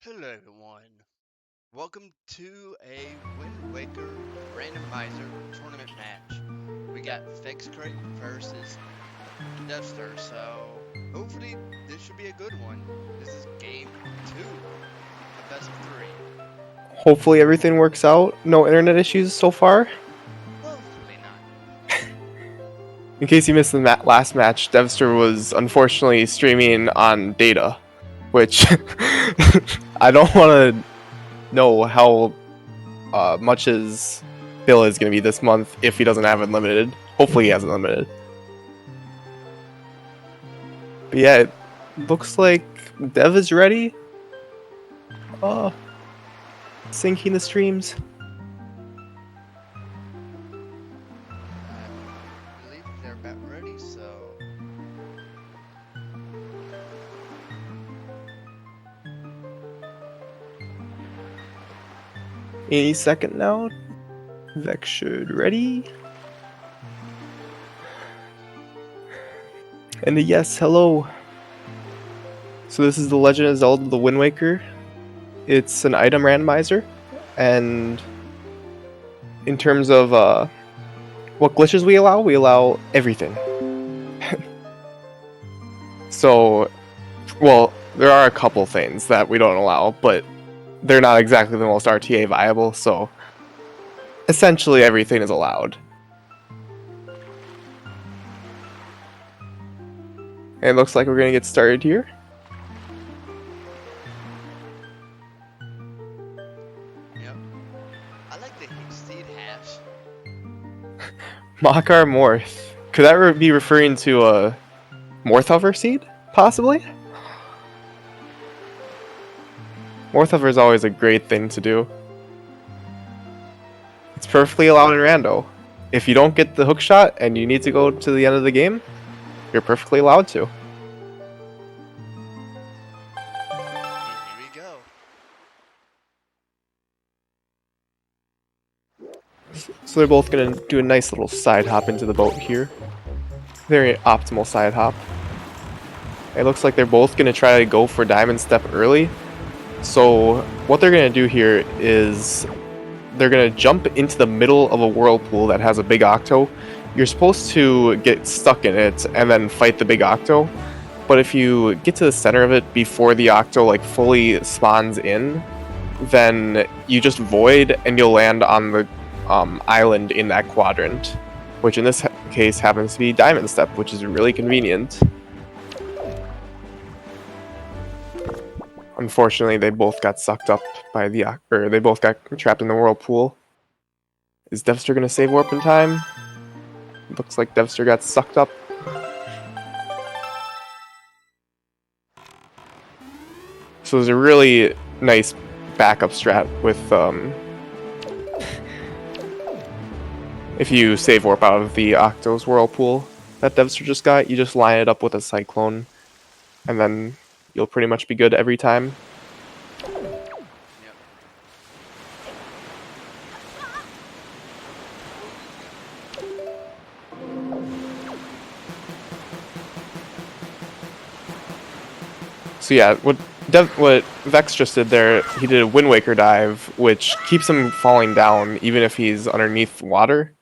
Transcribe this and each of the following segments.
Hello everyone. Welcome to a Wind Waker randomizer tournament match. We got Vexcrate versus Dev5ter, so hopefully this should be a good one. This is game 2 of best of 3. Hopefully everything works out. No internet issues so far. Hopefully not. In case you missed the last match, Dev5ter was unfortunately streaming on data, which I don't want to know how much his bill is going to be this month if he doesn't have unlimited. Hopefully he has unlimited. But yeah, it looks like Dev is ready. Syncing the streams. I believe they're about ready, so... Any second now. Vex should ready. And a yes, hello. So this is the Legend of Zelda: The Wind Waker. It's an item randomizer, and in terms of what glitches we allow everything. So, well, there are a couple things that we don't allow, but they're not exactly the most RTA viable, so essentially everything is allowed. And it looks like we're going to get started here. Yep. I like the seed hash. Makar Morth. Could that be referring to a Morthover seed, possibly? Morthover is always a great thing to do. It's perfectly allowed in Rando. If you don't get the hook shot and you need to go to the end of the game, you're perfectly allowed to. Here we go. So they're both going to do a nice little side hop into the boat here. Very optimal side hop. It looks like they're both going to try to go for Diamond Step early. So what they're going to do here is they're going to jump into the middle of a whirlpool that has a big octo. You're supposed to get stuck in it and then fight the big octo. But if you get to the center of it before the octo like fully spawns in, then you just void and you'll land on the island in that quadrant, which in this case happens to be Diamond Step, which is really convenient. Unfortunately, they both got sucked up by they both got trapped in the whirlpool. Is Dev5ter gonna save warp in time? Looks like Dev5ter got sucked up. So there's a really nice backup strat with if you save warp out of the Octo's whirlpool that Dev5ter just got, you just line it up with a cyclone, and then you'll pretty much be good every time. Yep. So yeah, what Vex just did there, he did a Wind Waker dive, which keeps him falling down even if he's underneath water.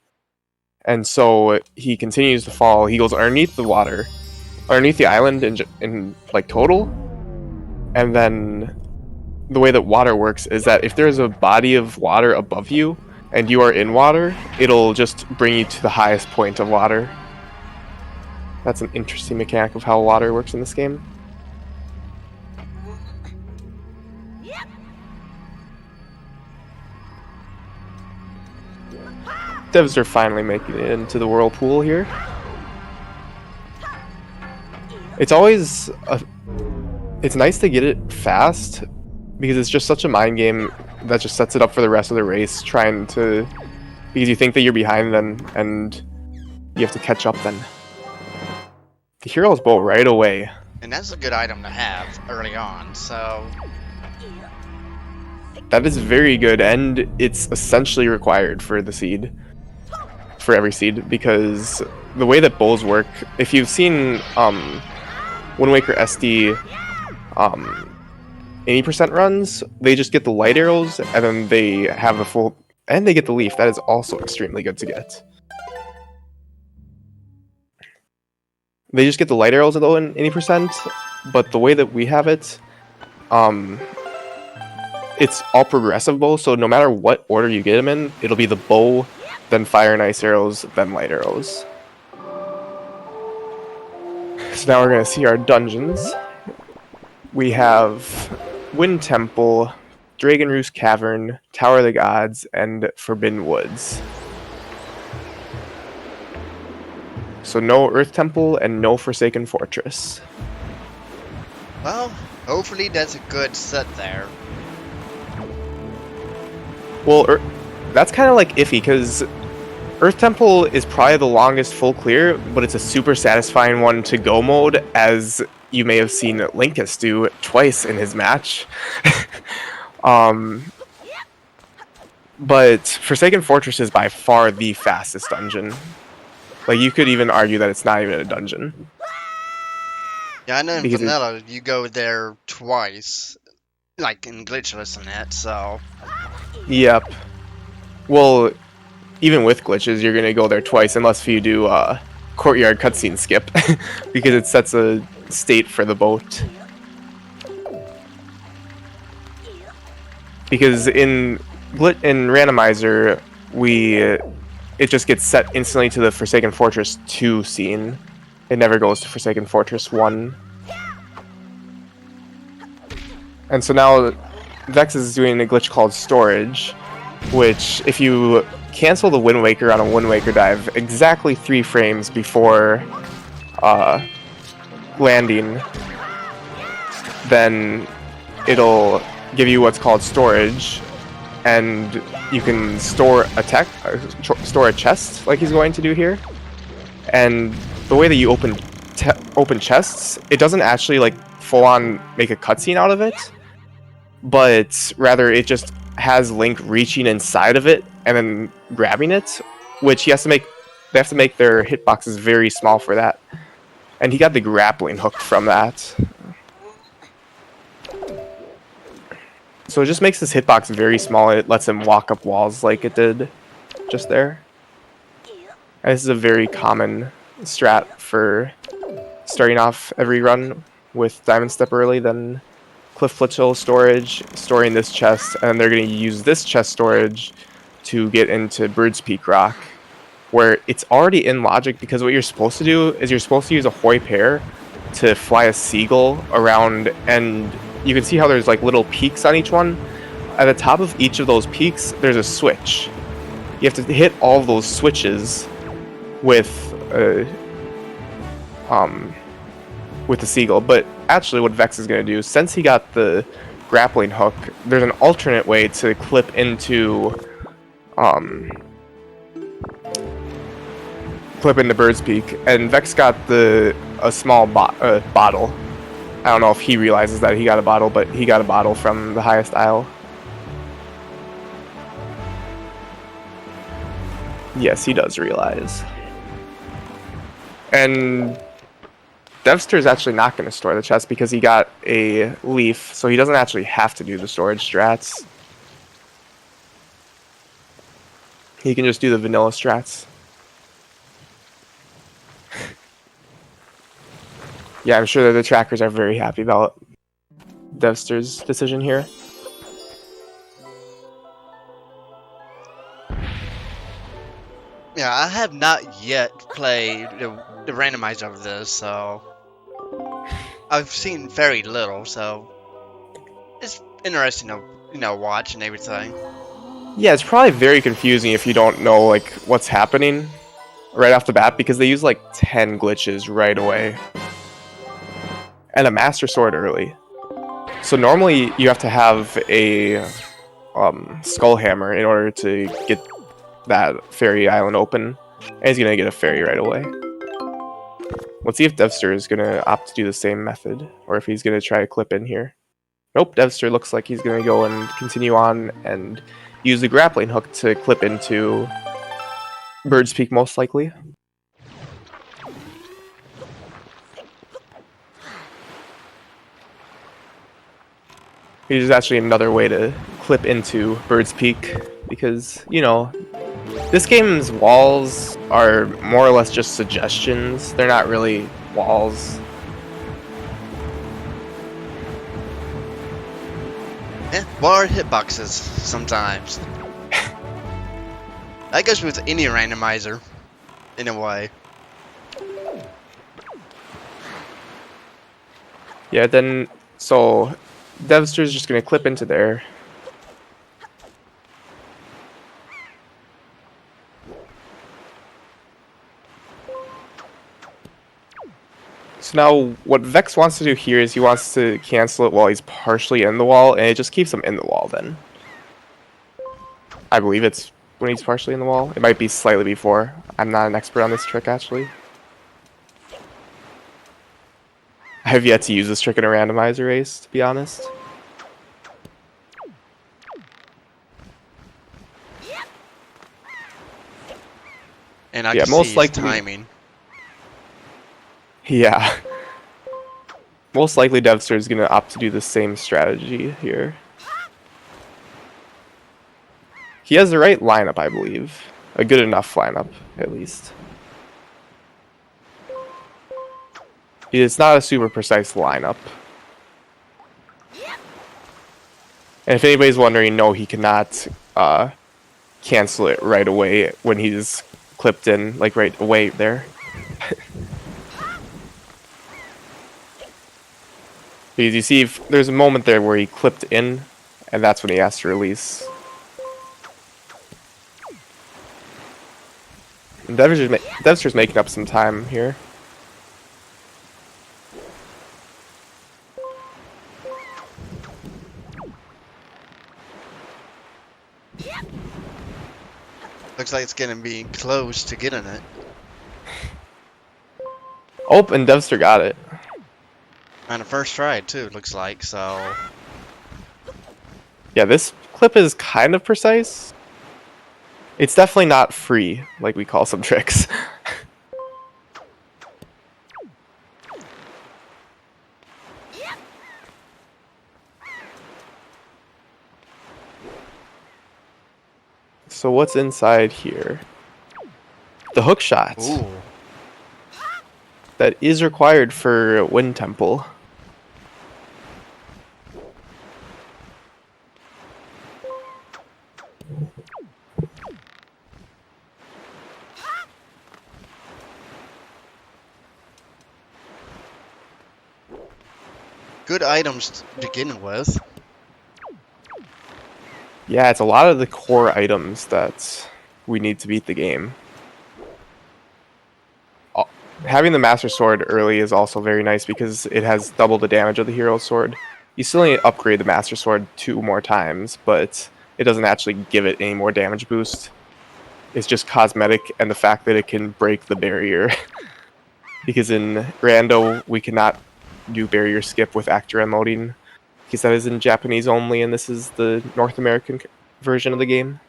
And so he continues to fall. He goes underneath the water, underneath the island in like total. And then the way that water works is that if there's a body of water above you and you are in water, it'll just bring you to the highest point of water. That's an interesting mechanic of how water works in this game. Devs are finally making it into the whirlpool here. It's always it's nice to get it fast because it's just such a mind game that just sets it up for the rest of the race, because you think that you're behind them and you have to catch up then. The hero's bow right away. And that's a good item to have early on, so... That is very good, and it's essentially required for the seed. For every seed, because the way that bows work, if you've seen Wind Waker SD 80% runs, they just get the light arrows, and then they have a full, and they get the leaf. That is also extremely good to get. They just get the light arrows though in 80%, but the way that we have it, it's all progressive bow, so no matter what order you get them in, it'll be the bow, then fire and ice arrows, then light arrows. So now we're going to see our dungeons. We have Wind Temple, Dragon Roost Cavern, Tower of the Gods, and Forbidden Woods. So no Earth Temple and no Forsaken Fortress. Well, hopefully that's a good set there. Well, that's kind of like iffy, because Earth Temple is probably the longest full clear, but it's a super satisfying one to go mode, as you may have seen Linkus do twice in his match. But Forsaken Fortress is by far the fastest dungeon. Like, you could even argue that it's not even a dungeon. Yeah, I know in Because vanilla you go there twice, like in glitchless and that, so... Yep. Well, even with glitches, you're going to go there twice, unless you do Courtyard cutscene skip, because it sets a state for the boat. Because in randomizer, it just gets set instantly to the Forsaken Fortress 2 scene. It never goes to Forsaken Fortress 1. And so now Vex is doing a glitch called Storage, which if you cancel the Wind Waker on a Wind Waker dive exactly 3 frames before landing, then it'll give you what's called Storage, and you can store a chest like he's going to do here. And the way that you open chests, it doesn't actually like full on make a cutscene out of it, but rather it just has Link reaching inside of it and then grabbing it, which they have to make their hitboxes very small for that. And he got the grappling hook from that. So it just makes this hitbox very small. It lets him walk up walls like it did just there. And this is a very common strat for starting off every run with Diamond Step early, then Cliff Plateau storage, storing this chest, and then they're going to use this chest storage to get into Bird's Peak Rock, where it's already in logic, because what you're supposed to do is you're supposed to use a Hoi Pair to fly a seagull around, and you can see how there's like little peaks on each one. At the top of each of those peaks, there's a switch. You have to hit all of those switches with the seagull. But actually what Vex is going to do, since he got the grappling hook, there's an alternate way to clip into Bird's Peak, and Vex got a small bottle. I don't know if he realizes that he got a bottle, but he got a bottle from the highest isle. Yes, he does realize. And Dev5ter is actually not going to store the chest because he got a leaf, so he doesn't actually have to do the storage strats. He can just do the vanilla strats. Yeah, I'm sure that the trackers are very happy about Dev5ter's decision here. Yeah, I have not yet played the randomizer of this, so I've seen very little, so it's interesting to watch and everything. Yeah, it's probably very confusing if you don't know like what's happening right off the bat, because they use like 10 glitches right away. And a Master Sword early. So normally you have to have a Skull Hammer in order to get that Fairy Island open. And he's going to get a Fairy right away. Let's see if Dev5ter is going to opt to do the same method, or if he's going to try to clip in here. Nope, Dev5ter looks like he's going to go and continue on and use the grappling hook to clip into Bird's Peak most likely. Here's actually another way to clip into Bird's Peak, because, you know, this game's walls are more or less just suggestions. They're not really walls. Yeah, bar hitboxes sometimes. That goes with any randomizer, in a way. Yeah, then, so Dev5ter's just going to clip into there. So now what Vex wants to do here is he wants to cancel it while he's partially in the wall, and it just keeps him in the wall then. I believe it's when he's partially in the wall. It might be slightly before. I'm not an expert on this trick, actually. I have yet to use this trick in a randomizer race, to be honest. And I Yeah, can most see his likely. timing. Yeah. Most likely Dev5ter is going to opt to do the same strategy here. He has the right lineup, I believe. A good enough lineup, at least. It's not a super precise lineup. And if anybody's wondering, no, he cannot cancel it right away when he's clipped in, like right away there. Because you see, if there's a moment there where he clipped in, and that's when he has to release. And Dev5ter's making up some time here. Looks like it's gonna be close to getting it. Oh, and Dev5ter got it. On the first try, too, it looks like, so... Yeah, this clip is kind of precise. It's definitely not free, like we call some tricks. So what's inside here? The hook shot. Ooh. That is required for Wind Temple. Good items to begin with. Yeah, it's a lot of the core items that we need to beat the game. Having the Master Sword early is also very nice because it has double the damage of the Hero Sword. You still need to upgrade the Master Sword 2 more times, but it doesn't actually give it any more damage boost. It's just cosmetic and the fact that it can break the barrier. Because in Rando, we cannot do barrier skip with actor unloading, because that is in Japanese only, and this is the North American version of the game.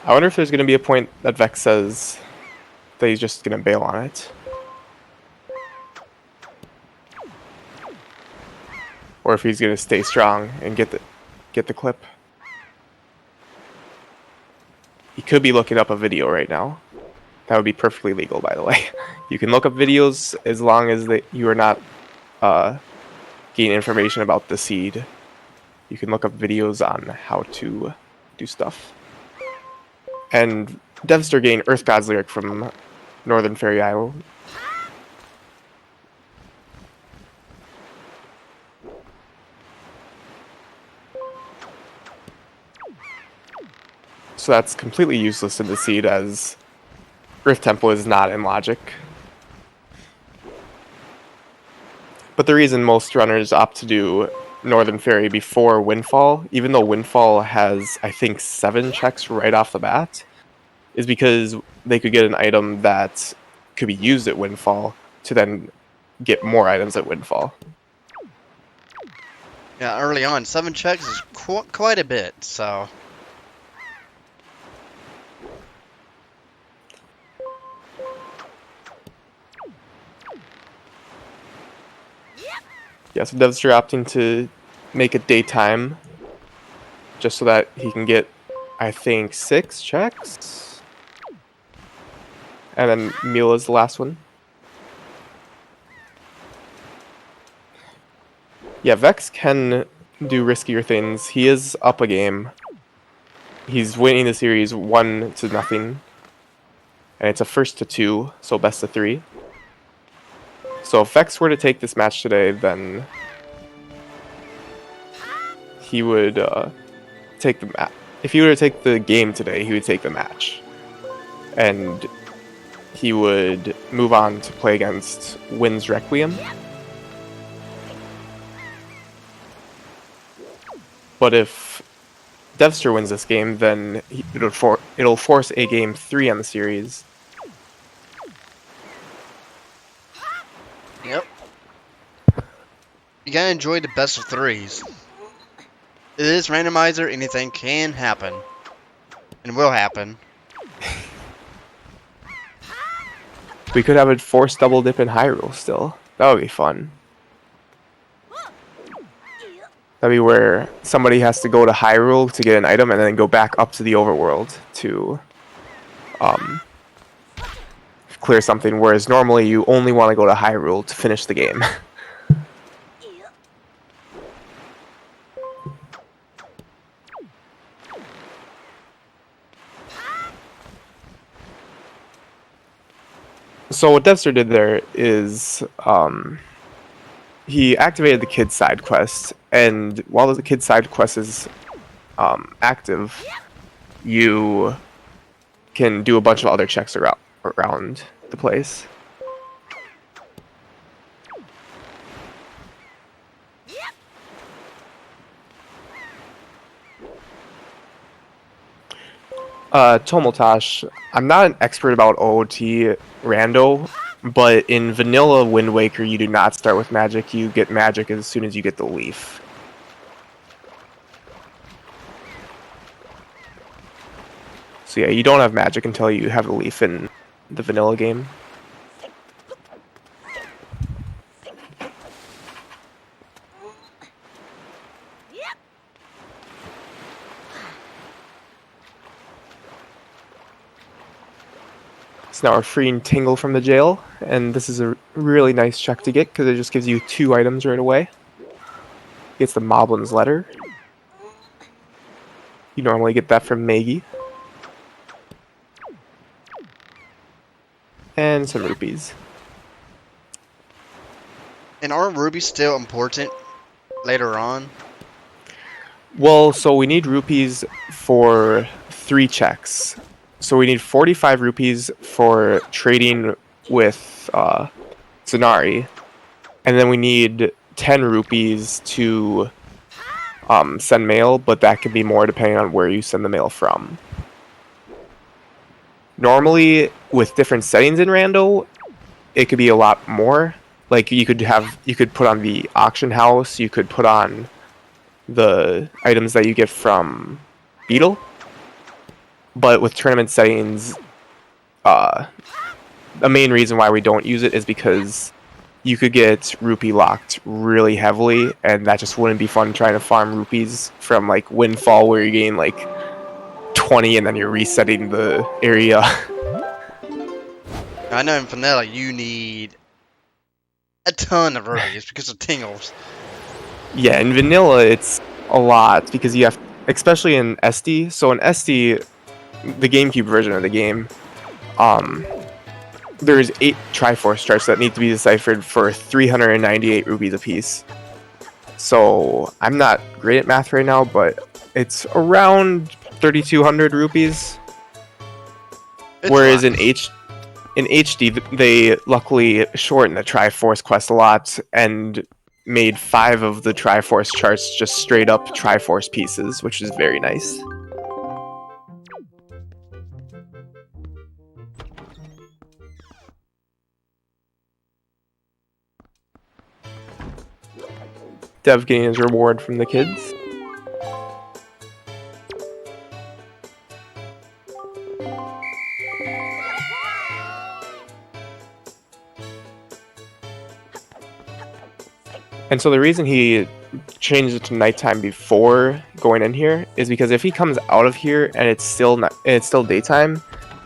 I wonder if there's going to be a point that Vex says that he's just going to bail on it. Or if he's going to stay strong and get the clip. He could be looking up a video right now. That would be perfectly legal, by the way. You can look up videos as long as you are not getting information about the seed. You can look up videos on how to do stuff. And Dev5ter gained Earth God's Lyric from Northern Fairy Isle. So that's completely useless in the seed, as Rift Temple is not in logic. But the reason most runners opt to do Northern Fairy before Windfall, even though Windfall has, I think, 7 checks right off the bat, is because they could get an item that could be used at Windfall to then get more items at Windfall. Yeah, early on, 7 checks is quite a bit, so. Yeah, so Dev5ter opting to make it daytime just so that he can get, I think, 6 checks. And then Mila's the last one. Yeah, Vex can do riskier things. He is up a game. He's winning the series 1-0. And it's a 1-2, so best of 3. So if Vex were to take this match today, then he would take the match. If he were to take the game today, he would take the match. And he would move on to play against Wynn's Requiem. But if Dev5ter wins this game, then it'll force a game 3 on the series. Yep. You gotta enjoy the best of 3s. It is randomizer, anything can happen. And will happen. We could have a forced double dip in Hyrule still. That would be fun. That'd be where somebody has to go to Hyrule to get an item and then go back up to the overworld to clear something, whereas normally you only want to go to Hyrule to finish the game. So what Dev5ter did there is he activated the kid side quest, and while the kid side quest is active, you can do a bunch of other checks around the place. Tomotash, I'm not an expert about OOT rando, but in vanilla Wind Waker you do not start with magic, you get magic as soon as you get the leaf. So yeah, you don't have magic until you have the leaf in the vanilla game. So now we're freeing Tingle from the jail, and this is a really nice check to get because it just gives you 2 items right away. It's the Moblin's Letter. You normally get that from Maggie. And some rupees. And are rubies still important later on? Well, so we need rupees for 3 checks. So we need 45 rupees for trading with Zanari. And then we need 10 rupees to send mail, but that could be more depending on where you send the mail from. Normally, with different settings in Rando, it could be a lot more. Like you could put on the auction house, you could put on the items that you get from Beetle. But with tournament settings, the main reason why we don't use it is because you could get rupee locked really heavily, and that just wouldn't be fun trying to farm rupees from like Windfall where you're getting like 20 and then you're resetting the area. I know in vanilla you need a ton of rubies because of tingles. Yeah, in vanilla it's a lot because you have, especially in SD. So in SD, the GameCube version of the game, there's 8 Triforce charts that need to be deciphered for 398 rupees apiece. So I'm not great at math right now, but it's around 3,200 rupees. Whereas in HD, they luckily shortened the Triforce quest a lot and made 5 of the Triforce charts just straight up Triforce pieces, which is very nice. Dev getting his reward from the kids. And so the reason he changed it to nighttime before going in here is because if he comes out of here and it's still daytime,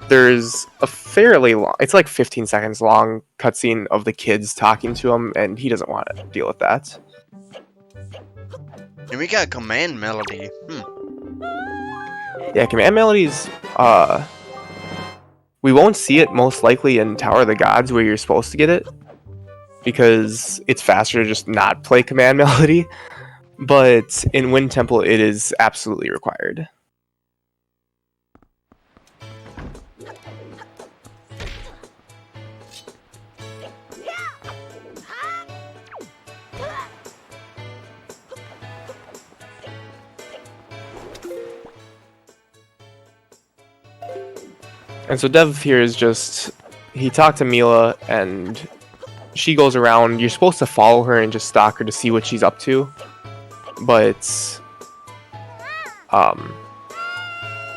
there's a fairly long, it's like 15 seconds long cutscene of the kids talking to him, and he doesn't want to deal with that. And we got a command melody. Yeah, command melodies, we won't see it most likely in Tower of the Gods where you're supposed to get it, because it's faster to just not play command melody, but in Wind Temple it is absolutely required. And so Dev here is just, he talked to Mila and she goes around. You're supposed to follow her and just stalk her to see what she's up to, but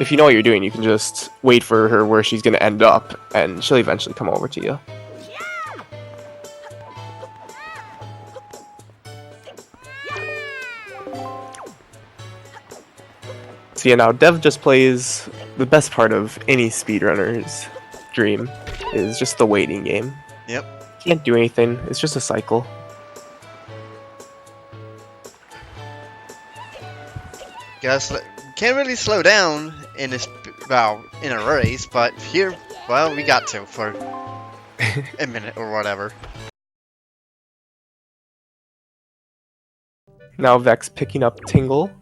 if you know what you're doing, you can just wait for her where she's going to end up, and she'll eventually come over to you. So yeah, now Dev just plays the best part of any speedrunner's dream, is just the waiting game. Yep. Can't do anything, it's just a cycle. Can't really slow down in this, in a race, but here, well, we got to for a minute or whatever. Now Vex picking up Tingle.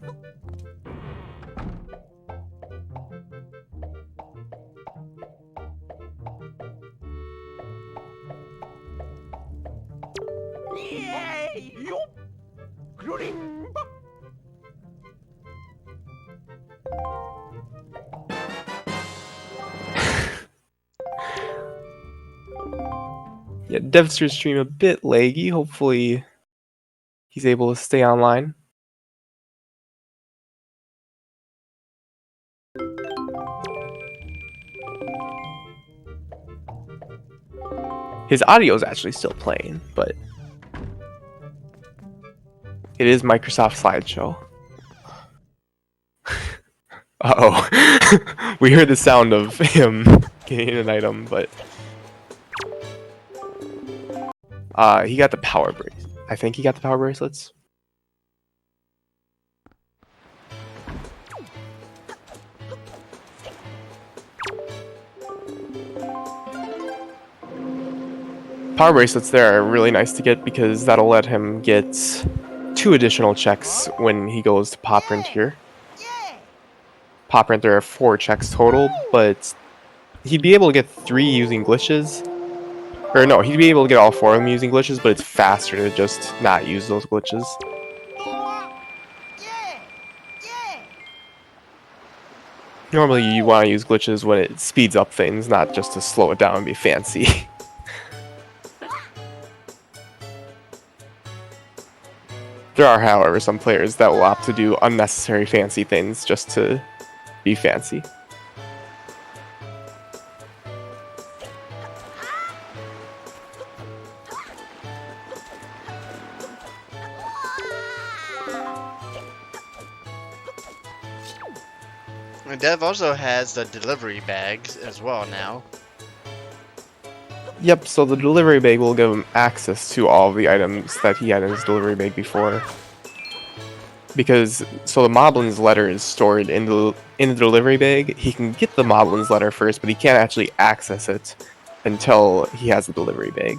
Yeah, Dev5ter stream a bit laggy. Hopefully he's able to stay online. His audio is actually still playing, but it is Microsoft Slideshow. Uh-oh. We heard the sound of him getting an item, but he got the power bracelet. I think he got the power bracelets. Power bracelets there are really nice to get because that'll let him get 2 additional checks when he goes to Pop Print here. Pop Print there are 4 checks total, but he'd be able to get 3 using glitches. Or no, he'd be able to get all 4 of them using glitches, but it's faster to just not use those glitches. Normally you want to use glitches when it speeds up things, not just to slow it down and be fancy. There are, however, some players that will opt to do unnecessary fancy things just to be fancy. And Dev also has the delivery bags as well now. Yep, so the delivery bag will give him access to all the items that he had in his delivery bag before. Because, so the Moblin's letter is stored in the delivery bag. He can get the Moblin's letter first, but he can't actually access it until he has the delivery bag.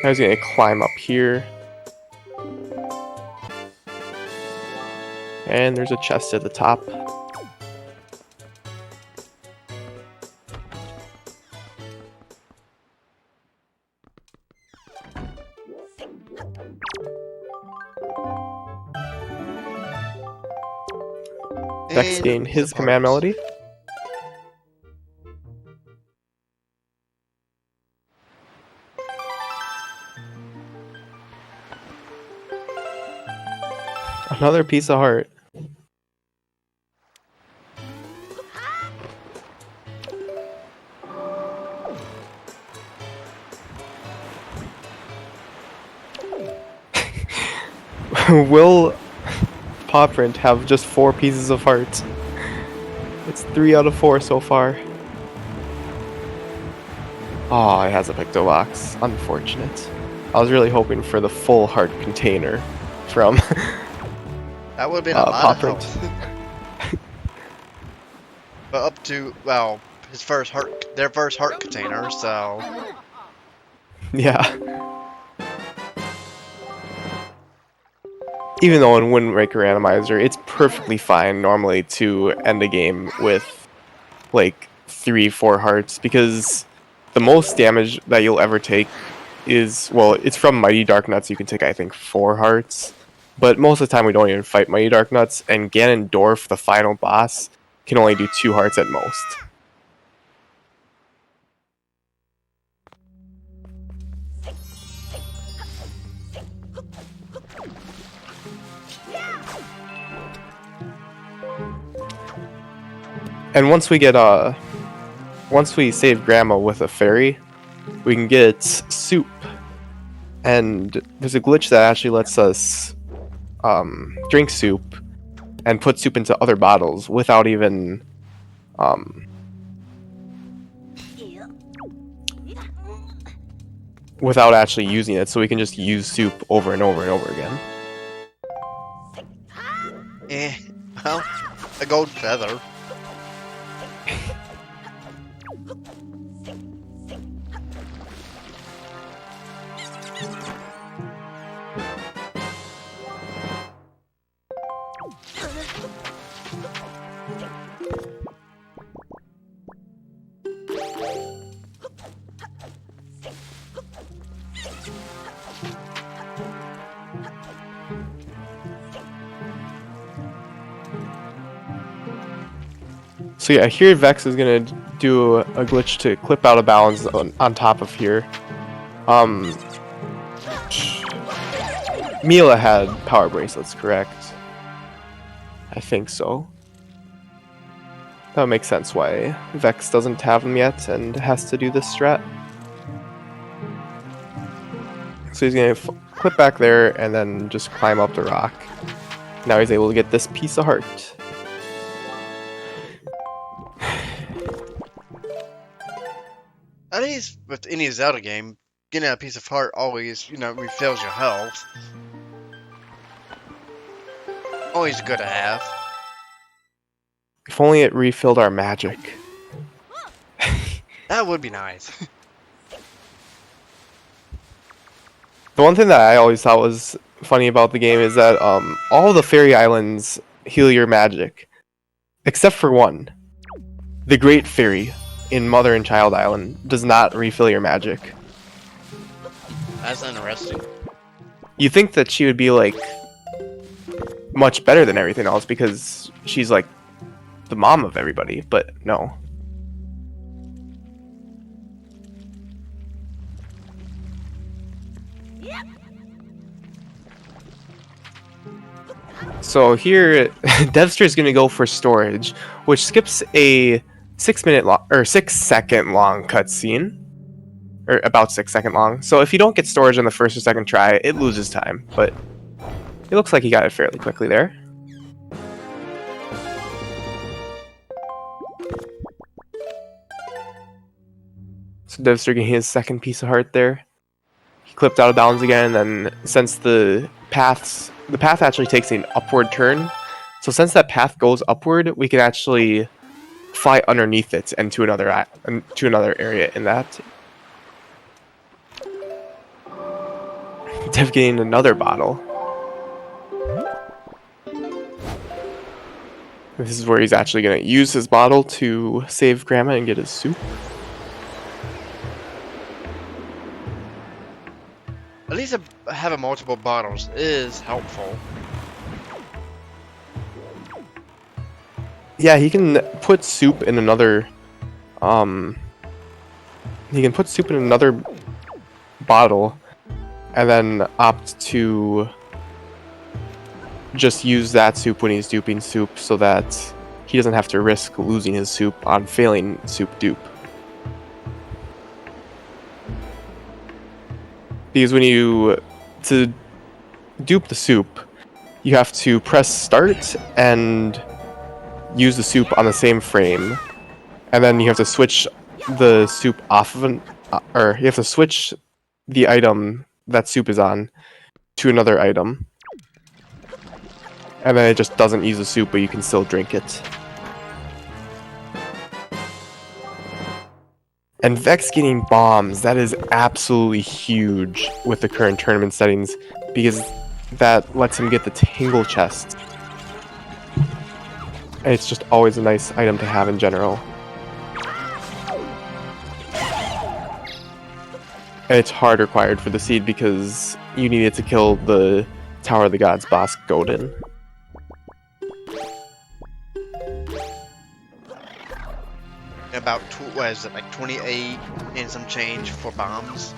Now he's gonna climb up here. And there's a chest at the top. Vex gained his command melody. Another piece of heart. Will Pawprint have just 4 pieces of heart? It's 3 out of 4 so far. Oh, it has a Pictobox. Unfortunate. I was really hoping for the full heart container from That would have been a lot of Pawprint. health. But up to, well, their first heart container, so. Yeah. Even though in Wind Waker Randomizer, it's perfectly fine normally to end a game with like 3-4 hearts, because the most damage that you'll ever take is, well, it's from Mighty Dark Nuts. You can take, I think, 4 hearts, but most of the time we don't even fight Mighty Dark Nuts, and Ganondorf, the final boss, can only do 2 hearts at most. And once we save Grandma with a fairy, we can get soup. And there's a glitch that actually lets us drink soup and put soup into other bottles without even without actually using it. So we can just use soup over and over and over again. Well, a gold feather. So yeah, here Vex is gonna do a glitch to clip out of bounds on top of here. Mila had power bracelets, correct? I think so. That would make sense why Vex doesn't have them yet and has to do this strat. So he's gonna clip back there and then just climb up the rock. Now he's able to get this piece of heart. At least with any Zelda game, getting a piece of heart always, refills your health. Always good to have. If only it refilled our magic. That would be nice. The one thing that I always thought was funny about the game is that all the fairy islands heal your magic, except for one. The Great Fairy in Mother and Child Island does not refill your magic. That's interesting. You think that she would be like much better than everything else because she's like the mom of everybody, but no. So here, Dev5ter is going to go for storage, which skips a 6-second long cutscene, or about 6-second long. So if you don't get storage on the first or second try, it loses time. But it looks like he got it fairly quickly there. So Dev5ter getting his second piece of heart there. He clipped out of bounds again, and then since the path actually takes an upward turn, so since that path goes upward, we can actually fly underneath it and to another area in that. Dev getting another bottle. This is where he's actually going to use his bottle to save Grandma and get his soup. At least having multiple bottles is helpful. Yeah, he can put soup in another bottle and then opt to just use that soup when he's duping soup so that he doesn't have to risk losing his soup on failing soup dupe. Because to dupe the soup, you have to press start and use the soup on the same frame, and then you have to switch the soup off of or you have to switch the item that soup is on to another item, and then it just doesn't use the soup, but you can still drink it. And Vex getting bombs, that is absolutely huge with the current tournament settings, because that lets him get the tingle chest. And it's just always a nice item to have in general. And it's hard required for the seed because you need it to kill the Tower of the Gods boss Godin. About, what is it, like 28 and some change for bombs?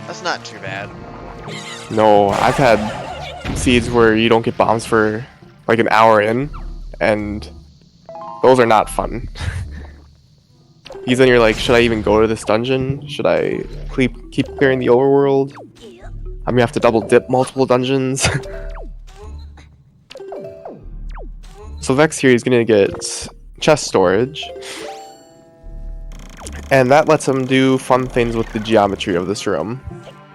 That's not too bad. No, I've had seeds where you don't get bombs for like an hour in, and those are not fun. Because then you're like, should I even go to this dungeon? Should I keep clearing the overworld? I'm gonna have to double dip multiple dungeons. So Vex here is gonna get chest storage. And that lets him do fun things with the geometry of this room,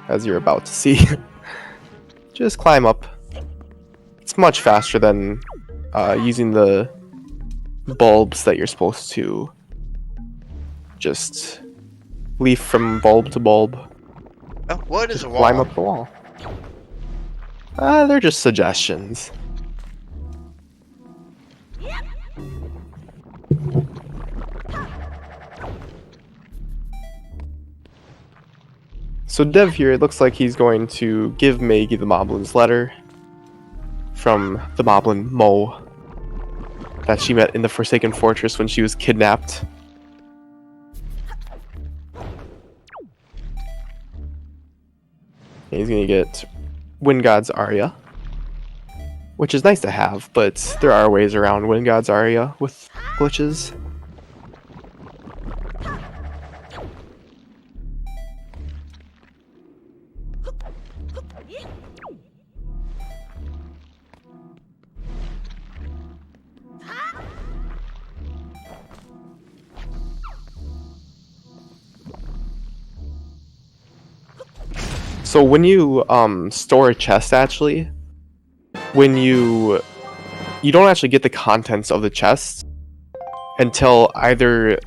as you're about to see. Just climb up. It's much faster than using the bulbs that you're supposed to just leaf from bulb to bulb. Oh, what is just a wall? Climb up the wall. They're just suggestions. So Dev here, it looks like he's going to give Maggie the Moblin's letter from the Moblin Mo that she met in the Forsaken Fortress when she was kidnapped. And he's going to get Wind God's Aria, which is nice to have, but there are ways around Wind God's Aria with glitches. So when you store a chest, actually, when you don't actually get the contents of the chest until either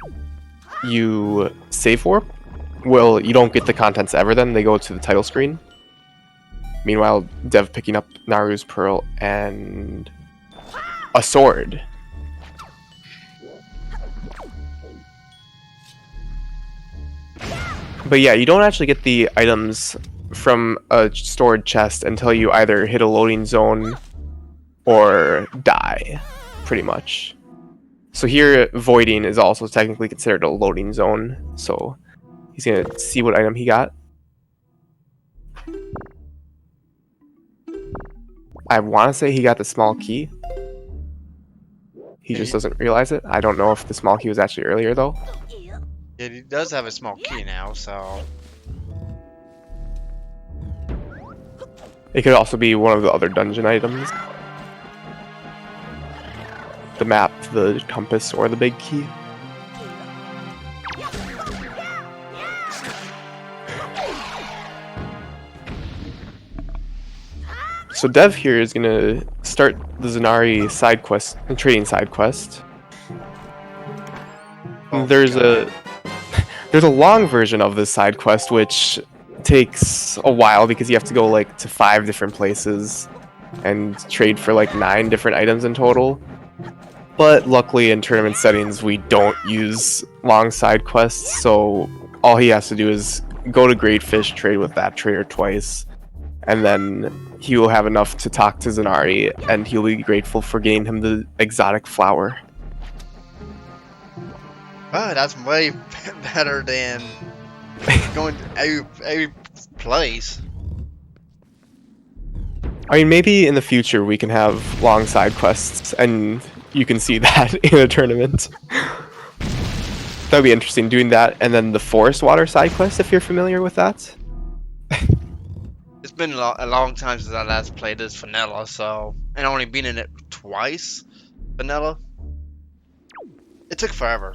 you save warp. Well, you don't get the contents ever. Then they go to the title screen. Meanwhile, Dev picking up Naru's pearl and a sword. But yeah, you don't actually get the items from a stored chest until you either hit a loading zone or die, pretty much. So here, voiding is also technically considered a loading zone, so he's gonna see what item he got. I want to say he got the small key. He just doesn't realize it. I don't know if the small key was actually earlier, though. Yeah, he does have a small key now, so... It could also be one of the other dungeon items. The map, the compass, or the big key. So Dev here is gonna start the Zanari side quest, trading side quest. Oh, there's a long version of this side quest which takes a while because you have to go like to 5 different places and trade for like 9 different items in total. But luckily in tournament settings we don't use long side quests, so all he has to do is go to Great Fish, trade with that trader twice, and then he will have enough to talk to Zanari, and he'll be grateful for getting him the exotic flower. Oh, that's way better than going to every place. I mean, maybe in the future we can have long side quests, and you can see that in a tournament. That'd be interesting, doing that, and then the forest water side quest, if you're familiar with that. It's been a long time since I last played this vanilla, so and only been in it twice. Vanilla. It took forever.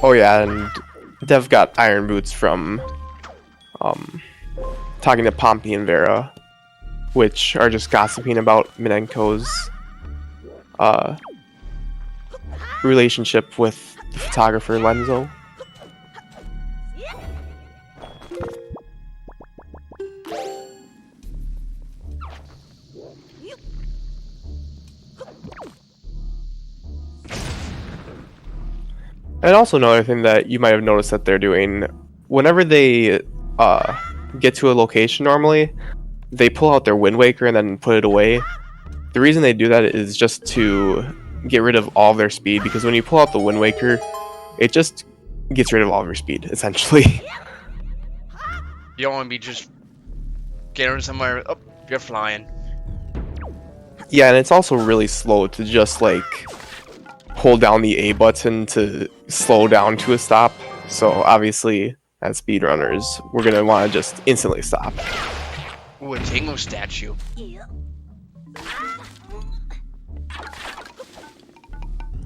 Oh yeah, and Dev got iron boots from talking to Pompey and Vera, which are just gossiping about Minenko's relationship with the photographer Lenzo. And also another thing that you might have noticed that they're doing, whenever they get to a location normally, they pull out their Wind Waker and then put it away. The reason they do that is just to get rid of all of their speed, because when you pull out the Wind Waker, it just gets rid of all of your speed, essentially. You don't want to be just getting somewhere. Oh, you're flying. Yeah, and it's also really slow to just like hold down the A button to slow down to a stop. So obviously, as speedrunners, we're gonna want to just instantly stop. Ooh, a Tingle statue.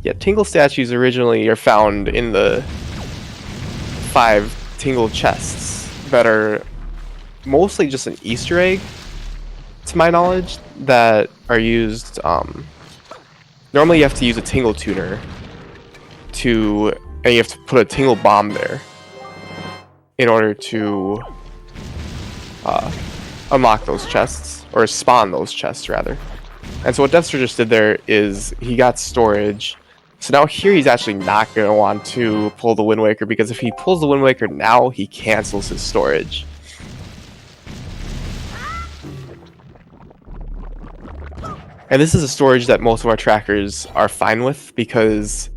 Yeah, Tingle statues originally are found in the 5 Tingle chests that are mostly just an Easter egg, to my knowledge, that are used. Normally, you have to use a Tingle tuner and you have to put a Tingle bomb there in order to unlock those chests, or spawn those chests rather. And so what Dev5ter just did there is he got storage. So now here he's actually not going to want to pull the Wind Waker, because if he pulls the Wind Waker now, he cancels his storage. And this is a storage that most of our trackers are fine with, because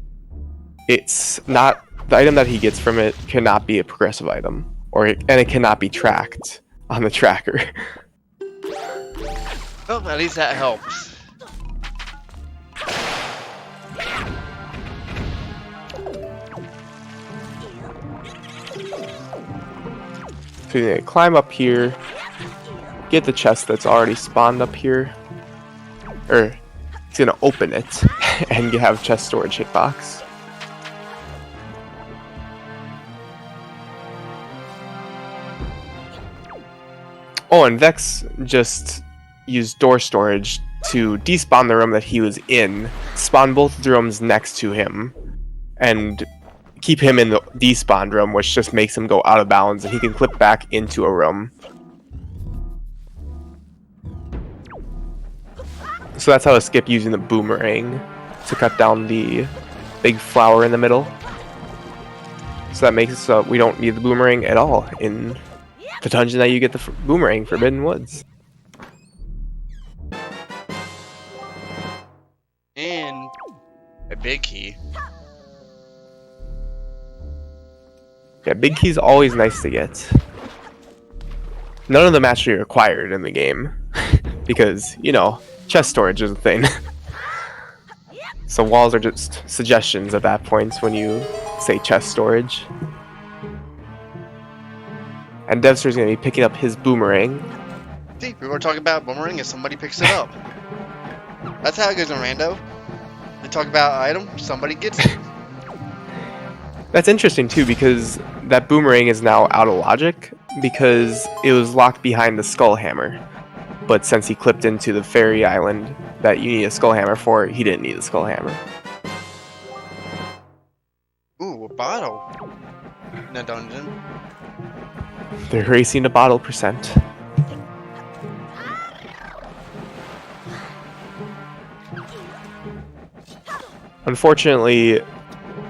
it's not, the item that he gets from it cannot be a progressive item, and it cannot be tracked on the tracker. Well, at least that helps. So you're gonna climb up here, get the chest that's already spawned up here, or he's gonna open it and you have chest storage hitbox. Oh, and Vex just used door storage to despawn the room that he was in, spawn both of the rooms next to him, and keep him in the despawned room, which just makes him go out of bounds, and he can clip back into a room. So that's how to skip using the boomerang to cut down the big flower in the middle. So that makes it so we don't need the boomerang at all in the dungeon that you get the boomerang, Forbidden Woods. And a big key. Yeah, big key's always nice to get. None of them actually required in the game, because, you know, chest storage is a thing. So walls are just suggestions at that point when you say chest storage. And Dev5ter's going to be picking up his boomerang. See, we were talking about boomerang and somebody picks it up. That's how it goes in Rando. They talk about an item, somebody gets it. That's interesting too, because that boomerang is now out of logic, because it was locked behind the skull hammer. But since he clipped into the fairy island that you need a skull hammer for, he didn't need a skull hammer. Ooh, a bottle. In a dungeon. They're racing to bottle percent. Unfortunately,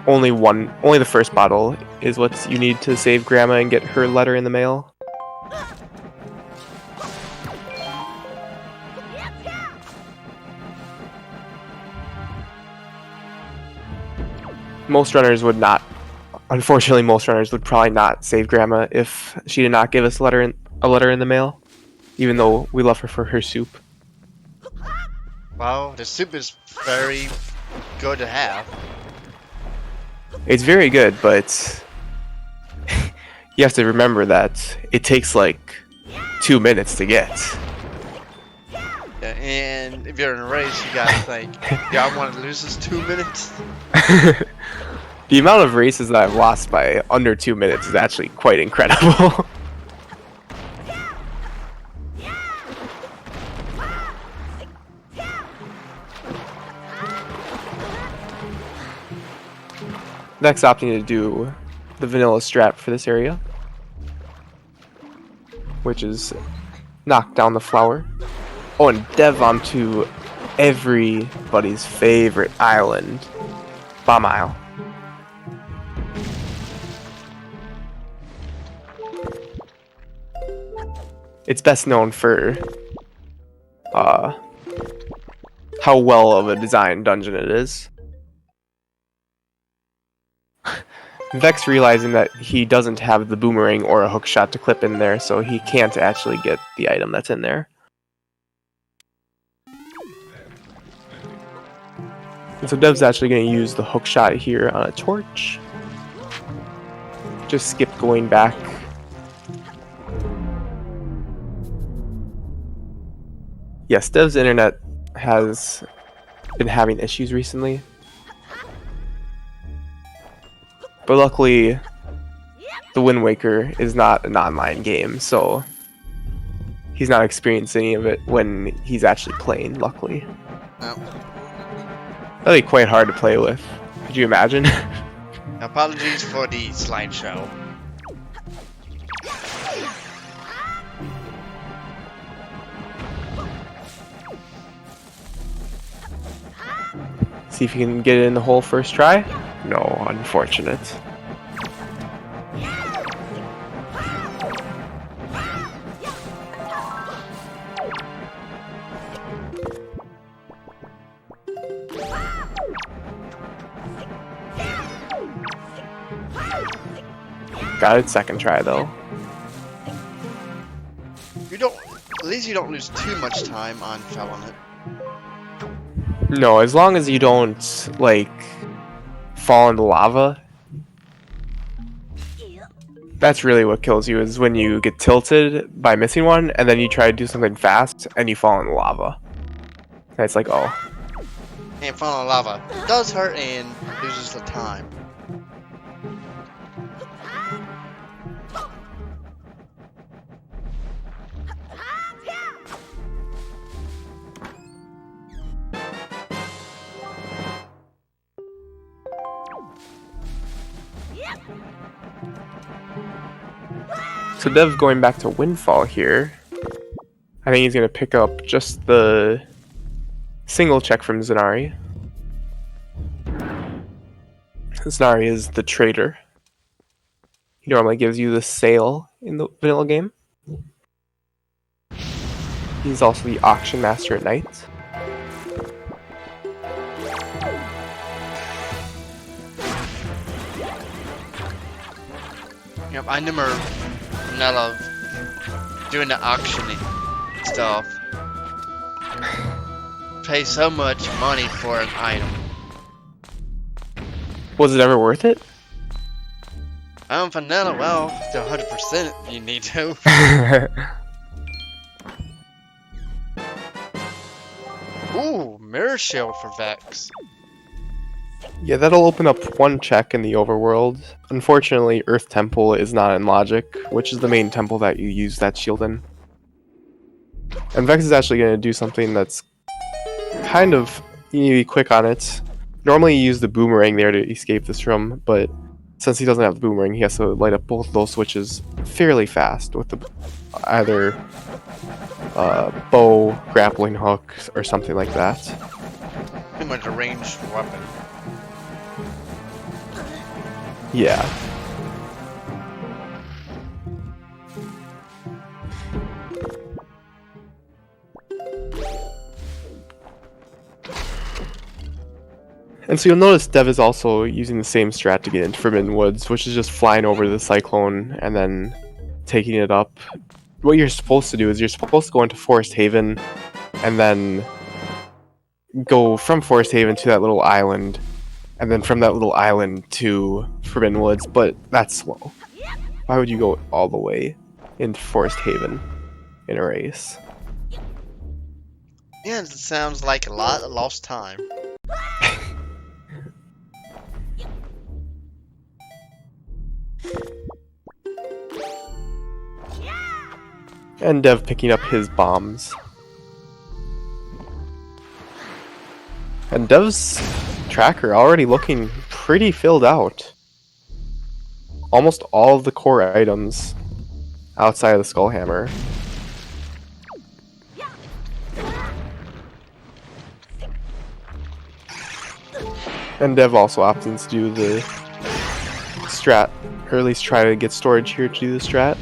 only the first bottle is what you need to save Grandma and get her letter in the mail. Most runners would not. Unfortunately, most runners would probably not save Grandma if she did not give us a letter in the mail, even though we love her for her soup. Well, the soup is very good to have. It's very good, but you have to remember that it takes like 2 minutes to get. Yeah, and if you're in a race, you gotta think, yeah, I want to lose this 2 minutes. The amount of races that I've lost by under 2 minutes is actually quite incredible. Next, opting to do the vanilla strat for this area, which is knock down the flower. Oh, and Dev onto everybody's favorite island, Bomb Isle. It's best known for how well of a designed dungeon it is. Vex realizing that he doesn't have the boomerang or a hook shot to clip in there, so he can't actually get the item that's in there. And so Dev's actually going to use the hook shot here on a torch. Just skip going back. Yes, Dev's internet has been having issues recently. But luckily, the Wind Waker is not an online game, so he's not experiencing any of it when he's actually playing, luckily. No. That'd be quite hard to play with. Could you imagine? Apologies for the slideshow. See if you can get it in the hole first try? No, unfortunate. Got it second try though. You don't. At least you don't lose too much time on felling it. No, as long as you don't, like, fall into lava. That's really what kills you, is when you get tilted by missing one, and then you try to do something fast, and you fall in the lava. And it's like, oh. And falling in lava does hurt and loses the time. So Dev going back to Windfall here. I think he's going to pick up just the single check from Zenari. Zenari is the trader. He normally gives you the sale in the vanilla game. He's also the auction master at night. Yep, I never love doing the auctioning stuff. Pay so much money for an item. Was it ever worth it? Vanilla, well, to 100% you need to. Ooh, mirror shield for Vex. Yeah, that'll open up one check in the overworld. Unfortunately, Earth Temple is not in Logic, which is the main temple that you use that shield in. And Vex is actually going to do something that's kind of, you need to be quick on it. Normally you use the boomerang there to escape this room, but since he doesn't have the boomerang, he has to light up both of those switches fairly fast with the either bow, grappling hook, or something like that. Pretty much a ranged weapon. Yeah. And so you'll notice Dev is also using the same strat to get into Forbidden Woods, which is just flying over the cyclone and then taking it up what you're supposed to do is you're supposed to go into Forest Haven and then go from Forest Haven to that little island, and then from that little island to Forbidden Woods, but that's slow. Why would you go all the way into Forest Haven in a race? Yeah, it sounds like a lot of lost time. And Dev picking up his bombs. And Dev's tracker already looking pretty filled out. Almost all of the core items outside of the Skull Hammer. And Dev also opts to do the strat, or at least try to get storage here to do the strat.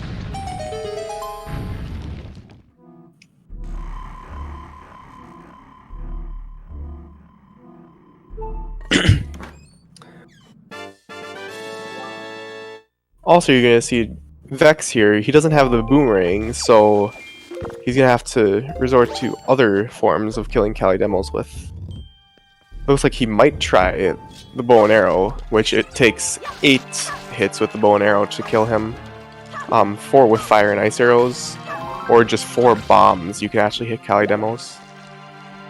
Also, you're gonna see Vex here. He doesn't have the boomerang, so he's gonna have to resort to other forms of killing Calidemos with. Looks like he might try the bow and arrow, which it takes 8 hits with the bow and arrow to kill him. 4 with fire and ice arrows, or just 4 bombs. You can actually hit Calidemos,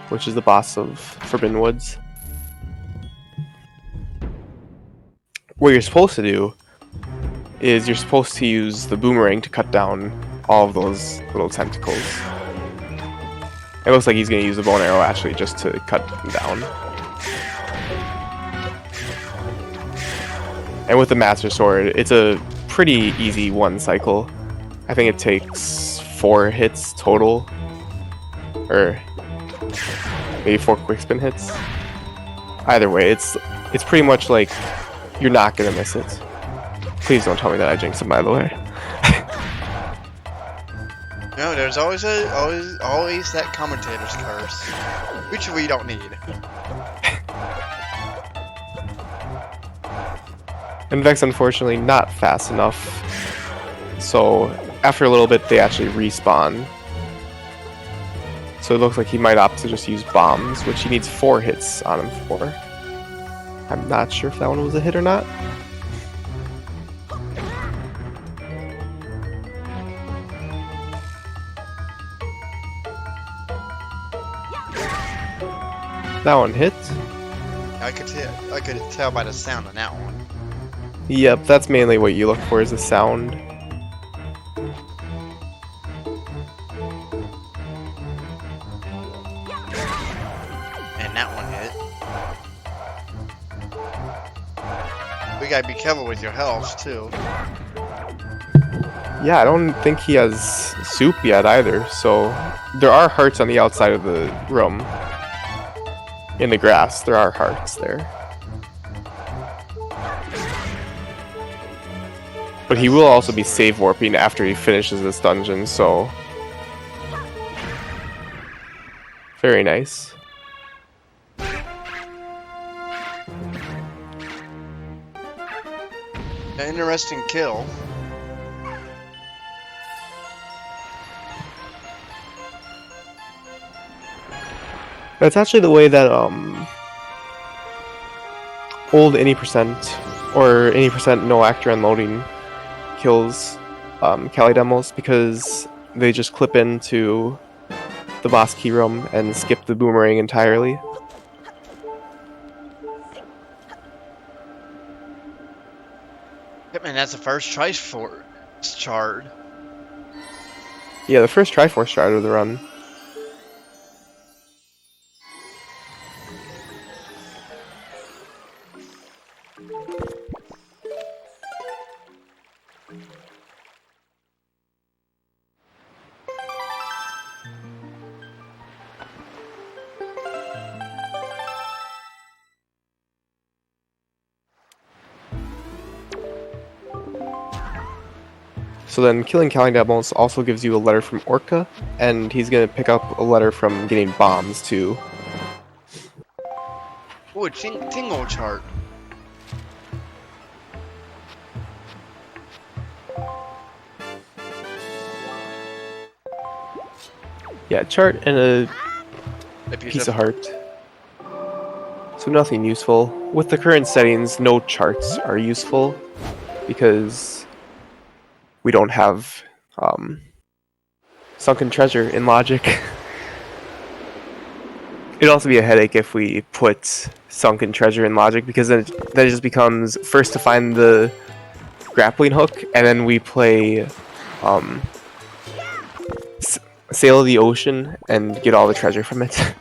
which is the boss of Forbidden Woods. What you're supposed to do is you're supposed to use the boomerang to cut down all of those little tentacles. It looks like he's going to use the bow and arrow actually just to cut them down. And with the Master Sword, it's a pretty easy one cycle. I think it takes 4 hits total. Or maybe 4 quick spin hits. Either way, it's pretty much like you're not going to miss it. Please don't tell me that I jinxed him, by the way. No, there's always that commentator's curse, which we don't need. And Vex, unfortunately, not fast enough. So after a little bit, they actually respawn. So it looks like he might opt to just use bombs, which he needs 4 hits on him for. I'm not sure if that one was a hit or not. That one hit. I could tell by the sound on that one. Yep, that's mainly what you look for, is the sound. And that one hit. We gotta be careful with your health too. Yeah, I don't think he has soup yet either, so there are hearts on the outside of the room. In the grass, there are hearts there. But he will also be save warping after he finishes this dungeon, so very nice. An interesting kill. That's actually the way that old any percent or any percent no actor unloading kills Calidemos, because they just clip into the boss key room and skip the boomerang entirely. Yep, man, that's the first Triforce shard. Yeah, the first Triforce shard of the run. So then killing Calidemos also gives you a letter from Orca, and he's going to pick up a letter from getting bombs too. Ooh, a tingle chart. Yeah, chart and a A piece of heart. So nothing useful. With the current settings, no charts are useful because we don't have sunken treasure in logic. It'd also be a headache if we put sunken treasure in logic because then it just becomes first to find the grappling hook and then we play Sail of the Ocean and get all the treasure from it.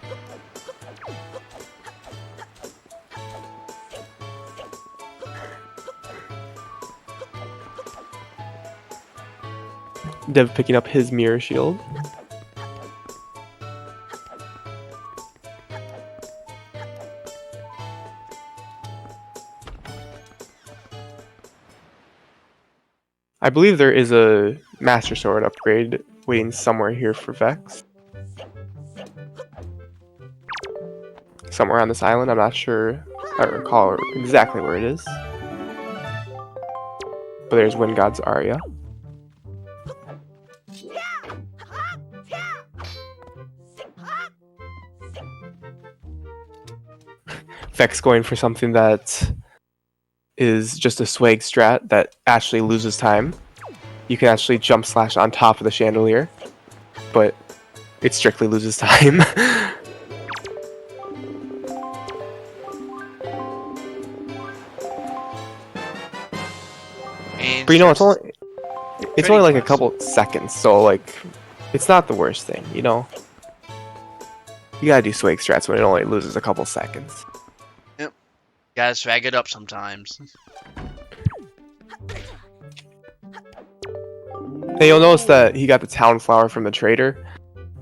Dev picking up his mirror shield. I believe there is a Master Sword upgrade waiting somewhere here for Vex. Somewhere on this island, I'm not sure. I don't recall exactly where it is. But there's Wind God's Arya. Vex going for something that is just a swag strat that actually loses time. You can actually jump slash on top of the chandelier, but it strictly loses time. And But you know, it's starts only trading like a cards. couple seconds, so like it's not the worst thing, you know. You gotta do swag strats when it only loses a couple seconds. Yep. Gotta swag it up sometimes. And you'll notice that he got the town flower from the trader,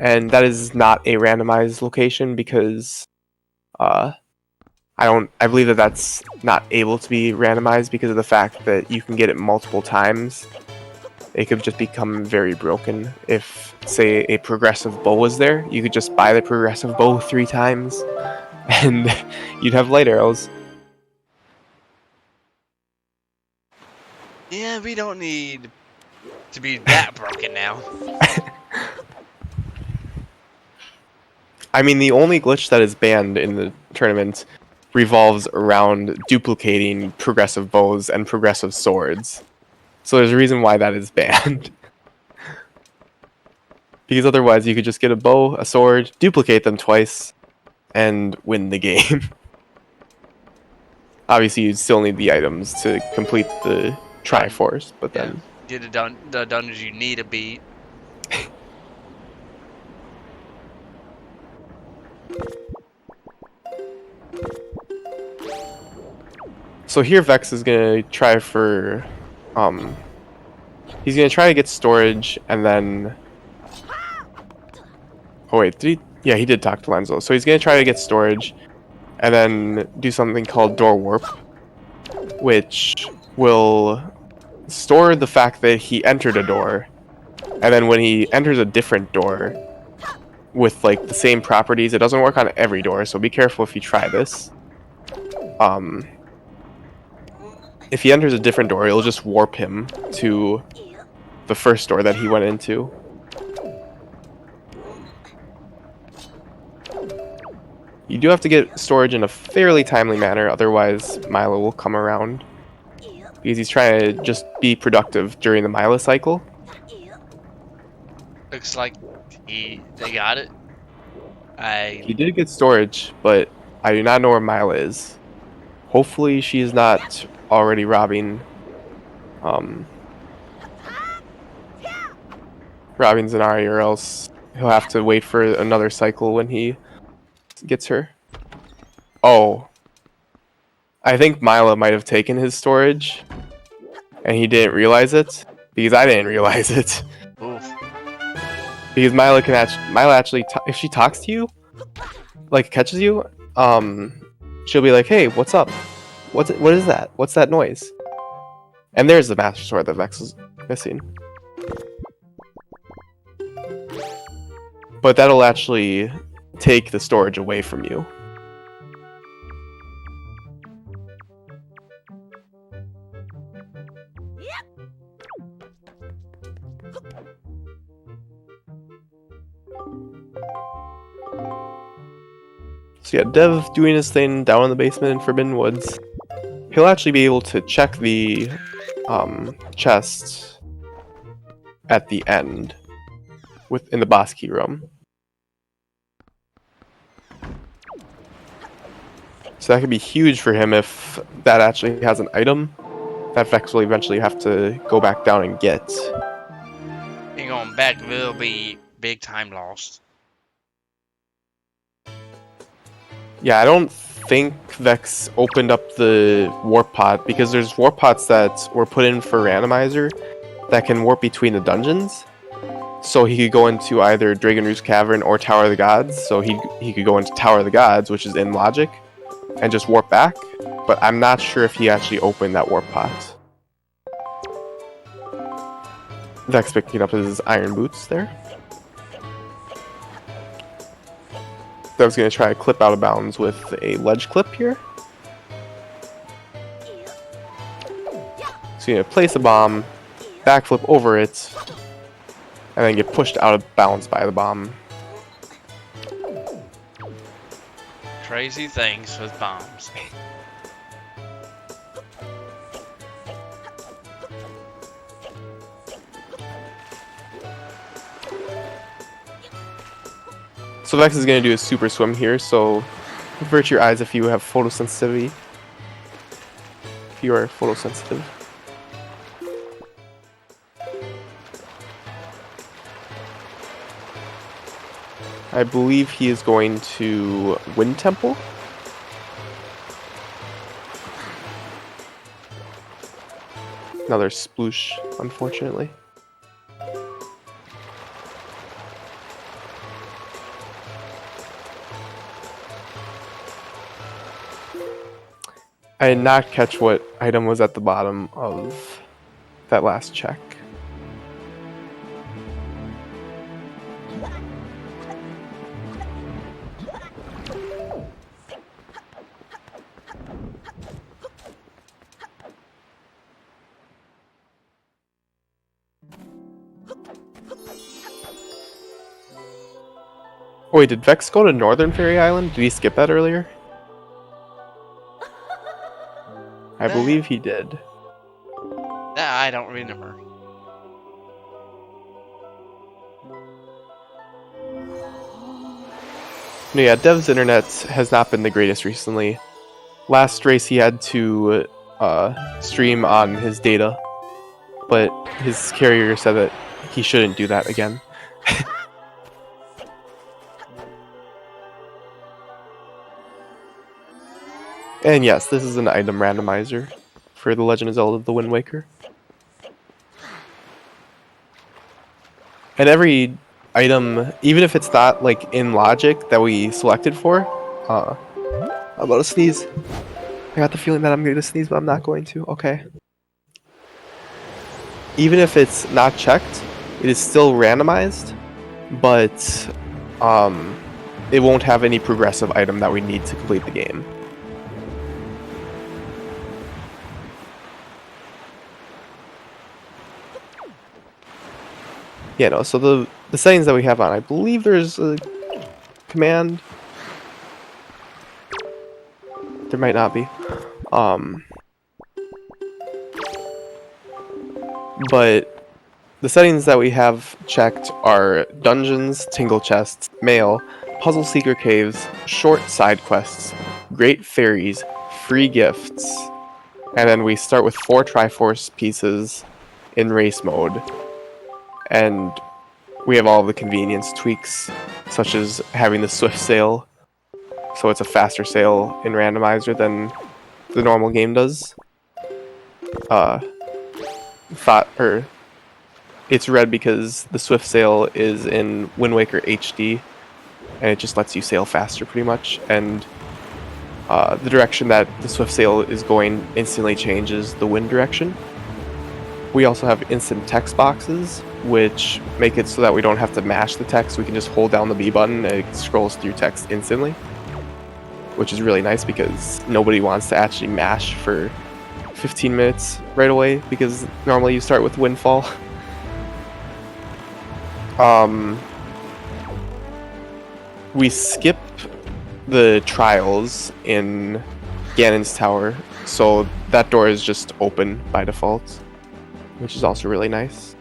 and that is not a randomized location because I believe that that's not able to be randomized because of the fact that you can get it multiple times. It could just become very broken. If, say, a progressive bow was there, you could just buy the progressive bow 3 times, and you'd have light arrows. Yeah, we don't need to be that broken now. I mean, the only glitch that is banned in the tournament revolves around duplicating progressive bows and progressive swords. So there's a reason why that is banned. Because otherwise you could just get a bow, a sword, duplicate them twice, and win the game. Obviously you'd still need the items to complete the Triforce, but Yeah. then... Get the dungeons you need to beat. So here Vex is gonna try for... he's gonna try to get storage, and then... Oh wait, did he... Yeah, he did talk to Lenzo. So he's gonna try to get storage, and then do something called Door Warp, which will store the fact that he entered a door, and then when he enters a different door with like the same properties, it doesn't work on every door, so be careful if you try this. If he enters a different door, it'll just warp him to the first door that he went into. You do have to get storage in a fairly timely manner, otherwise Milo will come around. Because he's trying to just be productive during the Milo cycle. Looks like they got it. He did get storage, but I do not know where Mila is. Hopefully she's not already robbing robbing Zanari, or else he'll have to wait for another cycle when he gets her. Oh. I think Mila might have taken his storage, and he didn't realize it, because I didn't realize it. Oof. Because Mila actually, if she talks to you, like catches you, she'll be like, "Hey, what's up? What is that? What's that noise?" And there's the Master Sword that Vex is missing. But that'll actually take the storage away from you. So yeah, Dev doing his thing down in the basement in Forbidden Woods. He'll actually be able to check the chest at the end in the boss key room. So that could be huge for him if that actually has an item that Vex will eventually have to go back down and get. And going back will be big time lost. Yeah, I don't think Vex opened up the warp pod because there's warp pods that were put in for randomizer that can warp between the dungeons. So he could go into either Dragon Roost Cavern or Tower of the Gods. So he could go into Tower of the Gods, which is in logic, and just warp back. But I'm not sure if he actually opened that warp pod. Vex picking up his iron boots there. Dev's going to try to clip out of bounds with a ledge clip here. So you're going to place a bomb, backflip over it, and then get pushed out of bounds by the bomb. Crazy things with bombs. So Vex is going to do a super swim here, so avert your eyes if you have photosensitivity. If you are photosensitive. I believe he is going to Wind Temple. Another sploosh, unfortunately. I did not catch what item was at the bottom of that last check. Oh wait, did Vex go to Northern Fairy Island? Did he skip that earlier? I believe he did. That I don't remember. No, yeah, Dev's internet has not been the greatest recently. Last race he had to stream on his data, but his carrier said that he shouldn't do that again. And yes, this is an item randomizer for The Legend of Zelda: The Wind Waker. And every item, even if it's not like in logic that we selected for, I'm about to sneeze. I got the feeling that I'm going to sneeze, but I'm not going to. Okay. Even if it's not checked, it is still randomized, but it won't have any progressive item that we need to complete the game. Yeah, no, so the settings that we have on, I believe there's a command. There might not be. But the settings that we have checked are dungeons, tingle chests, mail, puzzle seeker caves, short side quests, great fairies, free gifts, and then we start with 4 Triforce pieces in race mode. And we have all the convenience tweaks, such as having the swift sail, so it's a faster sail in randomizer than the normal game does. It's red because the swift sail is in Wind Waker HD, and it just lets you sail faster pretty much, and the direction that the swift sail is going instantly changes the wind direction. We also have instant text boxes, which make it so that we don't have to mash the text. We can just hold down the B button and it scrolls through text instantly, which is really nice because nobody wants to actually mash for 15 minutes right away, because normally you start with Windfall. We skip the trials in Ganon's tower, so that door is just open by default, which is also really nice.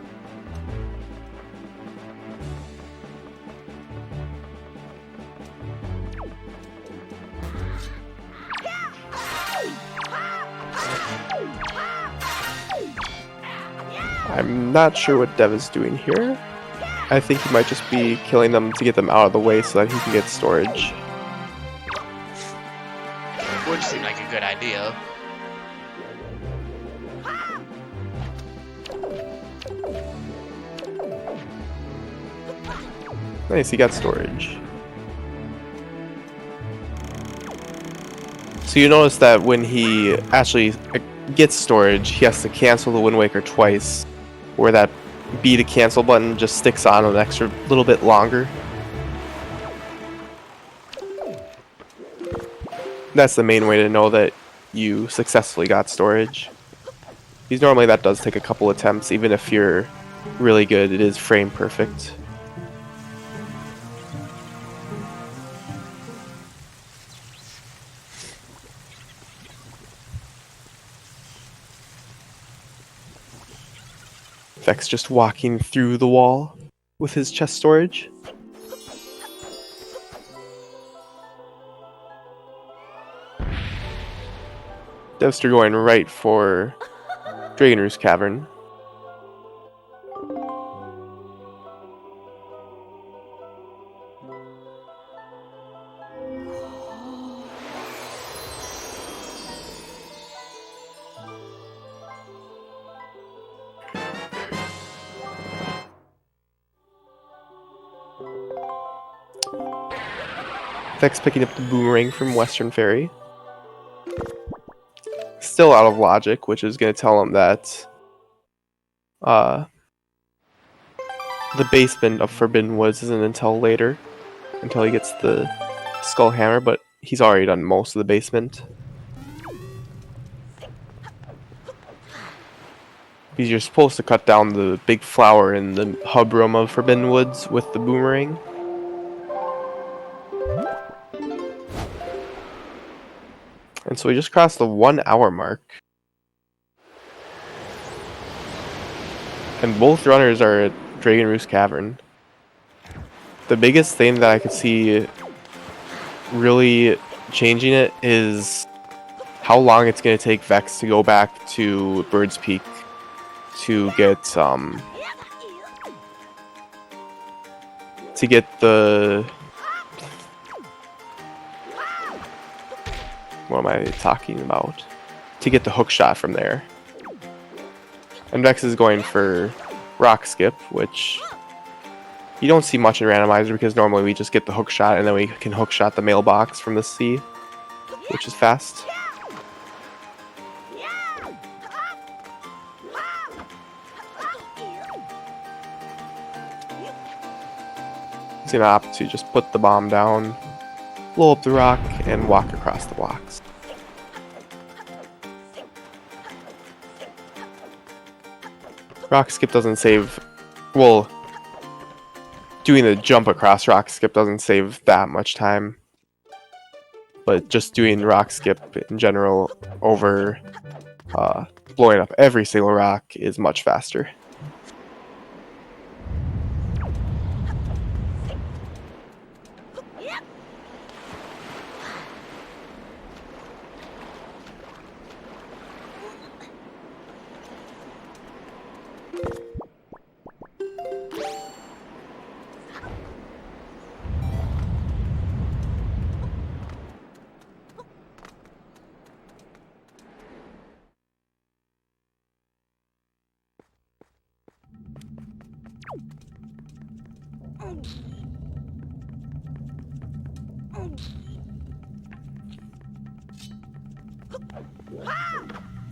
I'm not sure what Dev is doing here. I think he might just be killing them to get them out of the way so that he can get storage. Would seem like a good idea. Nice, he got storage. So you notice that when he actually gets storage, he has to cancel the Wind Waker twice, where that B to cancel button just sticks on an extra little bit longer. That's the main way to know that you successfully got storage. Because normally that does take a couple attempts, even if you're really good, it is frame perfect. Vex just walking through the wall with his chest storage. Dev5ter going right for Dragon Roost Cavern. Vex picking up the boomerang from Western Fairy. Still out of logic, which is going to tell him that the basement of Forbidden Woods isn't until later, until he gets the Skull Hammer, but he's already done most of the basement. Because you're supposed to cut down the big flower in the hub room of Forbidden Woods with the boomerang. And so we just crossed the 1 hour mark. And both runners are at Dragon Roost Cavern. The biggest thing that I could see really changing it is how long it's going to take Vex to go back to Bird's Peak to get the what am I talking about? To get the hook shot from there. And Vex is going for Rock Skip, which you don't see much in Randomizer because normally we just get the hook shot and then we can hook shot the mailbox from the sea, which is fast. He's gonna opt to just put the bomb down, blow up the rock, and walk across the blocks. Rock Skip doesn't save... Well, doing the jump across Rock Skip doesn't save that much time. But just doing Rock Skip in general over blowing up every single rock is much faster.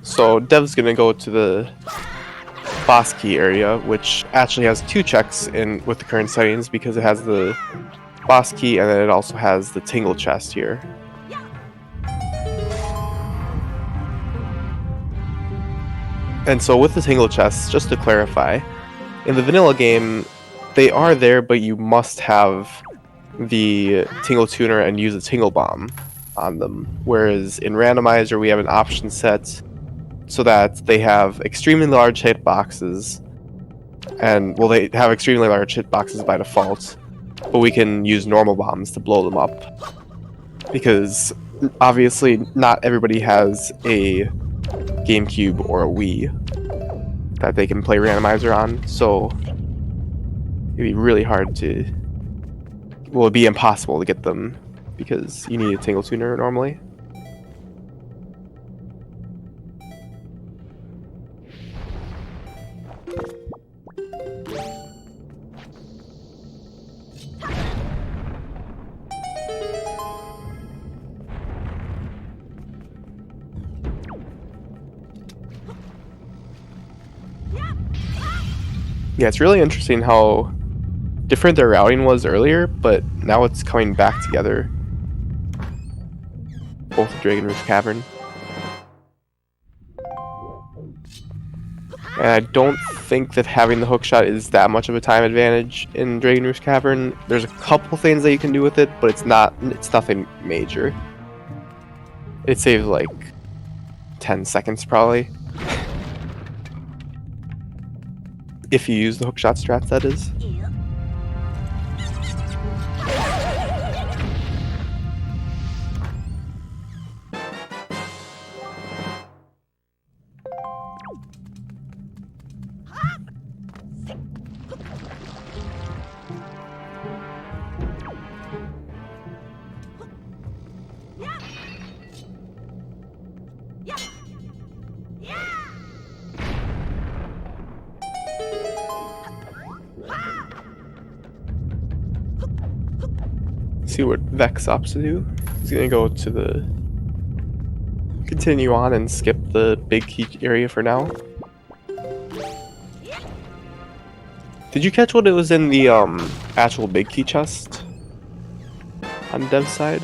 So Dev's gonna go to the boss key area, which actually has 2 checks in with the current settings because it has the boss key and then it also has the tingle chest here. And so with the tingle chests, just to clarify, in the vanilla game, they are there, but you must have the Tingle Tuner and use a Tingle Bomb on them. Whereas in Randomizer, we have an option set so that they have extremely large hitboxes. And, well, they have extremely large hitboxes by default, but we can use normal bombs to blow them up. Because, obviously, not everybody has a GameCube or a Wii that they can play Randomizer on, so it'd be really hard to... Well, it'd be impossible to get them, because you need a Tingle Tuner normally. Yeah, it's really interesting how different their routing was earlier, but now it's coming back together. Both the Dragon Roost Cavern. And I don't think that having the hookshot is that much of a time advantage in Dragon Roost Cavern. There's a couple things that you can do with it, but it's nothing major. It saves like 10 seconds probably. If you use the hookshot strat, that is. See what Vex opts to do. He's gonna go to the continue on and skip the big key area for now. Did you catch what it was in the actual big key chest on Dev's side?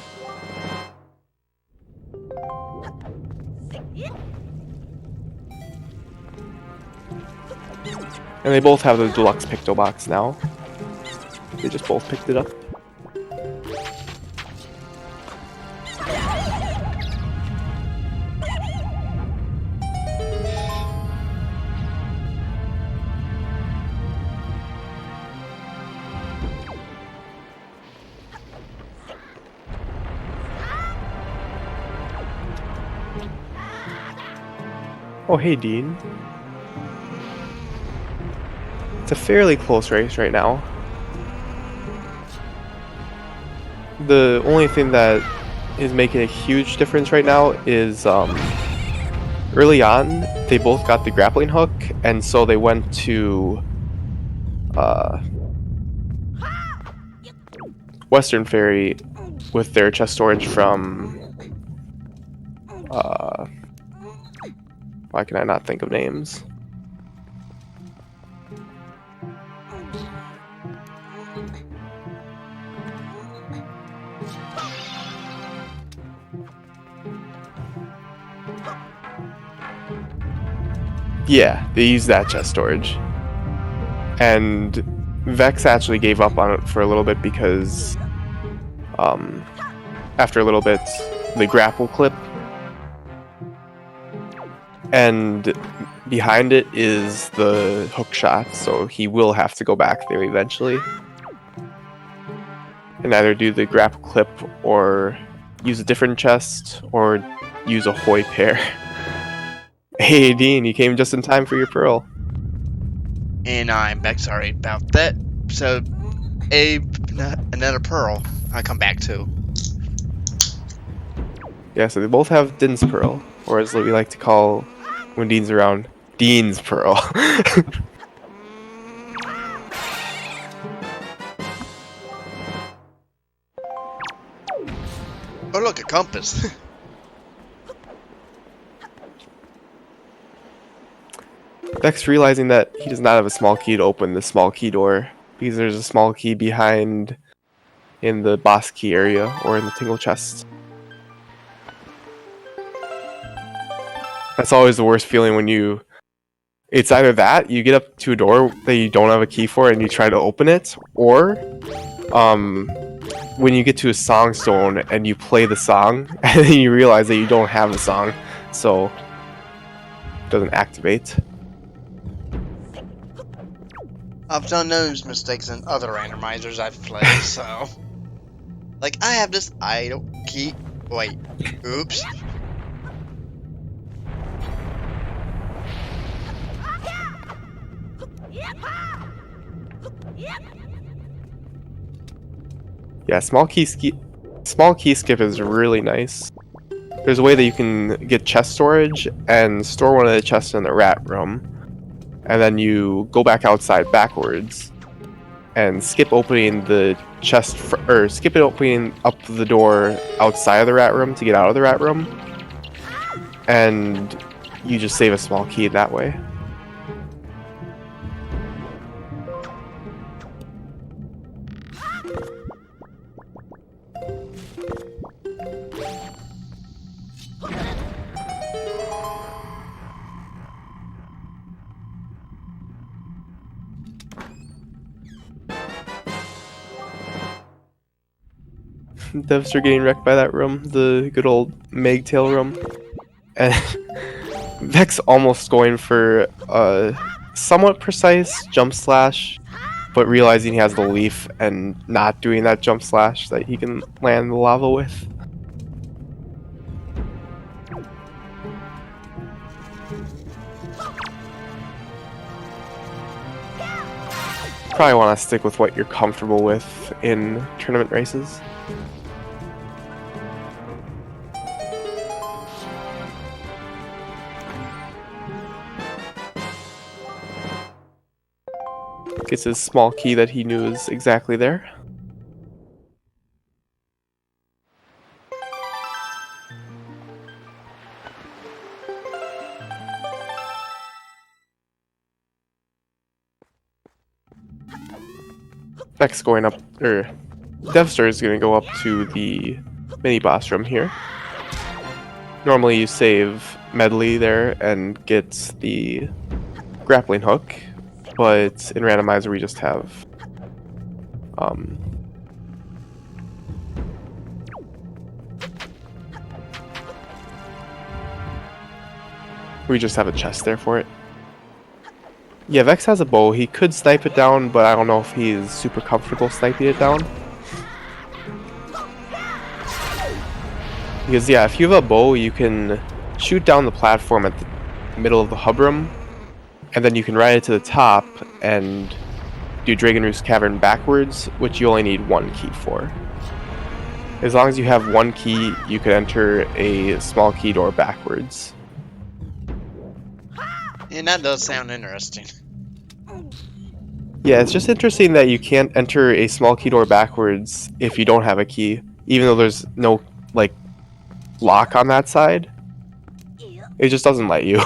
And they both have the deluxe Picto box now. They just both picked it up. Oh, hey, Dean. It's a fairly close race right now. The only thing that is making a huge difference right now is early on, they both got the grappling hook, and so they went to Western Ferry with their chest storage from why can I not think of names? Yeah, they used that chest storage. And Vex actually gave up on it for a little bit because after a little bit, the grapple clip, and behind it is the hook shot, so he will have to go back there eventually and either do the grapple clip or use a different chest or use a Hoi pair. Hey Dean, you came just in time for your pearl. And I'm back. Sorry about that. So, another pearl. I come back to. Yeah, so they both have Din's pearl, or as we like to call when Dean's around, Dean's pearl. Oh look, a compass. Vex realizing that he does not have a small key to open the small key door because there's a small key behind in the boss key area or in the tingle chest. That's always the worst feeling when you... It's either that, you get up to a door that you don't have a key for and you try to open it, or when you get to a song stone and you play the song, and then you realize that you don't have a song, so it doesn't activate. I've done those mistakes in other randomizers I've played, so. Like, I have this idle key. Wait. Oops. Yeah, small key skip is really nice. There's a way that you can get chest storage and store one of the chests in the rat room, and then you go back outside backwards and skip opening the chest or skip it opening up the door outside of the rat room to get out of the rat room, and you just save a small key that way. Dev5ter getting wrecked by that room, the good old Megtail room. And Vex almost going for a somewhat precise jump slash, but realizing he has the leaf and not doing that jump slash that he can land the lava with. Probably want to stick with what you're comfortable with in tournament races. Gets his small key that he knew is exactly there. Vex going up, or Dev5ter is going to go up to the mini boss room here. Normally you save Medley there and get the grappling hook, but in randomizer we just have a chest there for it. Yeah, Vex has a bow. He could snipe it down, but I don't know if he's super comfortable sniping it down. Because yeah, if you have a bow, you can shoot down the platform at the middle of the hub room, and then you can ride it to the top and do Dragon Roost Cavern backwards, which you only need one key for. As long as you have one key, you can enter a small key door backwards. And that does sound interesting. Yeah, it's just interesting that you can't enter a small key door backwards if you don't have a key, even though there's no, like, lock on that side. It just doesn't let you.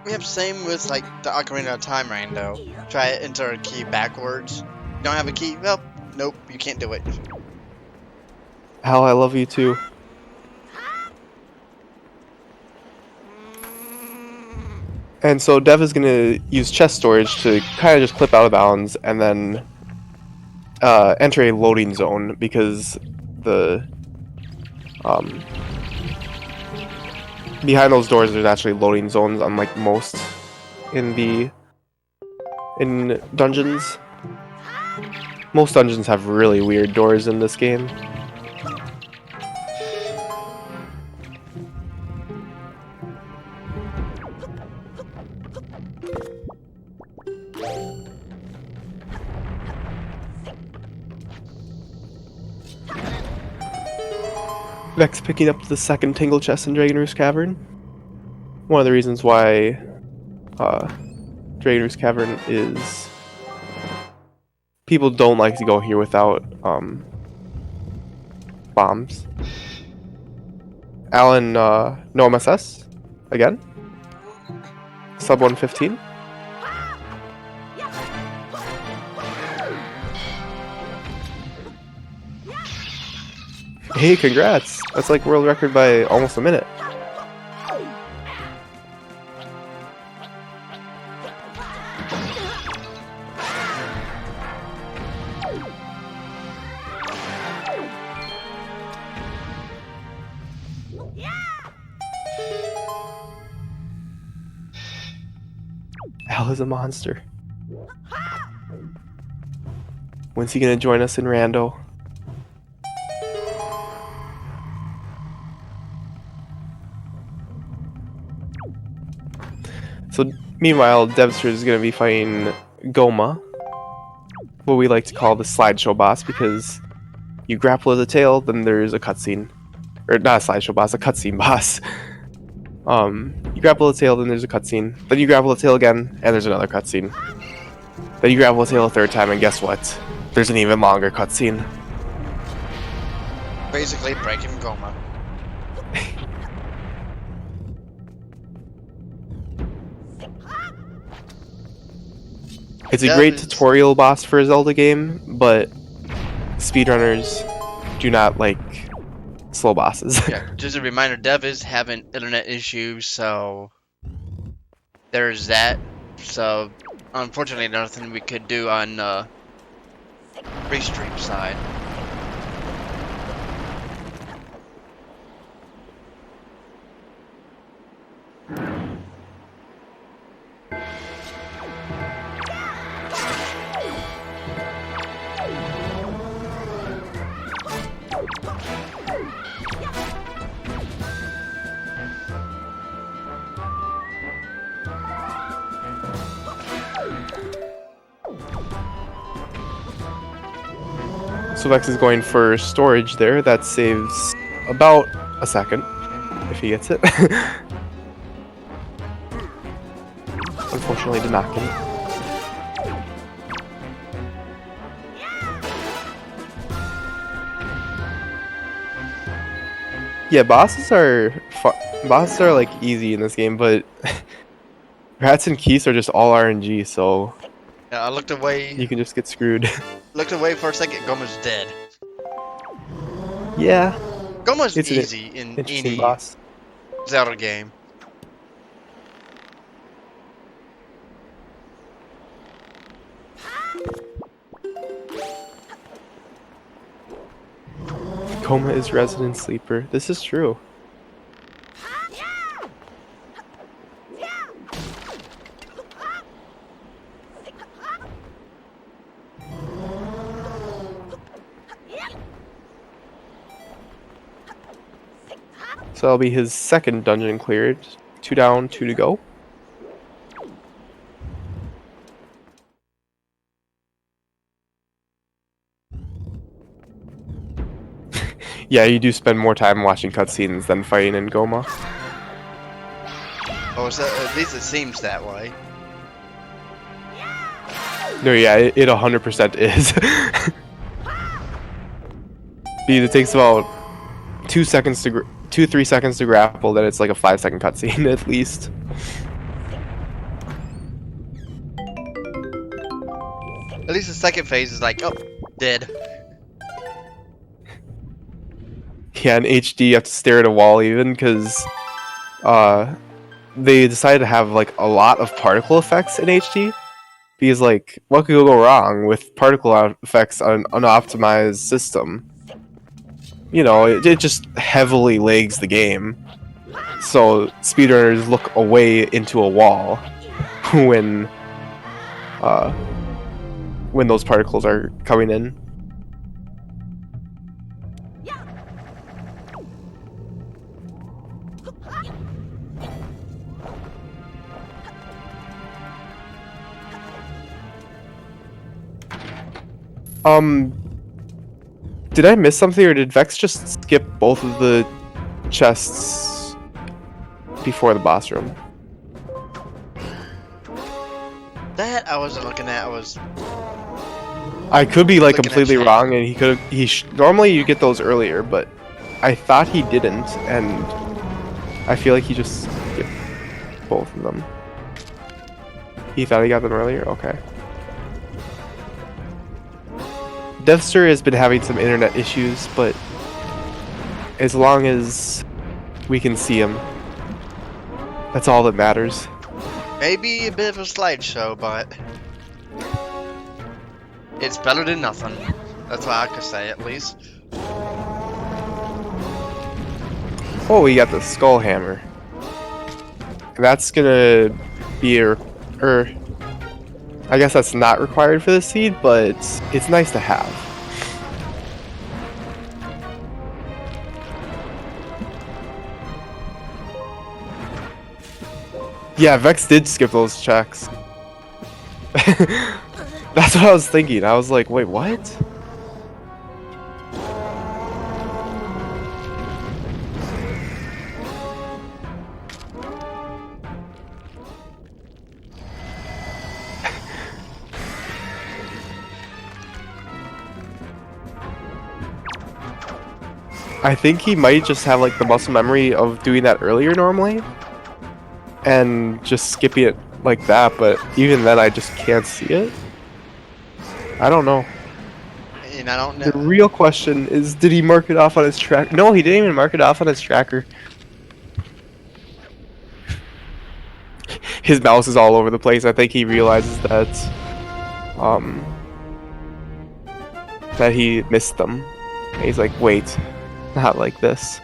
Yep, same with, like, the Ocarina of Time rando. Try to enter a key backwards. You don't have a key? Well, nope, you can't do it. Hal, I love you too. And so Dev is going to use chest storage to kind of just clip out of bounds and then enter a loading zone, because the behind those doors there's actually loading zones, unlike most in dungeons. Most dungeons have really weird doors in this game. Vex picking up the second Tingle chest in Dragon Roost Cavern. One of the reasons why Dragon Roost Cavern is... people don't like to go here without bombs. Alan, no MSS? Again? Sub 115? Hey, congrats! That's like world record by almost a minute. Val is a monster. When's he gonna join us in Rando? So meanwhile, Dev5ter is gonna be fighting Goma, what we like to call the slideshow boss, because you grapple at the tail, then there's a cutscene. Or not a slideshow boss, a cutscene boss. You grapple the tail, then there's a cutscene. Then you grapple the tail again, and there's another cutscene. Then you grapple the tail a third time, and guess what? There's an even longer cutscene. Basically breaking Goma. It's a great tutorial boss for a Zelda game, but speedrunners do not like slow bosses. Yeah, just a reminder, Dev is having internet issues, so there's that. So unfortunately, nothing we could do on restream side. So Vex is going for storage there. That saves about a second if he gets it. Unfortunately, did not get it. Yeah, bosses are like easy in this game, but rats and keys are just all RNG, so Yeah, I looked away. you can just get screwed. Looked away for a second. Goma's dead. Yeah, Goma's it's easy in interesting any boss. Zelda game. Coma is resident sleeper. This is true. So that'll be his second dungeon cleared. 2 down, 2 to go. Yeah, you do spend more time watching cutscenes than fighting in Goma. Oh, so at least it seems that way. No, yeah, it 100% is. Because it takes about 3 seconds to grapple, then it's like a 5-second cutscene at least. At least the second phase is like, oh, dead. Yeah, in HD you have to stare at a wall even, because they decided to have like a lot of particle effects in HD. Because like, what could go wrong with particle effects on an unoptimized system? You know, it just heavily lags the game. So speedrunners look away into a wall when those particles are coming in. Did I miss something, or did Vex just skip both of the chests before the boss room? That I wasn't looking at. I could be like Looking at completely chat. wrong, and normally you get those earlier, but I thought he didn't, and I feel like he just skipped both of them. He thought he got them earlier? Okay. Dev5ter has been having some internet issues, but as long as we can see him, that's all that matters. Maybe a bit of a slideshow, but it's better than nothing. That's what I could say, at least. Oh, we got the skull hammer. That's gonna be I guess that's not required for the seed, but it's nice to have. Yeah, Vex did skip those checks. That's what I was thinking. I was like, wait, what? I think he might just have like the muscle memory of doing that earlier normally and just skipping it like that, but even then I just can't see it. I don't know. And I don't The know. real question is, did he mark it off on his track? No, he didn't even mark it off on his tracker. His mouse is all over the place. I think he realizes that he missed them. And he's like, wait, not like this.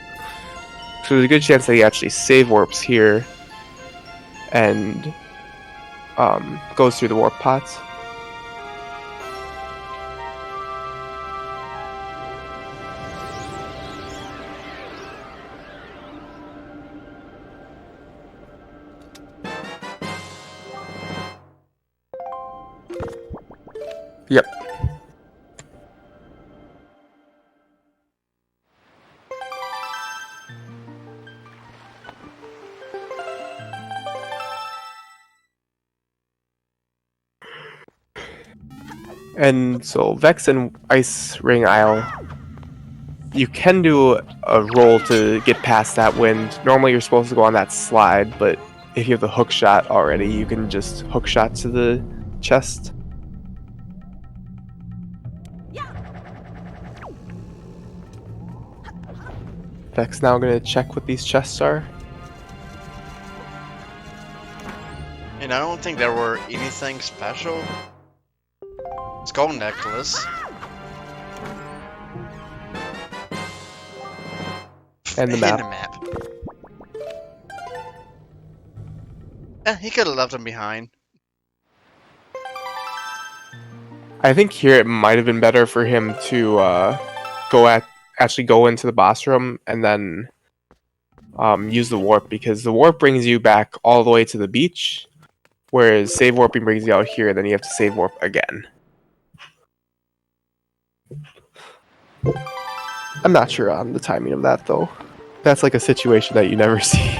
So there's a good chance that he actually save warps here and goes through the warp pots. Yep. And so Vex and Ice Ring Isle, you can do a roll to get past that wind. Normally you're supposed to go on that slide, but if you have the hook shot already, you can just hook shot to the chest. Vex now gonna check what these chests are. And I don't think there were anything special. Skull necklace. And the map. And a map. He could have left them behind. I think here it might have been better for him to actually go into the boss room and then use the warp, because the warp brings you back all the way to the beach, whereas save warping brings you out here, and then you have to save warp again. I'm not sure on the timing of that though. That's like a situation that you never see.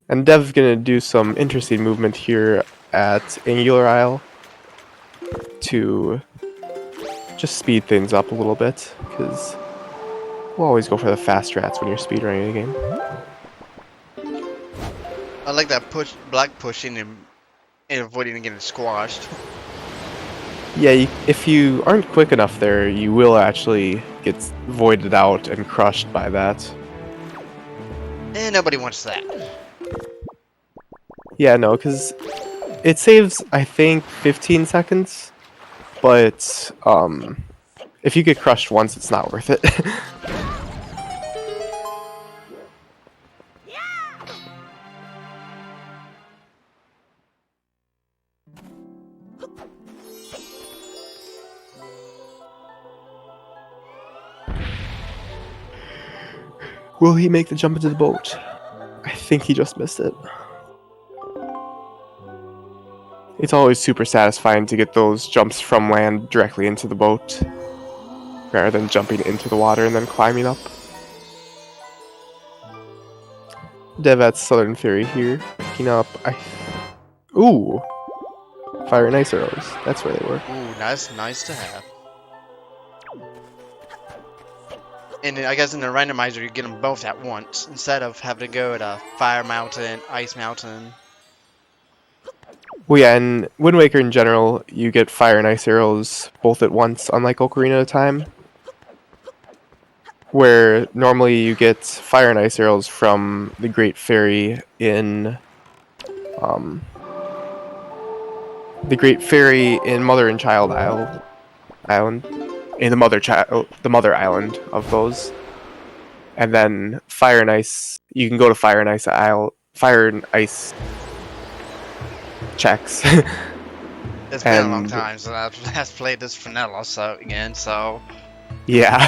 And Dev's gonna do some interesting movement here at Angular Isle to just speed things up a little bit, because we'll always go for the fast strats when you're speedrunning a game. I like that black pushing and avoiding getting squashed. Yeah, if you aren't quick enough there, you will actually get voided out and crushed by that. And nobody wants that. Yeah, no, because it saves, I think, 15 seconds, but if you get crushed once, it's not worth it. Will he make the jump into the boat? I think he just missed it. It's always super satisfying to get those jumps from land directly into the boat, rather than jumping into the water and then climbing up. Dev at Southern Theory here, picking up, ooh! Fire and ice arrows, that's where they were. Ooh, nice to have. And I guess in the randomizer, you get them both at once, instead of having to go to Fire Mountain, Ice Mountain. Well, yeah, in Wind Waker in general, you get fire and ice arrows both at once, unlike Ocarina of Time, where normally you get fire and ice arrows from the Great Fairy in Mother and Child Island, in the Mother Island of those, and then fire and ice. You can go to Fire and Ice Isle, Fire and Ice checks. It's been a long And time since I've last played this vanilla, so yeah,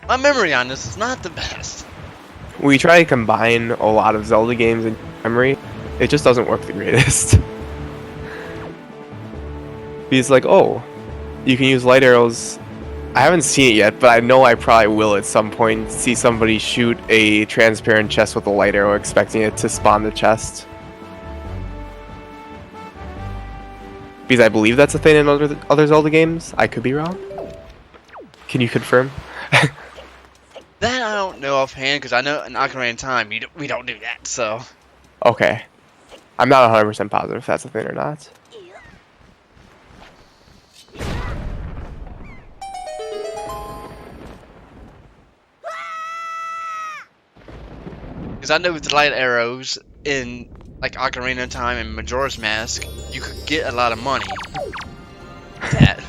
my memory on this is not the best. we try to combine a lot of Zelda games in memory. It just doesn't work the greatest. He's like, oh, you can use light arrows. I haven't seen it yet, but I know I probably will at some point see somebody shoot a transparent chest with a light arrow expecting it to spawn the chest. Because I believe that's a thing in other Zelda games. I could be wrong. Can you confirm? That I don't know offhand, because I know in Ocarina of Time we don't do that, so... Okay. I'm not 100% positive if that's a thing or not. Because I know with the light arrows in, like, Ocarina of Time and Majora's Mask, you could get a lot of money. That.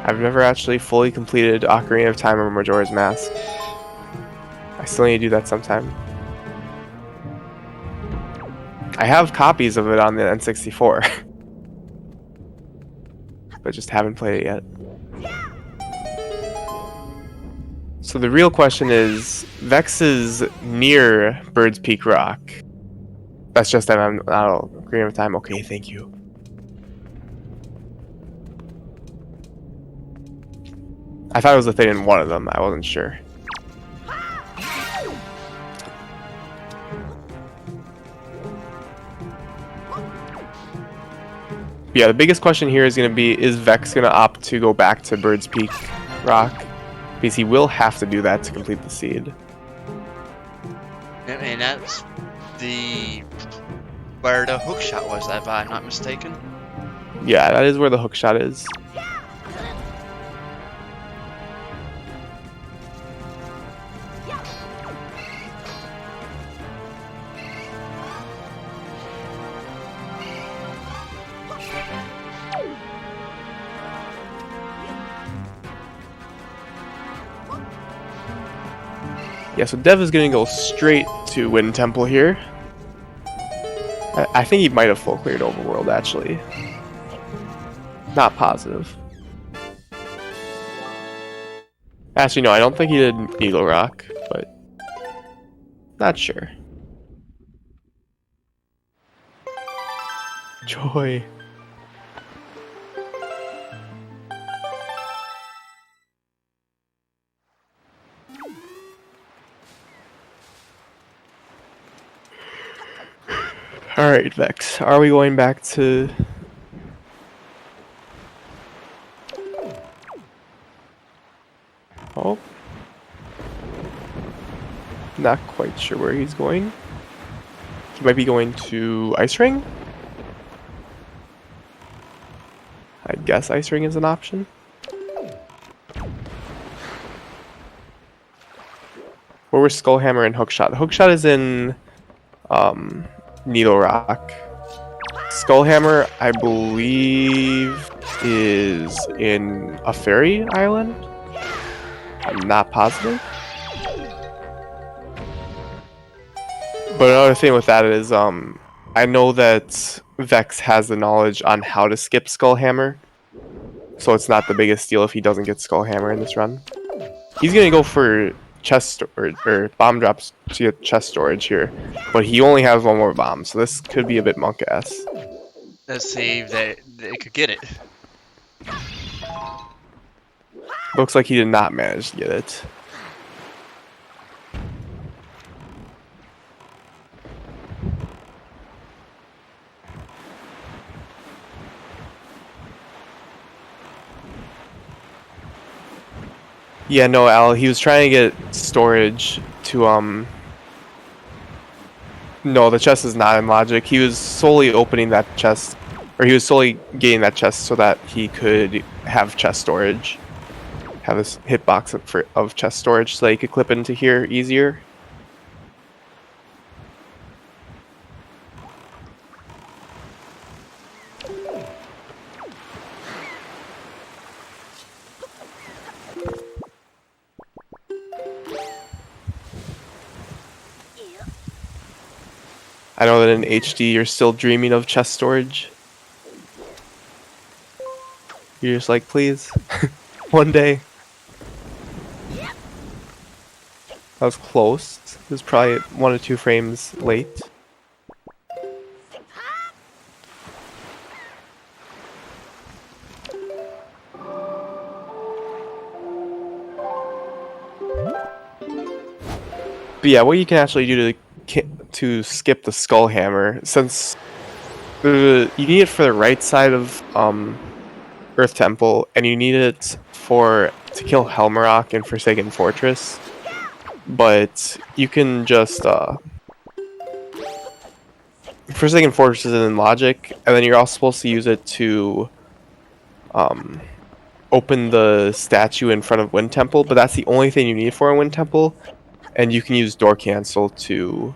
I've never actually fully completed Ocarina of Time or Majora's Mask. I still need to do that sometime. I have copies of it on the N64. But just haven't played it yet. So the real question is, Vex is near Bird's Peak Rock. That's just that I'm not Ocarina of Time. Okay, thank you. I thought it was a thing in one of them. I wasn't sure. Yeah, the biggest question here is going to be, is Vex going to opt to go back to Bird's Peak Rock? Because he will have to do that to complete the seed. And that's where the hook shot was, if I'm not mistaken. Yeah, that is where the hook shot is. Yeah, so Dev is going to go straight to Wind Temple here. I think he might have full cleared Overworld, actually. Not positive. Actually, no, I don't think he did Needle Rock, but not sure. Joy. Alright, Vex. Are we going back to... Oh. Not quite sure where he's going. He might be going to Ice Ring? I guess Ice Ring is an option. Where were Skullhammer and Hookshot? Hookshot is in Needle Rock. Skullhammer, I believe, is in a fairy island. I'm not positive. But another thing with that is, I know that Vex has the knowledge on how to skip Skullhammer, so it's not the biggest deal if he doesn't get Skullhammer in this run. He's gonna go for chest storage, or bomb drops to get chest storage here, but he only has one more bomb, so this could be a bit monk-ass. Let's see if they could get it. Looks like he did not manage to get it. Yeah, no, Al, he was trying to get storage to, No, the chest is not in logic. He was solely opening that chest, or he was solely getting that chest so that he could have chest storage. Have this hitbox of chest storage so that he could clip into here easier. I know that in HD you're still dreaming of chest storage. You're just like, please, one day. That was close. It was probably 1 or 2 frames late. But yeah, what you can actually do to skip the skull hammer, since you need it for the right side of Earth Temple, and you need it to kill Helmarok in Forsaken Fortress. But you can just Forsaken Fortress is in logic, and then you're also supposed to use it to open the statue in front of Wind Temple. But that's the only thing you need for a Wind Temple, and you can use door cancel to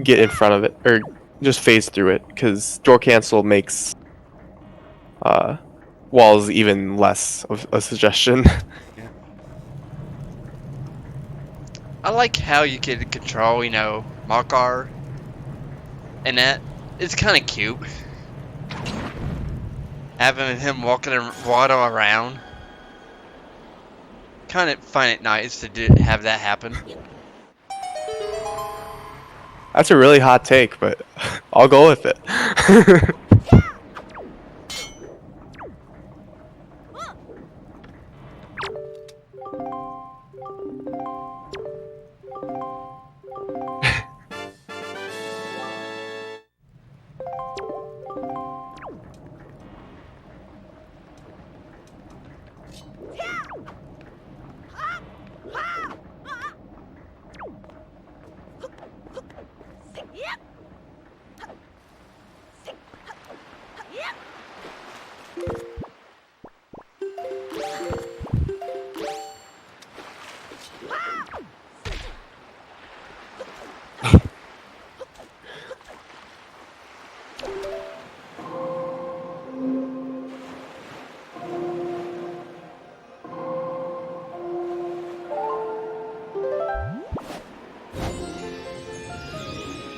get in front of it, or just phase through it, because door cancel makes walls even less of a suggestion. Yeah. I like how you can control, Makar, and that it's kind of cute. Having him waddle around. Kind of find it nice to have that happen. That's a really hot take, but I'll go with it.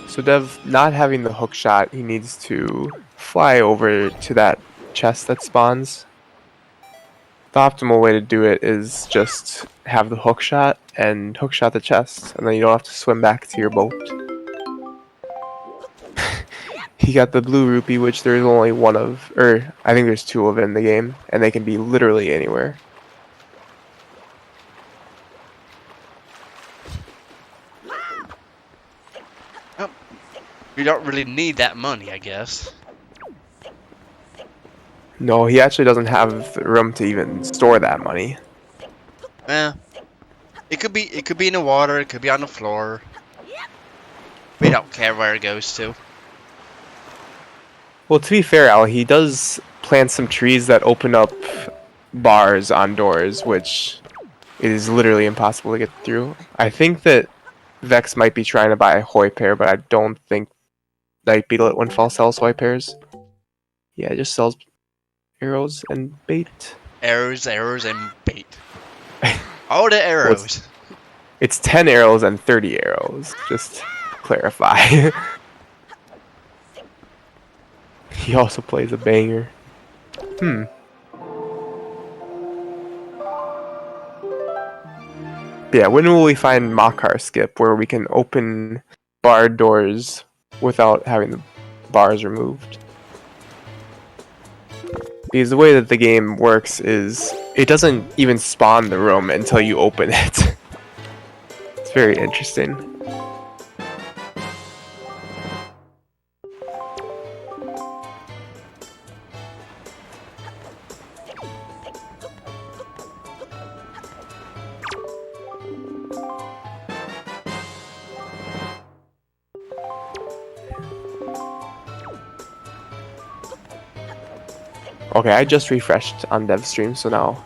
So Dev, not having the hook shot, he needs to fly over to that chest that spawns. The optimal way to do it is just have the hook shot and hook shot the chest, and then you don't have to swim back to your boat. He got the blue rupee, which there's only one of, or I think there's 2 of it in the game, and they can be literally anywhere. Oh, you don't really need that money, I guess. No, he actually doesn't have the room to even store that money. Eh, it could be in the water, it could be on the floor. We don't care where it goes to. Well, to be fair, Al, he does plant some trees that open up bars on doors, which it is literally impossible to get through. I think that Vex might be trying to buy a Hoi pair, but I don't think Night Beetle at Windfall sells Hoi pairs. Yeah, it just sells arrows and bait. Arrows, and bait. All the arrows. Well, it's 10 arrows and 30 arrows, just to clarify. He also plays a banger. But yeah, when will we find Makar Skip, where we can open barred doors without having the bars removed? Because the way that the game works is it doesn't even spawn the room until you open it. It's very interesting. Okay, I just refreshed on Dev stream, so now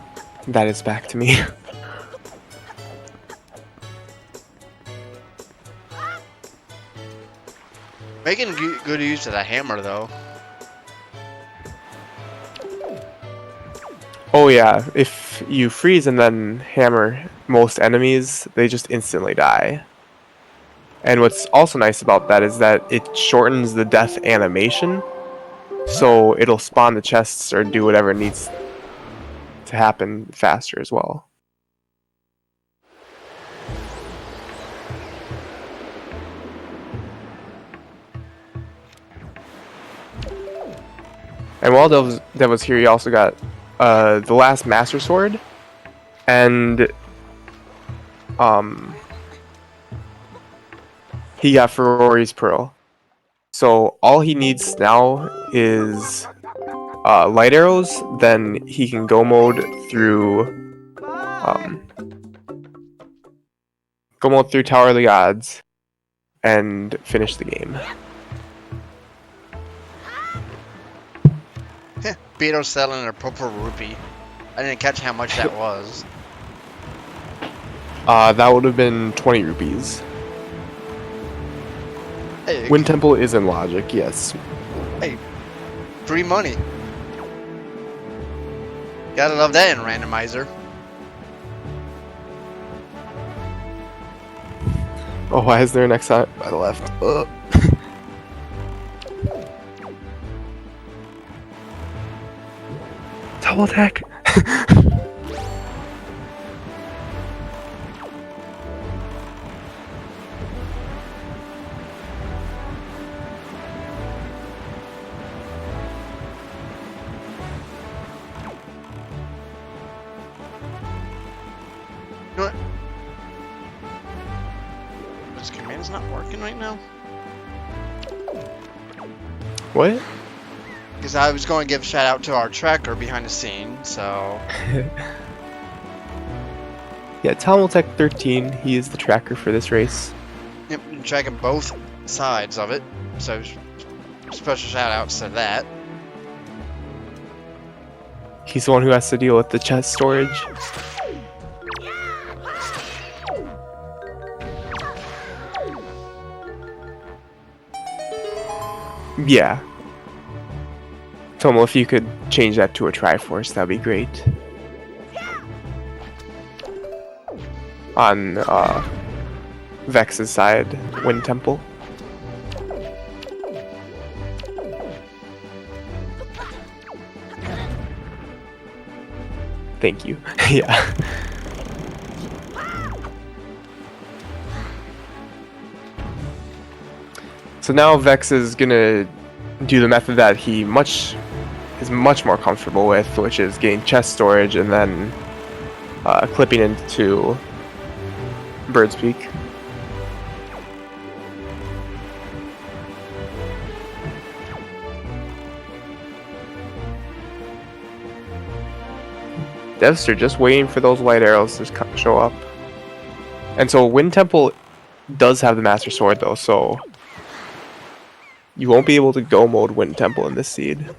that is back to me. Making good use of that hammer, though. Oh yeah, if you freeze and then hammer most enemies, they just instantly die. And what's also nice about that is that it shortens the death animation, so it'll spawn the chests or do whatever needs to happen faster as well. And while Dev was here, he also got the last Master Sword, and he got Ferori's Pearl. So all he needs now is light arrows, then he can go mode through Tower of the Gods and finish the game. Beto selling a purple rupee. I didn't catch how much that was. That would have been 20 rupees. Hey, Wind Temple is in logic, yes. hey, free money. Gotta love that in randomizer. Oh, why is there an X on by the left? Ugh. Double attack! You know what? This command's not working right now. What? Because I was going to give a shout out to our tracker behind the scene, so. Yeah, Talmotech 13, he is the tracker for this race. Yep, I'm tracking both sides of it, so special shout outs to that. He's the one who has to deal with the chest storage. Yeah. Tomo, if you could change that to a Triforce, that'd be great. On Vex's side, Wind Temple. Thank you. Yeah. So now Vex is gonna do the method that he is much more comfortable with, which is getting chest storage and then clipping into Bird's Peak. Dev5ter just waiting for those light arrows to show up. And so Wind Temple does have the Master Sword though, so you won't be able to go mode Wind Temple in this seed.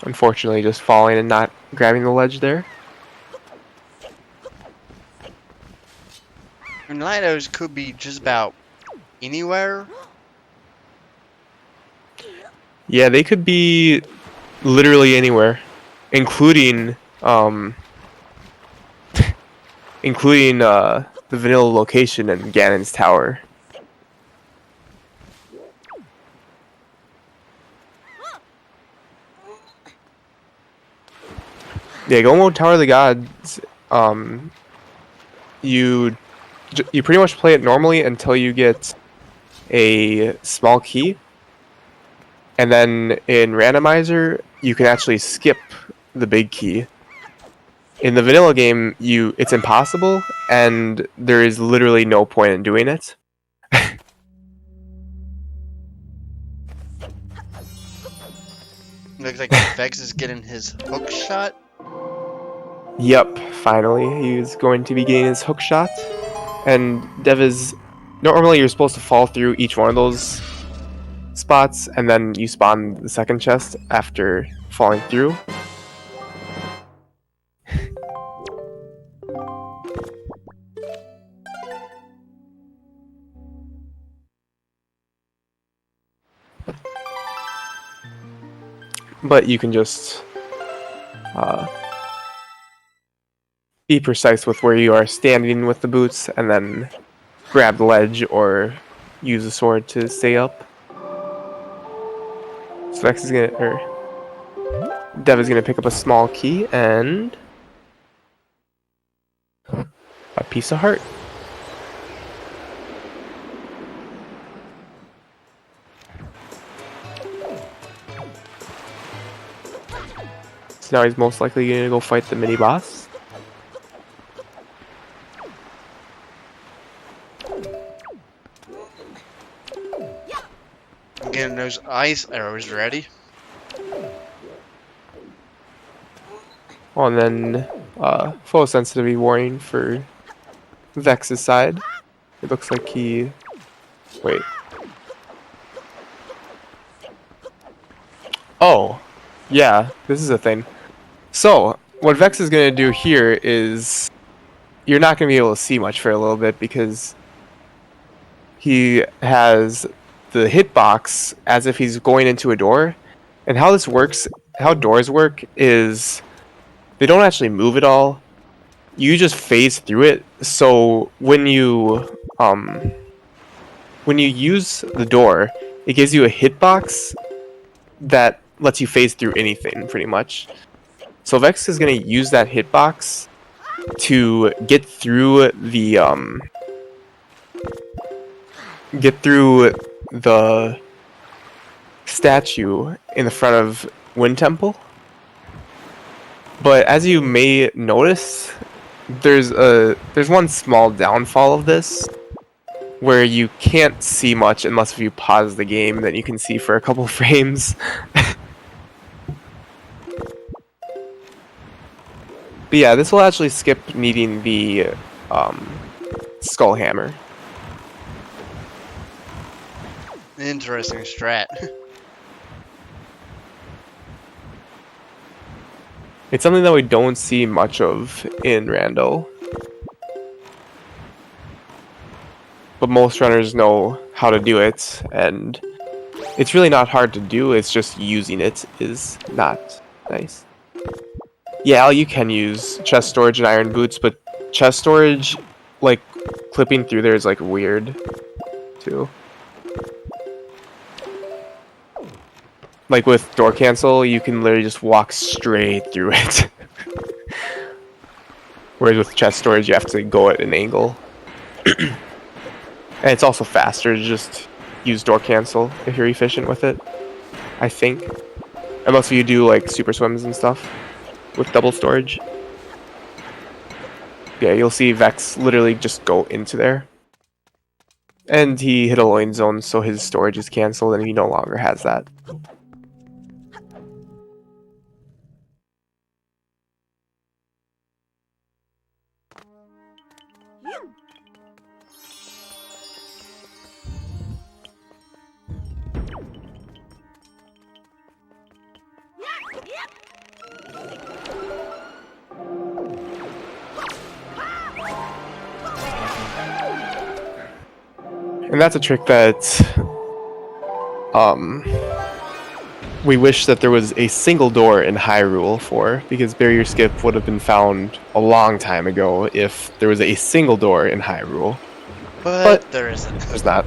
Unfortunately, just falling and not grabbing the ledge there. And Lidos could be just about anywhere. Yeah, they could be literally anywhere, including including the vanilla location and Ganon's tower. Yeah, go mode Tower of the Gods. You pretty much play it normally until you get a small key, and then in randomizer you can actually skip the big key. In the vanilla game, it's impossible, and there is literally no point in doing it. Looks like Vex is getting his hook shot. Yep, finally, he's going to be getting his hook shot. And Dev is... Normally you're supposed to fall through each one of those spots, and then you spawn the second chest after falling through. but you can just be precise with where you are standing with the boots, and then grab the ledge or use a sword to stay up. So Vex is gonna, or Dev is gonna pick up a small key and a piece of heart. So now he's most likely gonna go fight the mini boss. I'm getting those ice arrows ready. Oh, and then photosensitivity warning for Vex's side. It looks like he... Wait. Oh, yeah, this is a thing. So, what Vex is going to do here is... You're not going to be able to see much for a little bit because he has the hitbox as if he's going into a door. And how this works, how doors work is they don't actually move at all. You just phase through it. So when you use the door, it gives you a hitbox that lets you phase through anything pretty much. So Vex is going to use that hitbox to get through the statue in the front of Wind Temple. But as you may notice, there's one small downfall of this where you can't see much unless if you pause the game, then you can see for a couple frames. But yeah, this will actually skip needing the skull hammer. Interesting strat. It's something that we don't see much of in Rando. But most runners know how to do it, and it's really not hard to do, it's just using it is not nice. Yeah, you can use chest storage and iron boots, but chest storage, like, clipping through there is, like, weird, too. Like, with door cancel, you can literally just walk straight through it. Whereas with chest storage, you have to go at an angle. And it's also faster to just use door cancel if you're efficient with it, I think. Unless you do, like, super swims and stuff with double storage. Yeah, you'll see Vex literally just go into there. And he hit a loin zone, so his storage is cancelled, and he no longer has that. And that's a trick that we wish that there was a single door in Hyrule for, because barrier skip would have been found a long time ago if there was a single door in Hyrule. But there isn't. There's not.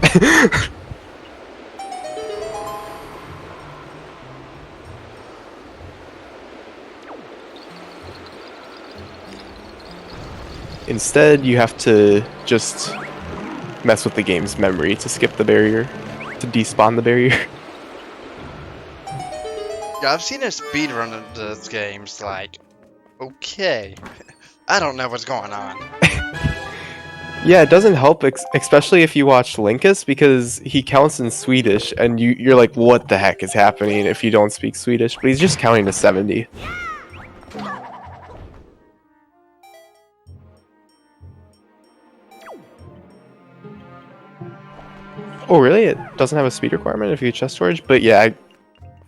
Instead, you have to just mess with the game's memory to skip the barrier, to despawn the barrier. Yeah, I've seen a speedrun of this game's like, okay, I don't know what's going on. Yeah, it doesn't help, especially if you watch Linkus, because he counts in Swedish, and you're like, what the heck is happening if you don't speak Swedish? But he's just counting to 70. Oh, really? It doesn't have a speed requirement if you chest storage? But yeah,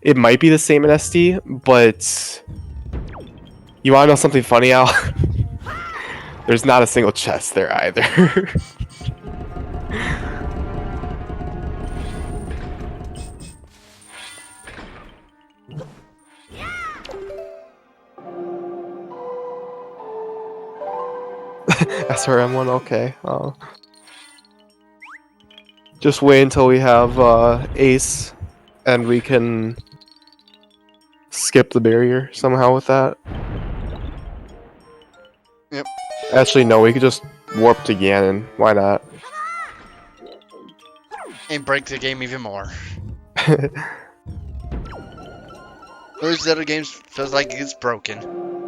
it might be the same in SD, but... You wanna know something funny, Al? There's not a single chest there either. SRM1, okay. Just wait until we have Ace, and we can skip the barrier somehow with that. Yep. Actually, no, we could just warp to Ganon. Why not? And break the game even more. Those other games feels like it's broken.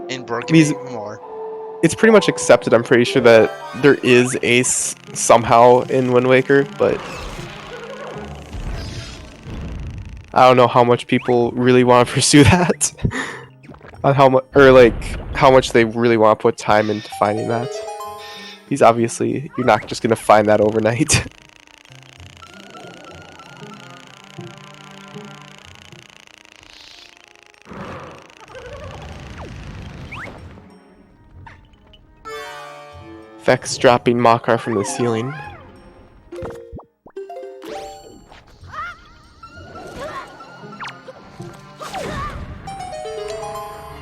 And broken These- even more. It's pretty much accepted, I'm pretty sure, that there is Ace somehow in Wind Waker, but I don't know how much people really want to pursue that. On how much, or like, how much they really want to put time into finding that. He's obviously, you're not just gonna find that overnight. Vex dropping Makar from the ceiling.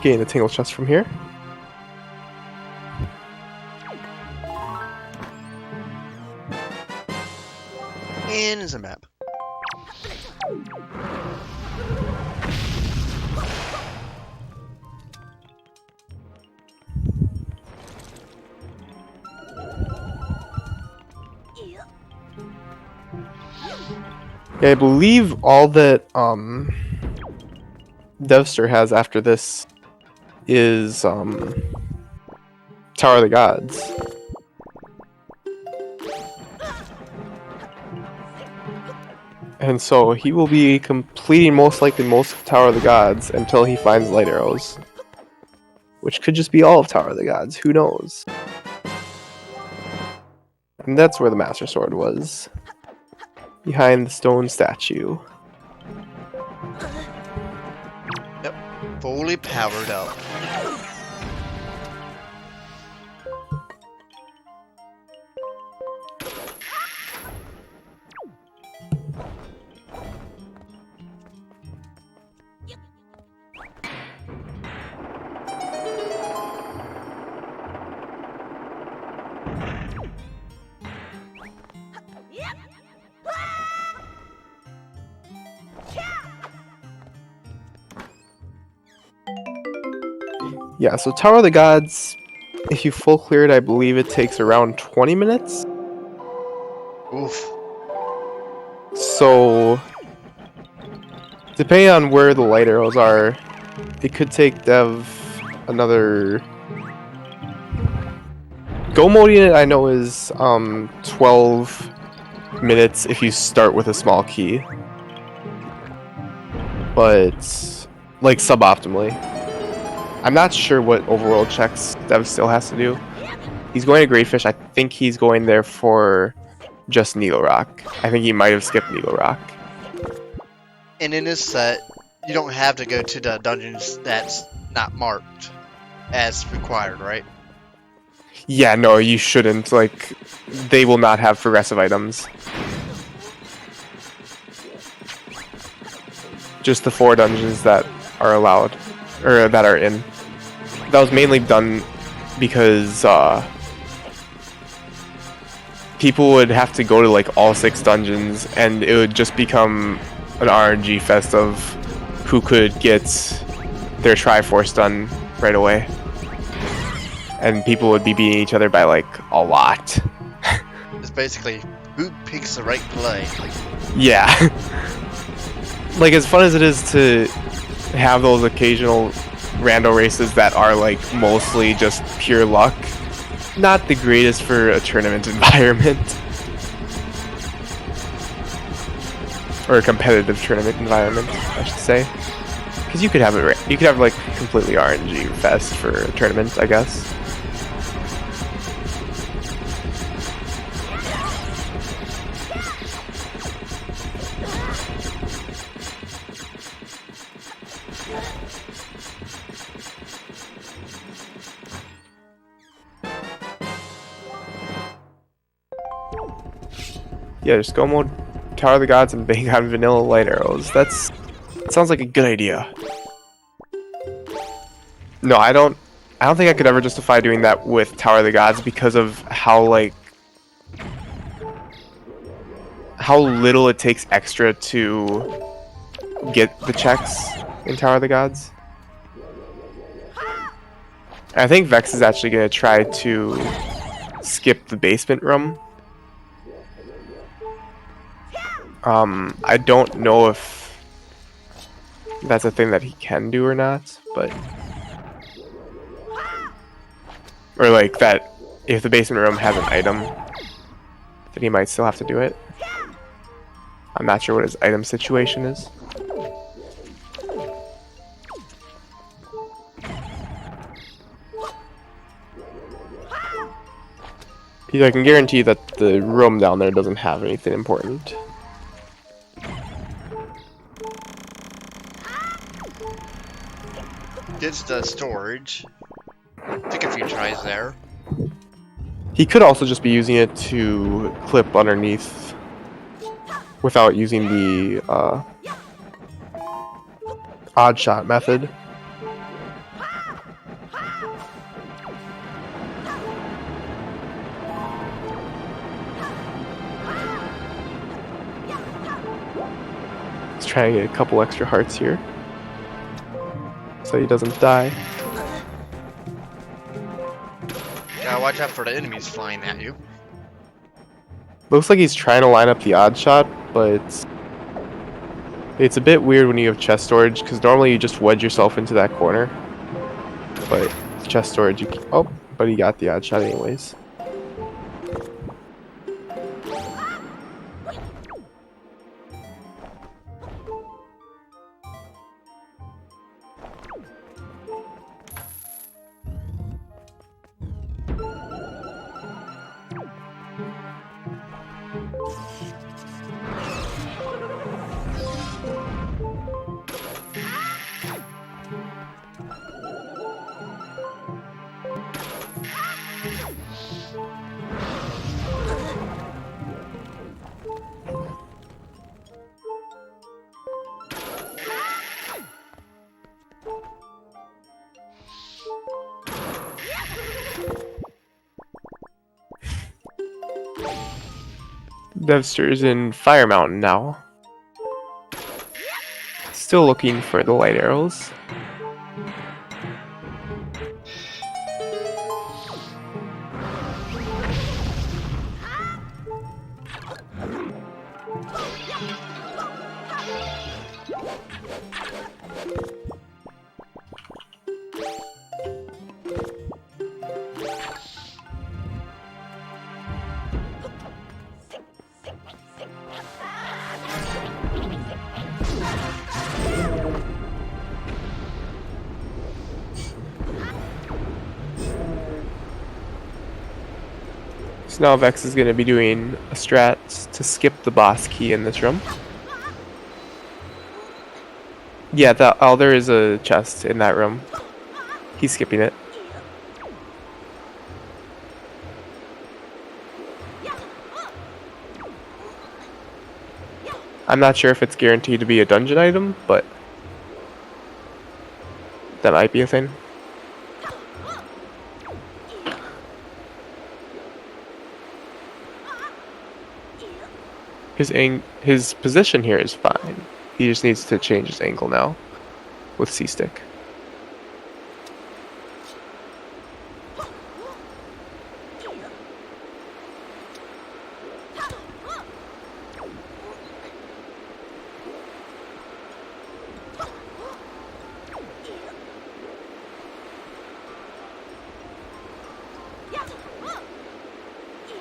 Getting the Tingle Chest from here. And is a map. Yeah, I believe all that Dev5ter has after this is Tower of the Gods. And so he will be completing most likely most of Tower of the Gods until he finds Light Arrows. Which could just be all of Tower of the Gods, who knows? And that's where the Master Sword was. Behind the stone statue. Yep. Fully powered up. Yeah, so Tower of the Gods, if you full clear it, I believe it takes around 20 minutes. Oof. So, depending on where the light arrows are, it could take Dev another... Go moding it, I know, is 12 minutes if you start with a small key. But, like, suboptimally. I'm not sure what overworld checks Dev still has to do. He's going to Great Fish. I think he's going there for just Needle Rock. I think he might have skipped Needle Rock. And in this set, you don't have to go to the dungeons that's not marked as required, right? Yeah, no, you shouldn't. Like, they will not have progressive items. Just the 4 dungeons that are allowed, or that are in. That was mainly done because people would have to go to like all 6 dungeons, and it would just become an RNG fest of who could get their Triforce done right away. And people would be beating each other by like a lot. It's basically who picks the right play. Yeah. Like, as fun as it is to have those occasional rando races that are like mostly just pure luck, not the greatest for a tournament environment. Or a competitive tournament environment, I should say. Because you could have it, you could have like completely RNG fest for a tournament, I guess. Yeah, just go mode Tower of the Gods and bank on vanilla light arrows. That sounds like a good idea. No, I don't I don't think I could ever justify doing that with Tower of the Gods because of how little it takes extra to get the checks in Tower of the Gods. I think Vex is actually going to try to skip the basement room. I don't know if that's a thing that he can do or not, but... Or like that, if the basement room has an item, then he might still have to do it. I'm not sure what his item situation is. I can guarantee that the room down there doesn't have anything important. Gets the storage. Took a few tries there. He could also just be using it to clip underneath without using the odd shot method. Let's try and get a couple extra hearts here so he doesn't die. Gotta watch out for the enemies flying at you. Looks like he's trying to line up the odd shot, but it's a bit weird when you have chest storage, because normally you just wedge yourself into that corner. But with chest storage, but he got the odd shot anyways. Dev5ter is in Fire Mountain now. Still looking for the light arrows. So now Vex is going to be doing a strat to skip the boss key in this room. Yeah, there is a chest in that room. He's skipping it. I'm not sure if it's guaranteed to be a dungeon item, but that might be a thing. His position here is fine. He just needs to change his angle now with C-stick.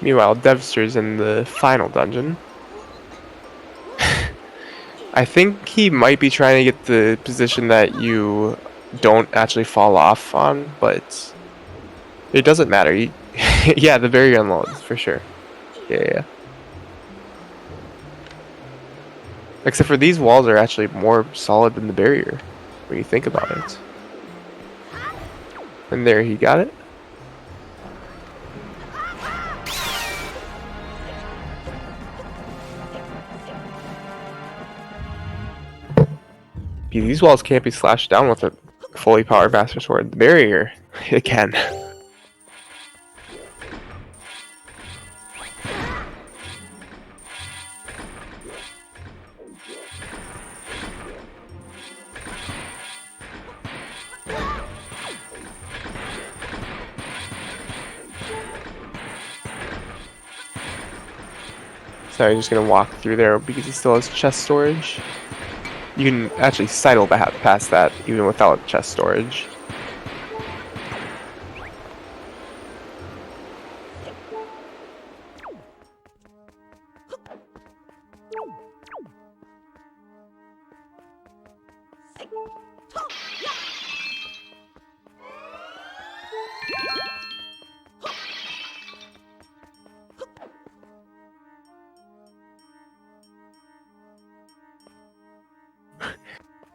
Meanwhile, Dev5ter's in the final dungeon. I think he might be trying to get the position that you don't actually fall off on, but it doesn't matter. Yeah, the barrier unloads, for sure. Yeah. Except for these walls are actually more solid than the barrier, when you think about it. And there, he got it. These walls can't be slashed down with a fully powered Master Sword. The barrier. It can. Sorry, just gonna walk through there because he still has chest storage. You can actually sidle past that even without chest storage.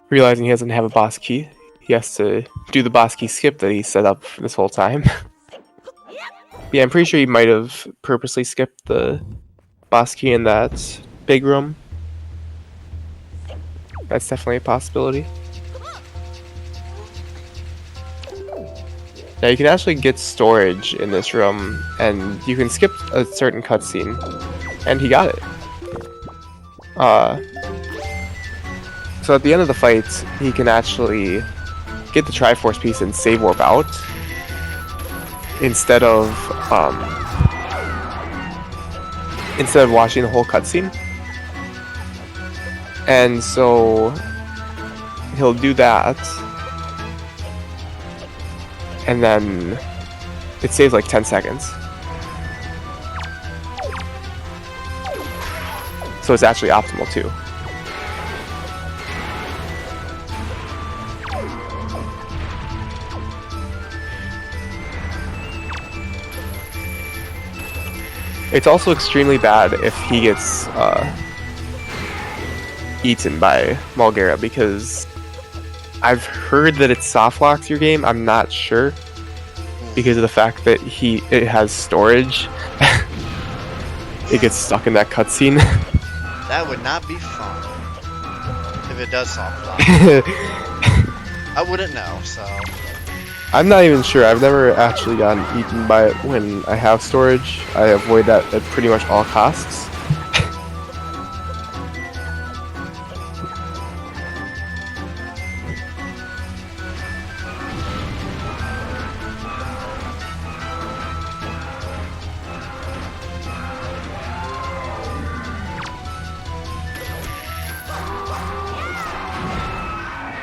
Realizing he doesn't have a boss key, he has to do the boss key skip that he set up this whole time. Yeah, I'm pretty sure he might have purposely skipped the boss key in that big room. That's definitely a possibility. Yeah, you can actually get storage in this room, and you can skip a certain cutscene, and he got it. So at the end of the fight, he can actually get the Triforce piece and save warp out instead of watching the whole cutscene. And so he'll do that, and then it saves like 10 seconds. So it's actually optimal too. It's also extremely bad if he gets eaten by Mulgara, because I've heard that it soft locks your game. I'm not sure because of the fact that it has storage. It gets stuck in that cutscene. That would not be fun if it does soft lock. I wouldn't know, so. I'm not even sure. I've never actually gotten eaten by it when I have storage. I avoid that at pretty much all costs.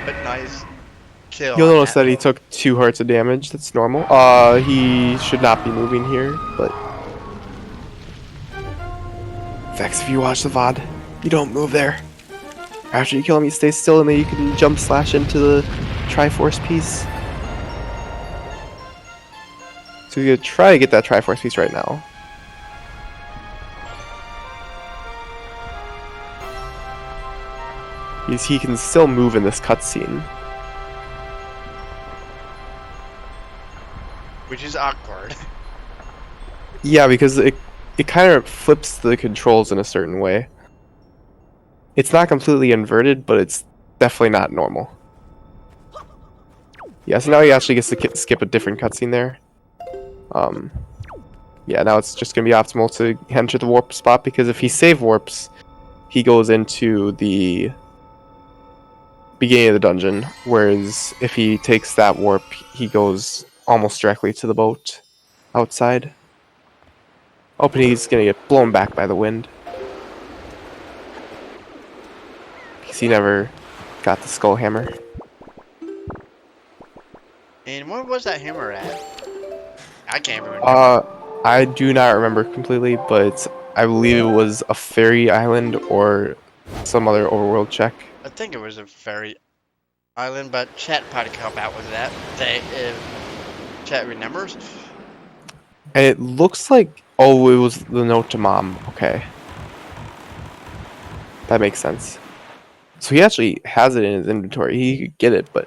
But nice kill. You'll notice that he took 2 hearts of damage. That's normal. He should not be moving here, but Vex, if you watch the VOD, you don't move there. After you kill him, you stay still, and then you can jump slash into the Triforce piece. So you're gonna try to get that Triforce piece right now. He can still move in this cutscene. Which is awkward. Yeah, because it kind of flips the controls in a certain way. It's not completely inverted, but it's definitely not normal. Yeah, so now he actually gets to skip a different cutscene there. Yeah, now it's just going to be optimal to enter the warp spot, because if he save warps, he goes into the beginning of the dungeon, whereas if he takes that warp, he goes almost directly to the boat outside. Hoping he's going to get blown back by the wind, because he never got the skull hammer. And where was that hammer at? I can't remember. I do not remember completely, but I believe it was a fairy island or some other overworld check. I think it was a fairy island, but chat probably come out with that. Chat remembers. And it looks like, oh, it was the note to mom. Okay. That makes sense. So he actually has it in his inventory. He could get it, but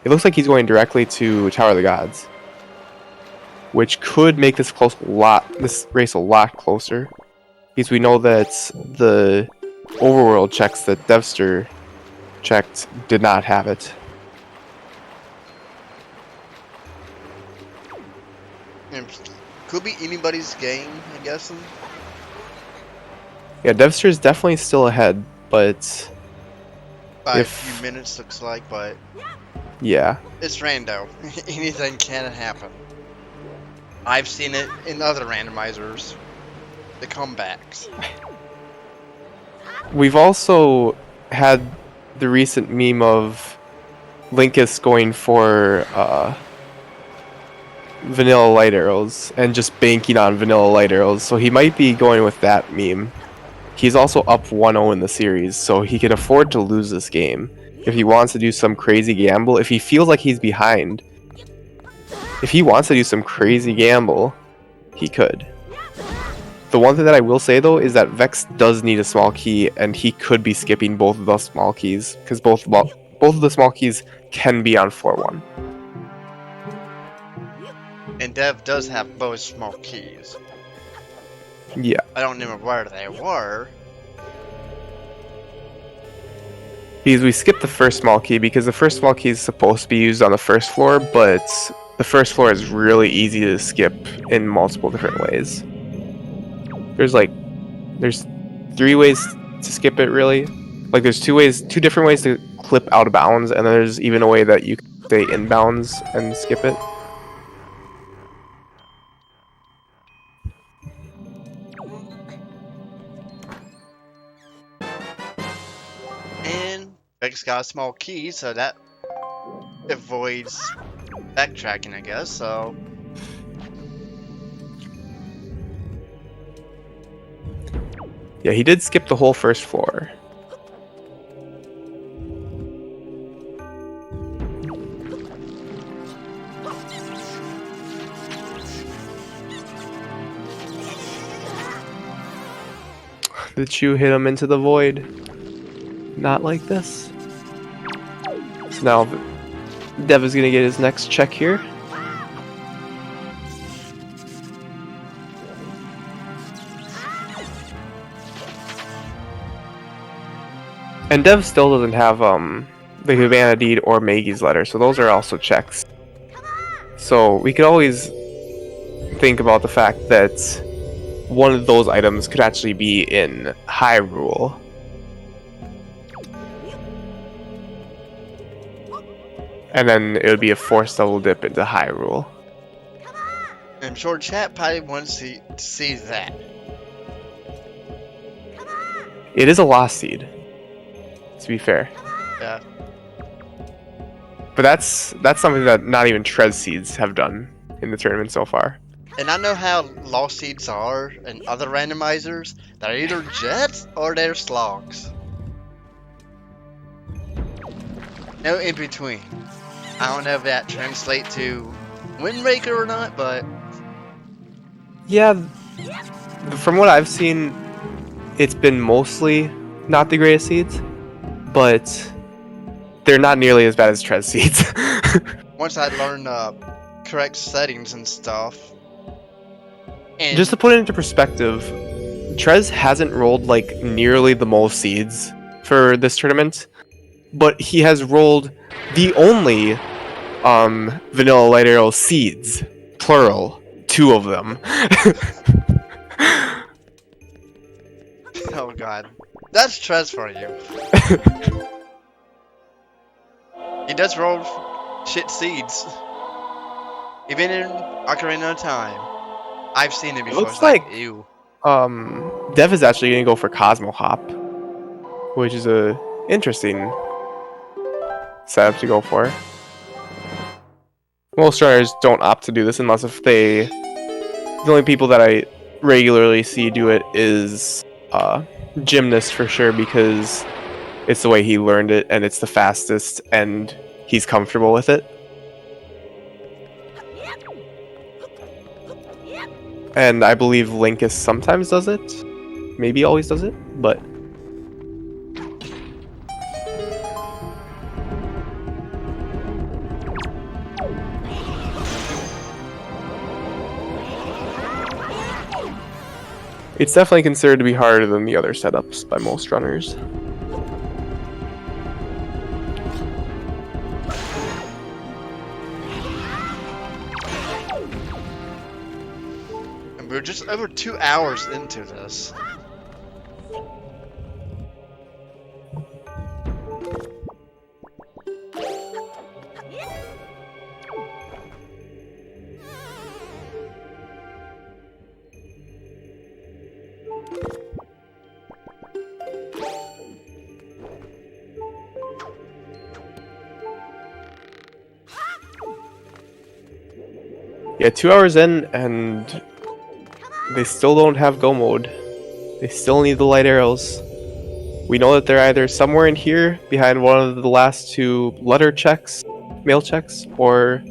it looks like he's going directly to Tower of the Gods, which could make this race a lot closer, because we know that the overworld checks that Dev5ter checked did not have it. And could be anybody's game, I'm guessing. Yeah, Dev5ter is definitely still ahead, but By a if few minutes, looks like, but yeah, it's rando. Anything can happen. I've seen it in other randomizers. The comebacks. we've also had the recent meme of Linkus going for vanilla light arrows and just banking on vanilla light arrows, so he might be going with that meme. He's also up 1-0 in the series, so he can afford to lose this game if he wants to do some crazy gamble. If he feels like he's behind, if he wants to do some crazy gamble, he could. The one thing that I will say though is that Vex does need a small key, and he could be skipping both of those small keys because both of the small keys can be on 4-1. And Dev does have both small keys. Yeah. I don't remember where they were. Because we skipped the first small key because the first small key is supposed to be used on the first floor, but the first floor is really easy to skip in multiple different ways. There's 3 ways to skip it really. Like there's 2 different ways to clip out of bounds, and then there's even a way that you can stay inbounds and skip it. And Vex got a small key, so that avoids backtracking, I guess, so... Yeah, he did skip the whole first floor. Did you hit him into the void? Not like this. So now Dev is gonna get his next check here. And Dev still doesn't have the Havana Deed or Maggie's letter, so those are also checks. So we could always think about the fact that one of those items could actually be in Hyrule. And then it would be a forced double dip into Hyrule. I'm sure chat probably wants to see that. It is a lost seed, to be fair. Yeah. But that's something that not even Trez seeds have done in the tournament so far. And I know how lost seeds are in other randomizers. They're either jets or they're slogs. No in between. I don't know if that translates to Wind Waker or not, but Yeah, from what I've seen, it's been mostly not the greatest seeds, but they're not nearly as bad as Trez seeds. once I learn correct settings and stuff. And Just to put it into perspective, Trez hasn't rolled like nearly the most seeds for this tournament, but he has rolled the only vanilla light arrow seeds, plural, 2 of them. oh god, that's Trez for you. He does roll shit seeds, even in Ocarina of Time. I've seen it before. Looks it's like ew. Dev is actually gonna go for Cosmo Hop, which is a interesting setup to go for. Most runners don't opt to do this unless if the only people that I regularly see do it is Gymnast for sure, because it's the way he learned it and it's the fastest and he's comfortable with it. And I believe Linkus sometimes does it, maybe always does it, but it's definitely considered to be harder than the other setups by most runners. just over 2 hours into this. Yeah, 2 hours in, and they still don't have go mode. They still need the light arrows. We know that they're either somewhere in here, behind one of the last 2 letter checks, mail checks, or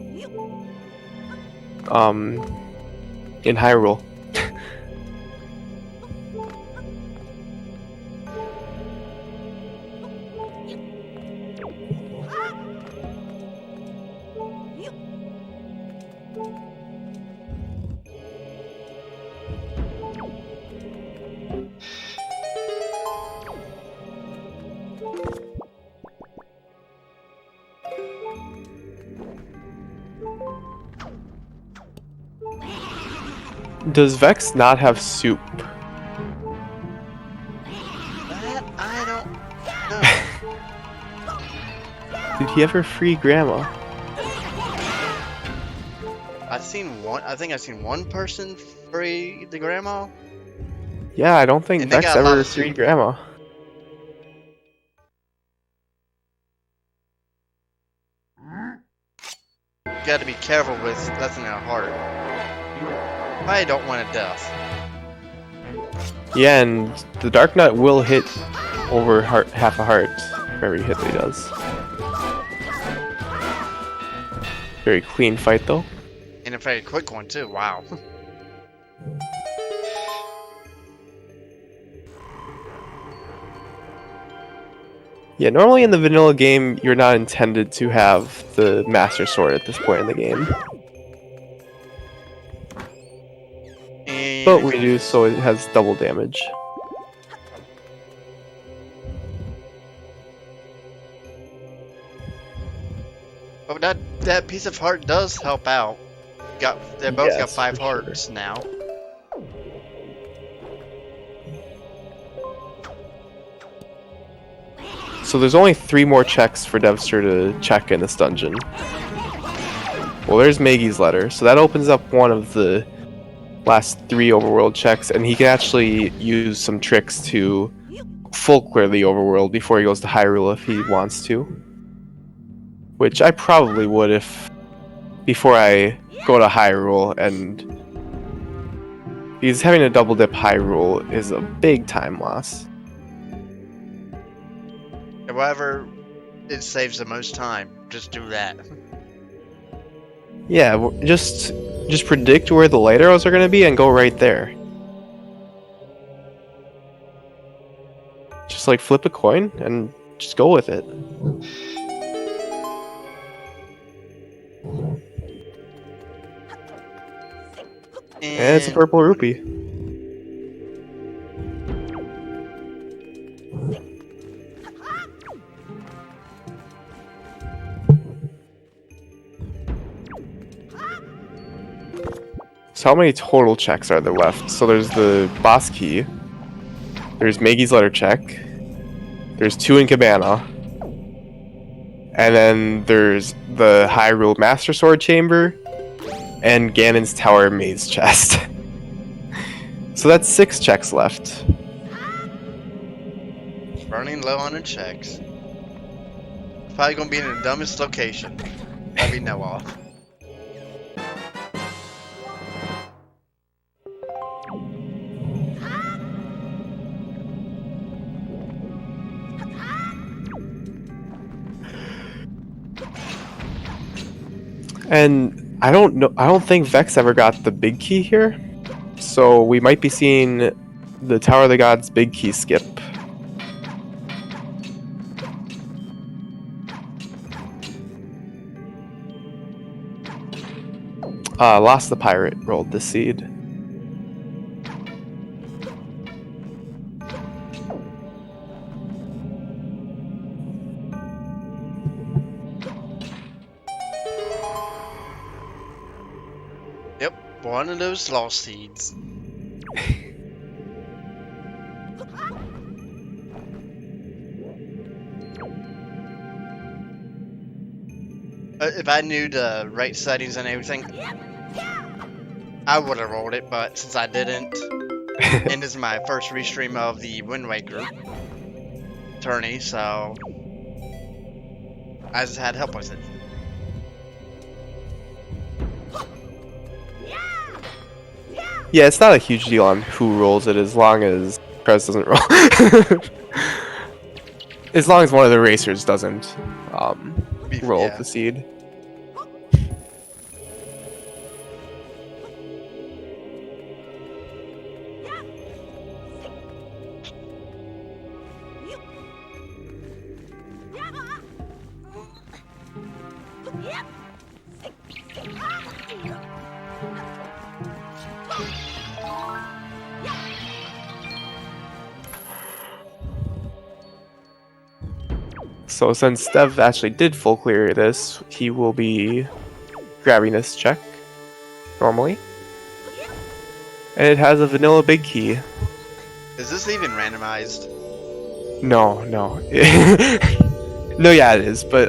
in Hyrule. Does Vex not have soup? That I don't know. Did he ever free Grandma? I think I've seen one person free the grandma. Yeah, I don't think And they Vex got a lot ever of freed soup. Grandma. You got to be careful with letting a heart. I don't want a death. Yeah, and the Dark Nut will hit over half a heart for every hit that he does. Very clean fight, though. And a very quick one too. Wow. Yeah, normally in the vanilla game, you're not intended to have the Master Sword at this point in the game. And But we do, so it has double damage. but that piece of heart does help out. They both got Yes, 5 for sure. hearts now. So there's only 3 more checks for Dev5ter to check in this dungeon. Well, there's Maggie's letter, so that opens up one of the last 3 overworld checks, and he can actually use some tricks to full clear the overworld before he goes to Hyrule if he wants to. Which I probably would if before I go to Hyrule, and because having a double dip Hyrule is a big time loss. However, it saves the most time. Just do that. Yeah, just predict where the light arrows are going to be and go right there. Just like flip a coin and just go with it. And it's a purple rupee. So how many total checks are there left? So there's the boss key. There's Maggie's letter check. There's 2 in Cabana. And then there's the Hyrule Master Sword Chamber. And Ganon's Tower Maze Chest. So that's 6 checks left. Running low on the checks. Probably gonna be in the dumbest location. That'd be no off. And I don't know. I don't think Vex ever got the big key here, so we might be seeing the Tower of the Gods big key skip. Lost the Pirate rolled the seed. Yep, one of those lost seeds. If I knew the right settings and everything, I would have rolled it, but since I didn't, and this is my first restream of the Wind Waker tourney, so I just had help with it. Yeah, it's not a huge deal on who rolls it as long as Prez doesn't roll. As long as one of the racers doesn't roll Yeah. the seed. So since Dev actually did full clear this, he will be grabbing this check normally. And it has a vanilla big key. Is this even randomized? No. No, yeah, it is, but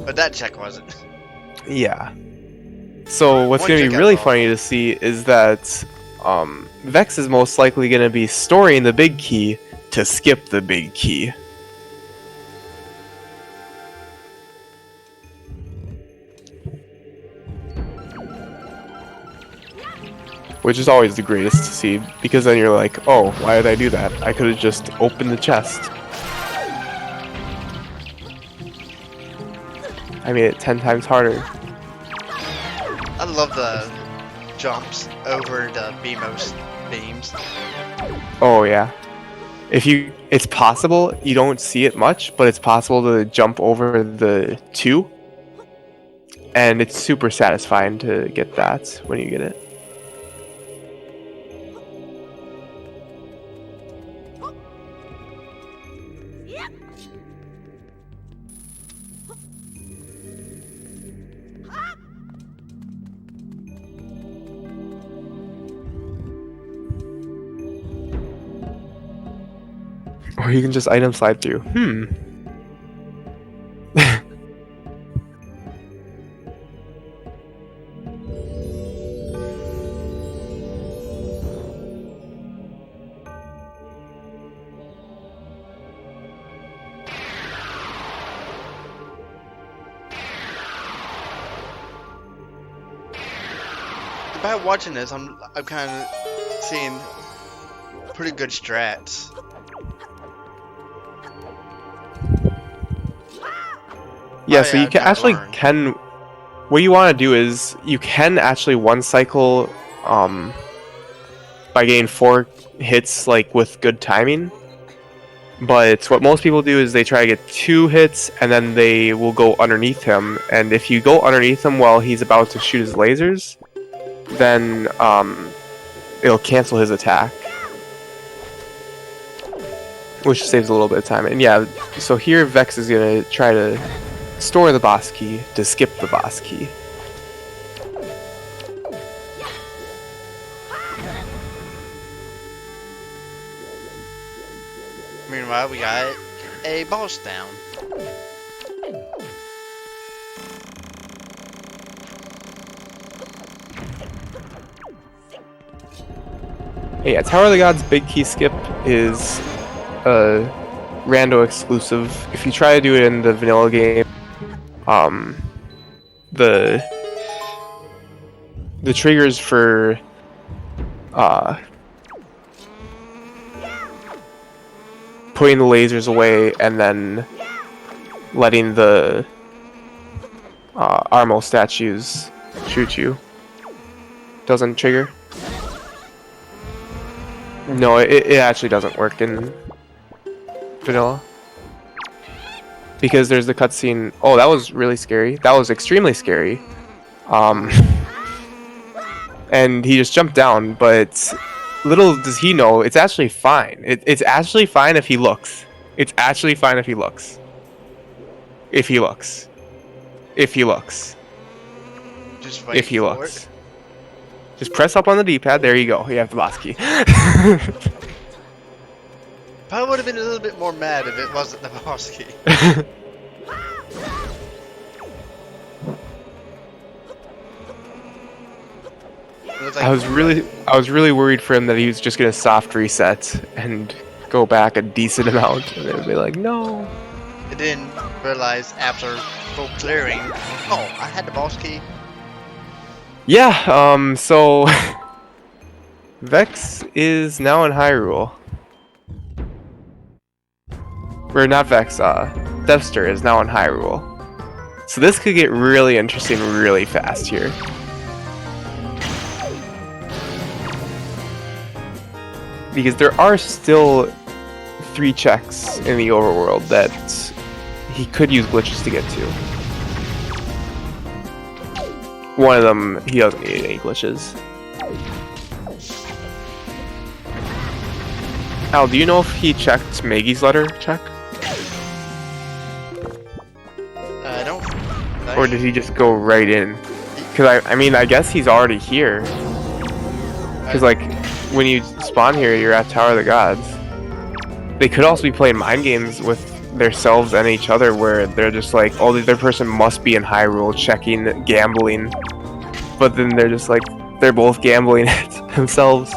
But that check wasn't. yeah. So what's One going to check be out really of all. funny to see is that Vex is most likely going to be storing the big key to skip the big key. Which is always the greatest to see, because then you're like, oh, why did I do that? I could have just opened the chest. I made it 10 times harder. I love the jumps over the BMOS beams. Oh yeah. It's possible, you don't see it much, but it's possible to jump over the 2. And it's super satisfying to get that when you get it. Or you can just item slide through. By watching this, I'm kind of seeing pretty good strats. Yeah, Oh, so yeah, you can kinda actually learn. can. What you want to do is you can actually one cycle by getting 4 hits like with good timing. But what most people do is they try to get 2 hits and then they will go underneath him. And if you go underneath him while he's about to shoot his lasers, then it'll cancel his attack, which saves a little bit of time. And yeah, so here Vex is gonna try to store the boss key to skip the boss key. Meanwhile, we got a boss down. Yeah, Tower of the Gods big key skip is a rando exclusive. If you try to do it in the vanilla game, the triggers for putting the lasers away and then letting the Armo statues shoot you doesn't trigger. No, it actually doesn't work in vanilla. Because there's the cutscene. Oh, that was really scary. That was extremely scary. And he just jumped down, but little does he know, it's actually fine. It's actually fine if he looks. It's actually fine if he looks. If he looks. If he looks. Just wait If he for looks. it. Just press up on the D-pad. There you go. You have the boss key. Probably would have been a little bit more mad if it wasn't the boss key. was I like, was really worried for him that he was just gonna soft reset and go back a decent amount, and it would be like, no. I didn't realize after full clearing. Oh, I had the boss key. Yeah. So Vex is now in Hyrule. Or not Vex. Dev5ter is now in Hyrule. So this could get really interesting really fast here. Because there are still 3 checks in the overworld that he could use glitches to get to. One of them, he doesn't need any glitches. Al, do you know if he checked Maggie's letter check? I don't. Or did he just go right in? Because I mean, I guess he's already here. Because like, when you spawn here, you're at Tower of the Gods. They could also be playing mind games with themselves and each other, where they're just like, oh, the other person must be in Hyrule checking, gambling. But then they're just like, they're both gambling it themselves.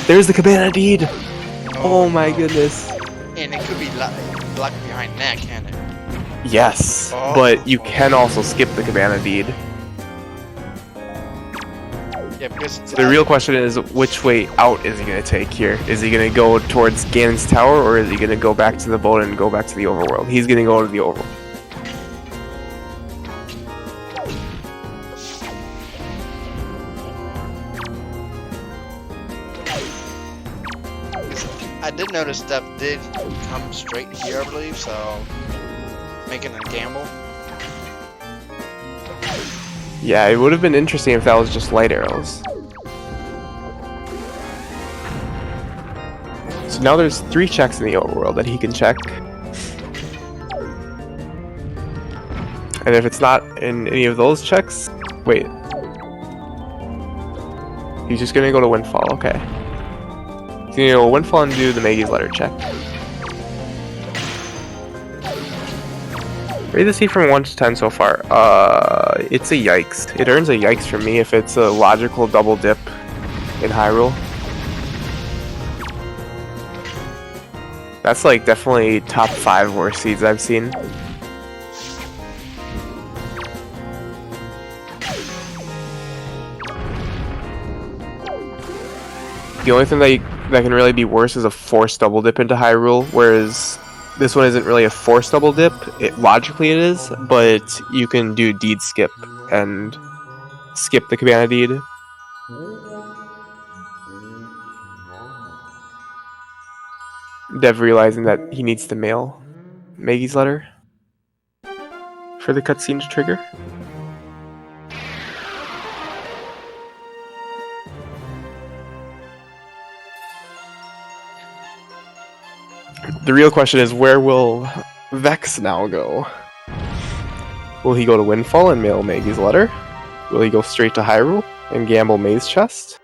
There's the Cabana Deed! Oh my goodness. And it could be locked behind that, can it? Yes, Oh. but you can also skip the Cabana Deed. Yeah, because So the real question is, which way out is he going to take here? Is he going to go towards Ganon's Tower, or is he going to go back to the boat and go back to the overworld? He's going to go to the overworld. I did notice stuff did come straight here, I believe, so making a gamble. Yeah, it would have been interesting if that was just light arrows. So now there's 3 checks in the overworld that he can check. And if it's not in any of those checks... Wait. He's just gonna go to Windfall, okay. He's gonna go Windfall and do the Maggie's letter check. Rate the C from 1 to 10 so far. It's a yikes. It earns a yikes from me if it's a logical double dip in Hyrule. That's like definitely top 5 worst seeds I've seen. The only thing that can really be worse is a forced double dip into Hyrule, whereas this one isn't really a forced double dip. Logically it is, but you can do deed skip and skip the Cabana Deed. Dev realizing that he needs to mail Maggie's letter for the cutscene to trigger. The real question is, where will Vex now go? Will he go to Windfall and mail Maggie's letter? Will he go straight to Hyrule and gamble May's chest?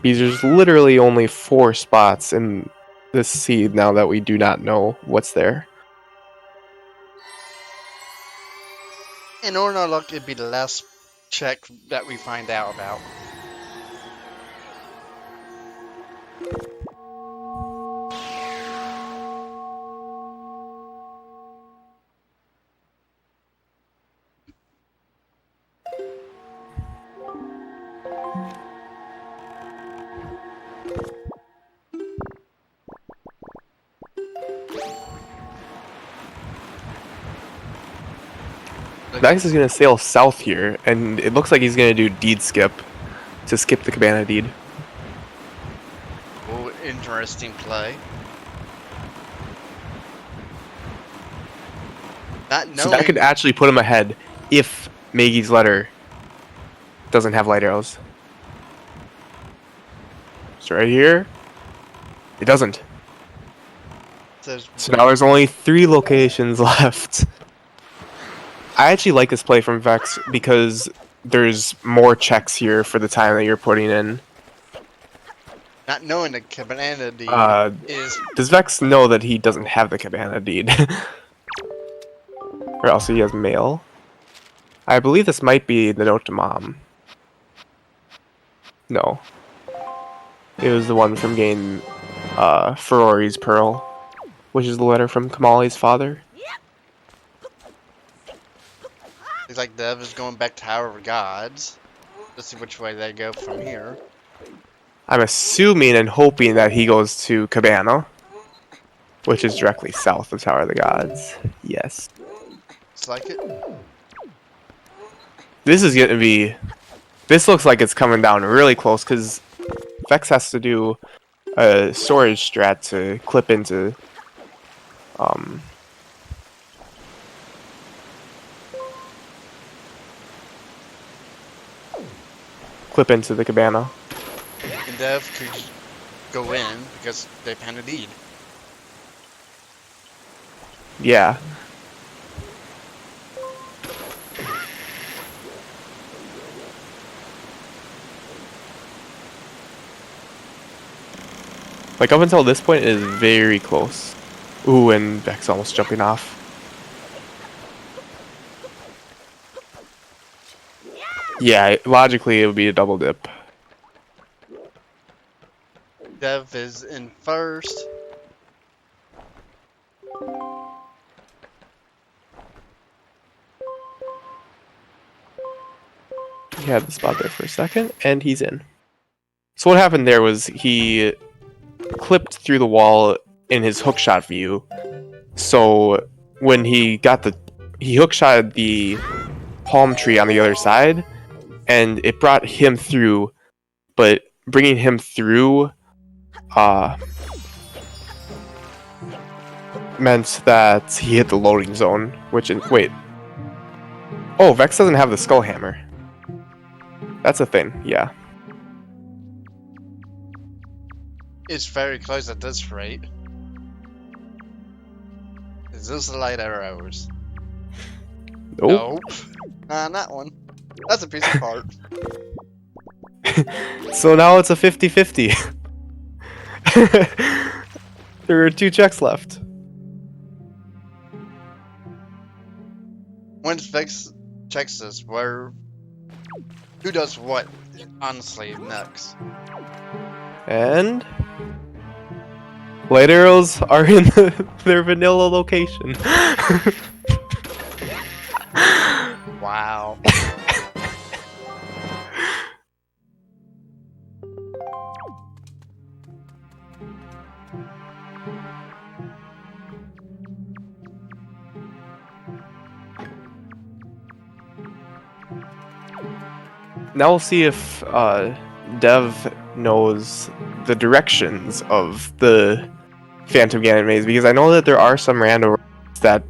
Because there's literally only 4 spots in this seed now that we do not know what's there. In order to luck, it'd be the last check that we find out about. Vex is going to sail south here, and it looks like he's going to do deed skip to skip the Cabana Deed. Oh, interesting play. Not knowing. So that could actually put him ahead if Maggie's letter doesn't have light arrows. So right here, it doesn't. So now there's only 3 locations left. I actually like this play from Vex because there's more checks here for the time that you're putting in. Not knowing the Cabana Deed is... Does Vex know that he doesn't have the Cabana Deed? Or else he has mail? I believe this might be the note to mom. No. It was the one from game Ferrari's Pearl, which is the letter from Kamali's father. Looks like Dev is going back to Tower of Gods. Let's see which way they go from here. I'm assuming and hoping that he goes to Cabana, which is directly south of Tower of the Gods. Yes. Looks like it. This is going to be... This looks like it's coming down really close, because Vex has to do a storage strat to clip into... clip into the Cabana. And Dev could go in because they kind of need. Yeah. Like, up until this point, it is very close. Ooh, and Vex almost jumping off. Yeah, logically, it would be a double dip. Dev is in first. He had the spot there for a second, and he's in. So what happened there was he clipped through the wall in his hookshot view. So when he got he hookshotted the palm tree on the other side, and it brought him through, but bringing him through meant that he hit the loading zone, which wait. Oh, Vex doesn't have the skull hammer. That's a thing, yeah. It's very close at this rate. Is this the light arrows? Nope. Nah, not one. That's a piece of part. So now it's a 50-50. There are 2 checks left. Once Vex checks this, who does what, honestly, next? And light arrows are in their vanilla location. Wow. Now we'll see if Dev knows the directions of the Phantom Ganon maze, because I know that there are some random that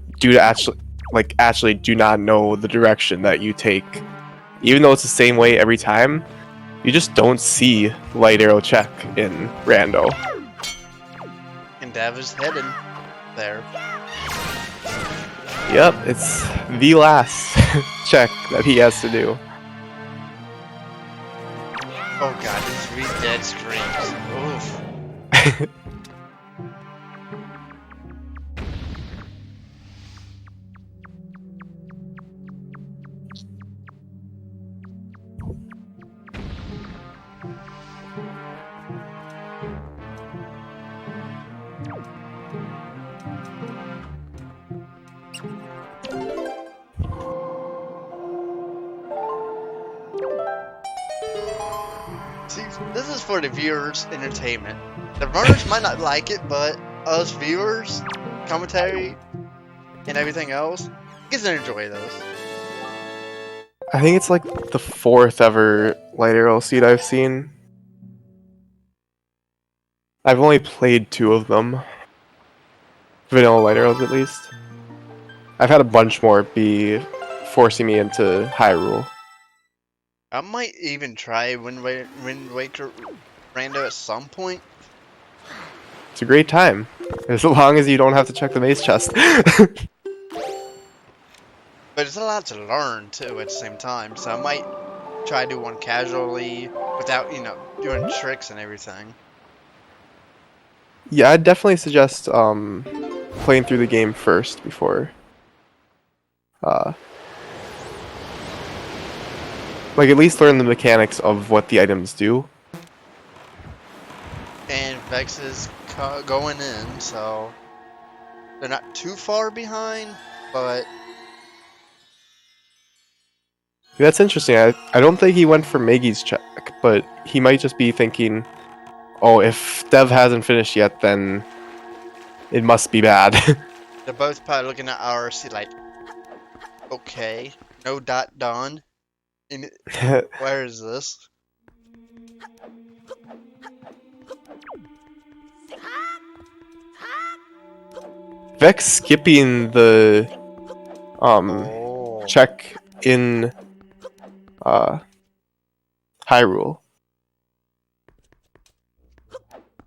actually do not know the direction that you take. Even though it's the same way every time, you just don't see light arrow check in rando. And Dev is heading there. Yep, it's the last check that he has to do. Oh god, these 3 dead screams. Oof. See, this is for the viewers' entertainment. The runners might not like it, but us viewers, commentary, and everything else, get to enjoy those. I think it's like the 4th ever light arrow seed I've seen. I've only played 2 of them. Vanilla light arrows, at least. I've had a bunch more be forcing me into Hyrule. I might even try Wind Waker Rando at some point. It's a great time, as long as you don't have to check the maze chest. But it's a lot to learn too at the same time, so I might try to do one casually without, doing tricks and everything. Yeah, I'd definitely suggest playing through the game first before Like, at least learn the mechanics of what the items do. And Vex is going in, so they're not too far behind, but That's interesting. I don't think he went for Maggie's check, but he might just be thinking, oh, if Dev hasn't finished yet, then it must be bad. they're both probably looking at RC like, okay, no dot done. Where is this? Vex skipping the Oh. check in Hyrule.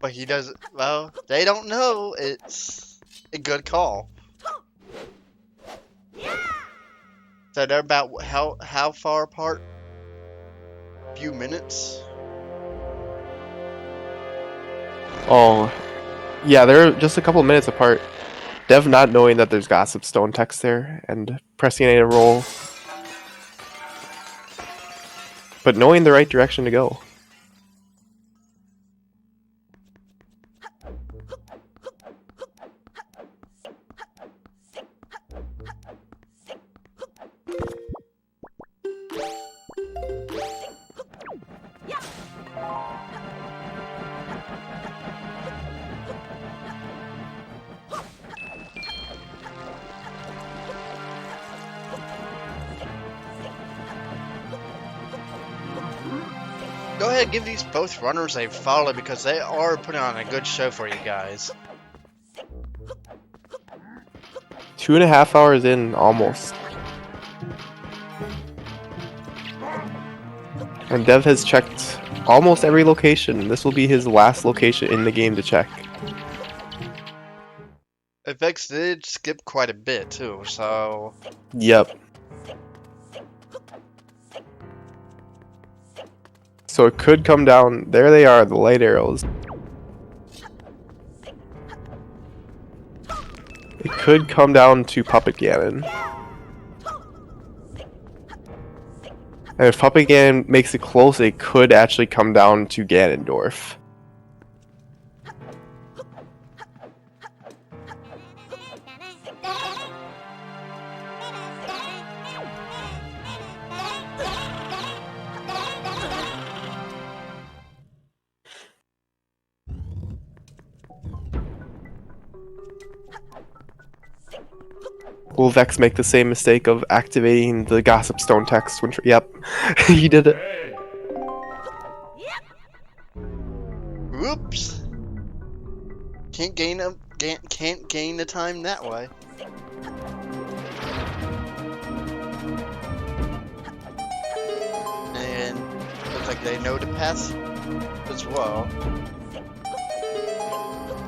But he doesn't. Well, they don't know. It's a good call. So they're about how far apart? Few minutes. Oh, yeah, they're just a couple minutes apart. Dev not knowing that there's Gossip Stone text there and pressing A to roll, but knowing the right direction to go. Go ahead, give these both runners a follow because they are putting on a good show for you guys. 2.5 hours in, almost. And Dev has checked almost every location. This will be his last location in the game to check. Vex did skip quite a bit too, so Yep. So it could come down. There they are, the light arrows. It could come down to Puppet Ganon. And if Puppet Ganon makes it close, it could actually come down to Ganondorf. Will Vex make the same mistake of activating the Gossip Stone text when... Yep, he did it. oops. Can't gain the time that way. And looks like they know to pass as well.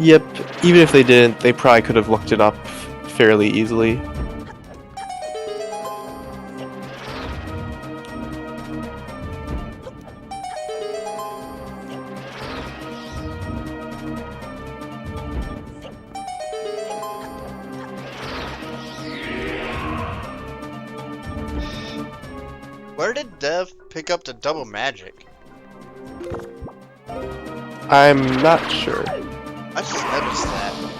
Yep, even if they didn't, they probably could have looked it up fairly easily. Where did Dev pick up the double magic? I'm not sure. I just noticed that.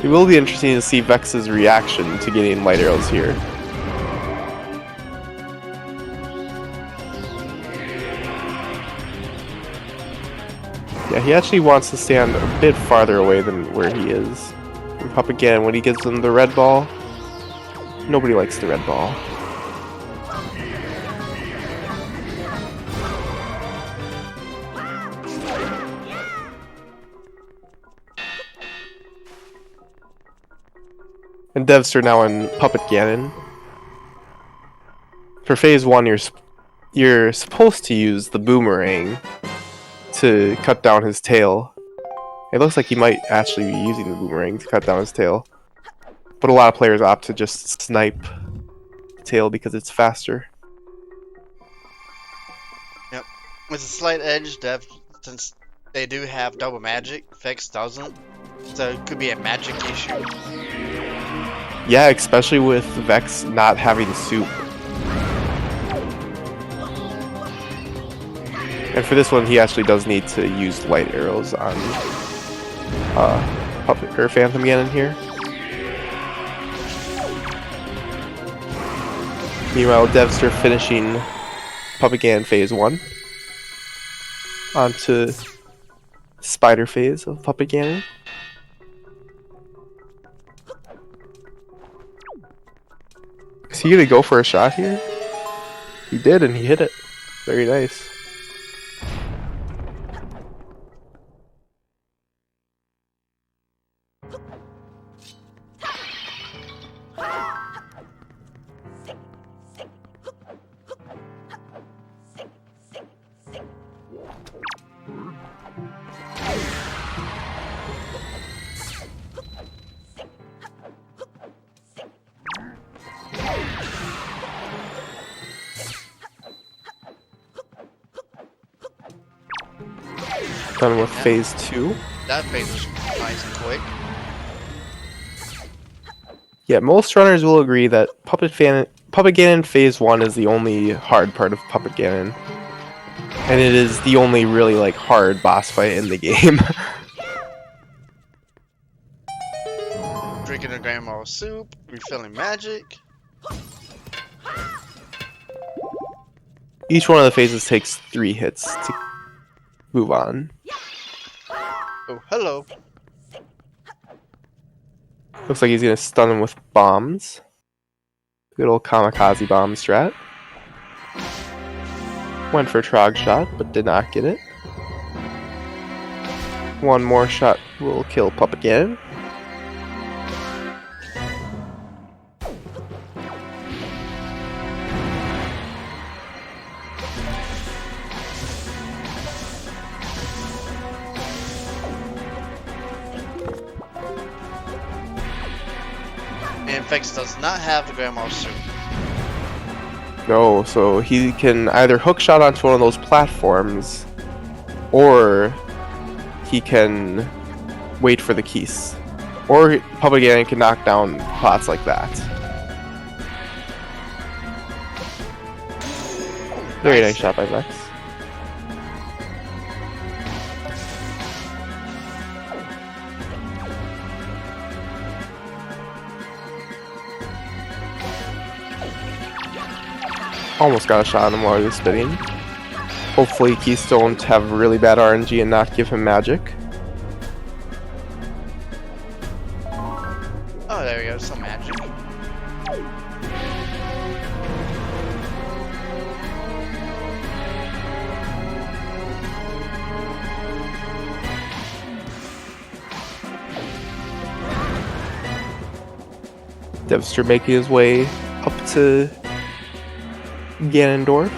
It will be interesting to see Vex's reaction to getting light arrows here. Yeah, he actually wants to stand a bit farther away than where he is. And Pup again, when he gives them the red ball, nobody likes the red ball. And Dev5ter now in Puppet Ganon. For phase 1, you're supposed to use the boomerang to cut down his tail. It looks like he might actually be using the boomerang to cut down his tail. But a lot of players opt to just snipe the tail because it's faster. Yep. With a slight edge, Dev, since they do have double magic, Vex doesn't. So it could be a magic issue. Yeah, especially with Vex not having soup. And for this one, he actually does need to use light arrows on Puppet or Phantom Ganon here. Meanwhile, Dev5ter finishing Puppet Ganon Phase 1. Onto Spider Phase of Puppet Ganon. Is he gonna go for a shot here? He did, and he hit it. Very nice. Done with Phase 2. That phase was nice and quick. Yeah, most runners will agree that Puppet Ganon Phase 1 is the only hard part of Puppet Ganon. And it is the only really like hard boss fight in the game. Drinking a grandma's soup, refilling magic. Each one of the phases takes 3 hits to move on. Oh, hello. Looks like he's gonna stun him with bombs. Good old kamikaze bomb strat. Went for a Trog shot, but did not get it. One more shot will kill Puppet Ganon. And Vex does not have the grandma's soup. No, so he can either hook shot onto one of those platforms, or he can wait for the keys. Or Puppet Ganon can knock down pots like that. Very nice shot by Vex. Almost got a shot on him while he was spitting. Hopefully Keys don't have really bad RNG and not give him magic. Oh, there we go, some magic. Dev5ter making his way up to Ganondorf.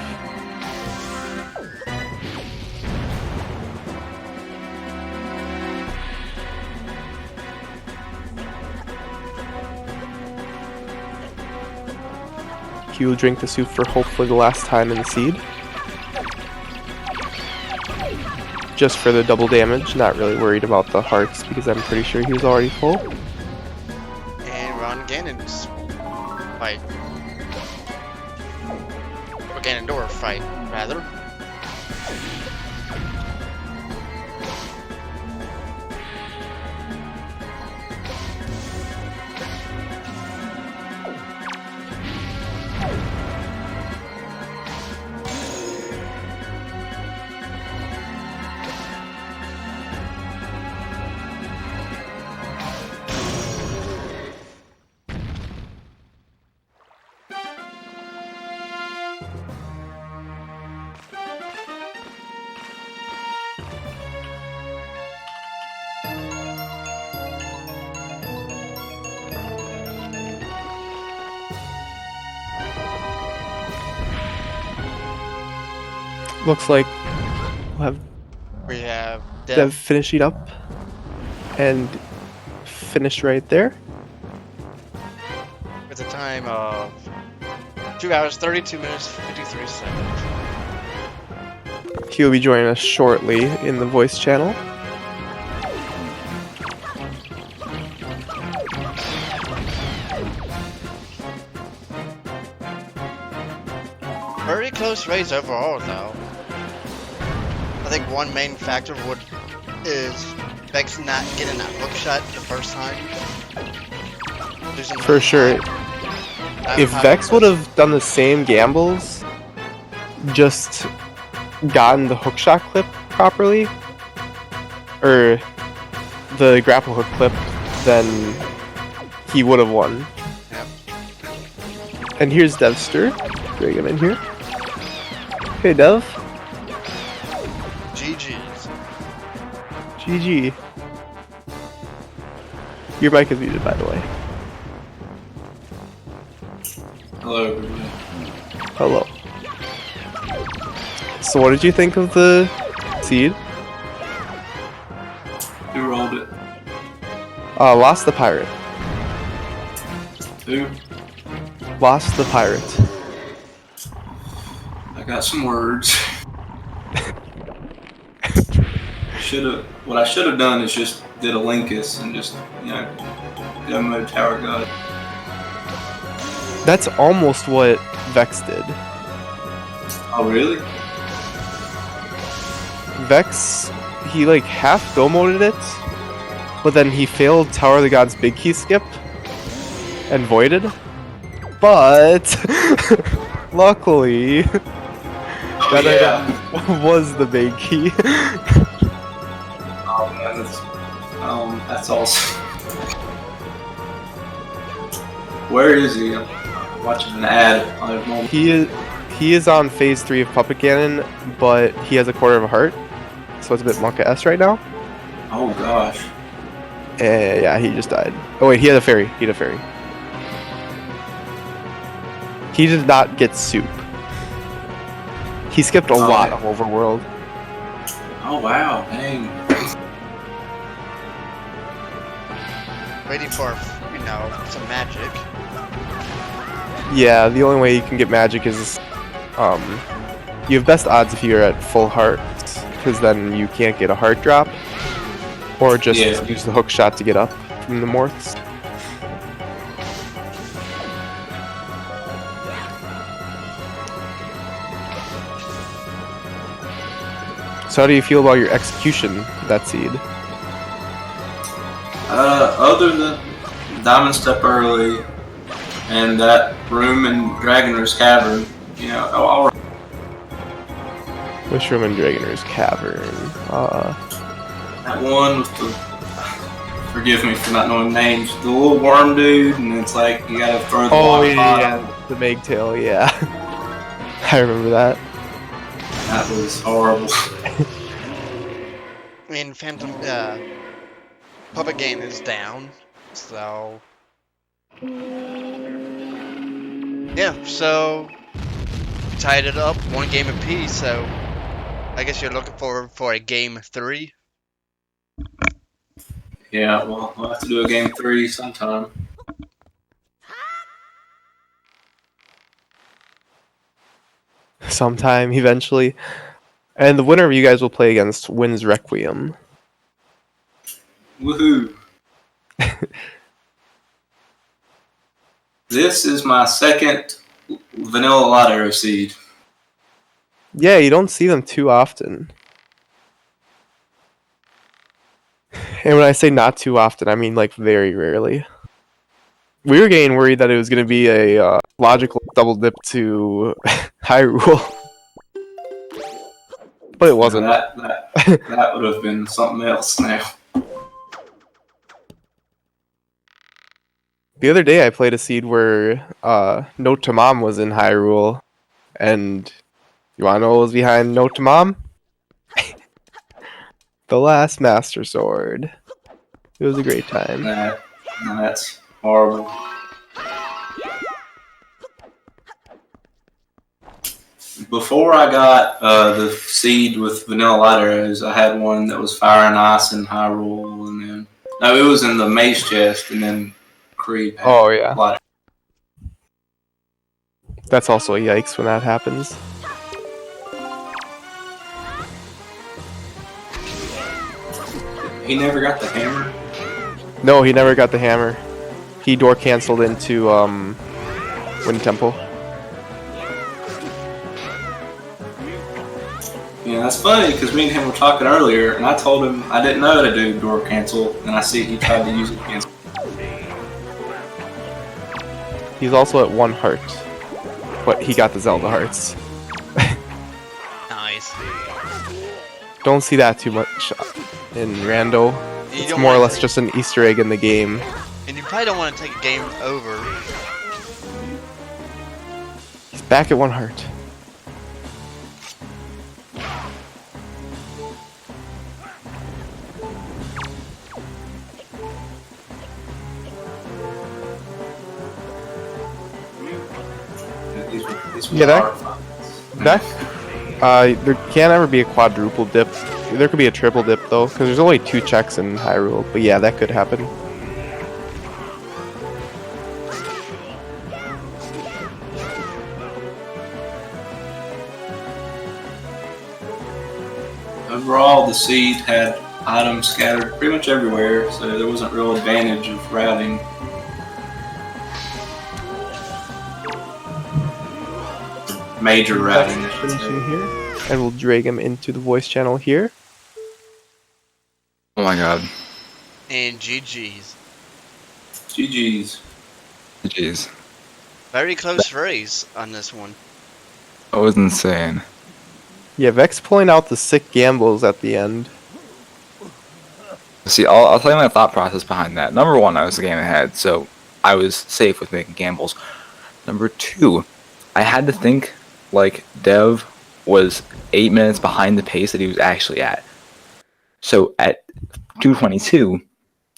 He will drink the soup for hopefully the last time in the seed. Just for the double damage, not really worried about the hearts because I'm pretty sure he was already full. And we're on Ganon's fight. Or Ganondorf fight, rather. Looks like we'll have We have Dev finishing up and finished right there. with a time of 2 hours, 32 minutes, 53 seconds. He'll be joining us shortly in the voice channel. Very close race overall, though. I think one main factor is Vex not getting that hook shot the first time. For sure. If Vex would have done the same gambles, just gotten the hookshot clip properly, or the grapple hook clip, then he would have won. Yep. And here's Dev5ter. Bring him in here. Hey, Dev. GG's. GG. Your mic is muted, by the way. Hello, everybody. Hello. So what did you think of the seed? Who rolled it? Lost the pirate. Who? Lost the pirate. I got some words. What I should have done is just did a Linkus and just, you know, go mode tower god. That's almost what Vex did. Oh, really? Vex, he like half go moded it, but then he failed Tower of the Gods big key skip and voided. But luckily, that item was the big key. Oh man, that's awesome. Where is he? I'm watching an ad on his moment. He is on phase 3 of Puppet Cannon, but he has a quarter of a heart, so it's a bit Monka-S right now. Oh gosh. Yeah, he just died. Oh wait, he had a fairy. He had a fairy. He did not get soup. He skipped a lot of overworld. Oh wow, dang. Waiting for, you know, some magic. Yeah, the only way you can get magic is, you have best odds if you're at full heart, because then you can't get a heart drop, or just use the hook shot to get up from the morphs. So how do you feel about your execution, that seed? Other than Diamond Step early and that room in Dragoner's Cavern, you know, I'll Which room in Dragoner's Cavern? that one with the, forgive me for not knowing names, the little worm dude, and it's like you gotta throw the water bottle. The Megtail, yeah. I remember that. That was horrible. I mean, Phantom, Puppet Game is down, so... Yeah, so... Tied it up, one game apiece, so... I guess you're looking forward for a game 3? Yeah, well, we'll have to do a game 3 sometime. Sometime, eventually. And the winner of you guys will play against wins Requiem. Woohoo! This is my second vanilla lottery seed. Yeah, you don't see them too often. And when I say not too often, I mean like very rarely. We were getting worried that it was going to be a logical double dip to Hyrule. But it wasn't. That would have been something else now. The other day I played a seed where Note to Mom was in Hyrule, and you wanna know what was behind Note to Mom? The last Master Sword. It was a great time. That's horrible. Before I got the seed with vanilla light arrows, I had one that was fire and ice in Hyrule, and then no, it was in the maze chest, and then Creed. Oh yeah. That's also a yikes when that happens. He never got the hammer? No, he never got the hammer. He door canceled into Wind Temple. Yeah, that's funny because me and him were talking earlier, and I told him I didn't know how to do door cancel, and I see he tried to use it cancel. He's also at 1 heart, but he got the Zelda hearts. Nice. Don't see that too much in Rando. You It's don't more or want- less just an Easter egg in the game. And you probably don't want to take a game over. He's back at 1 heart. These Yeah, that- hard fights. There can't ever be a quadruple dip. There could be a triple dip though, because there's only 2 checks in Hyrule. But yeah, that could happen. Overall, the seed had items scattered pretty much everywhere, so there wasn't real advantage of routing. Major routing, I should Finish say. in here, and we'll drag him into the voice channel here. Oh my god. And GG's. GG's. Jeez. Very close race on this one. That was insane. Yeah, Vex pulling out the sick gambles at the end. See, I'll tell you my thought process behind that. Number 1, I was a game ahead, so I was safe with making gambles. Number 2, I had to think like Dev was 8 minutes behind the pace that he was actually at. So at 2:22,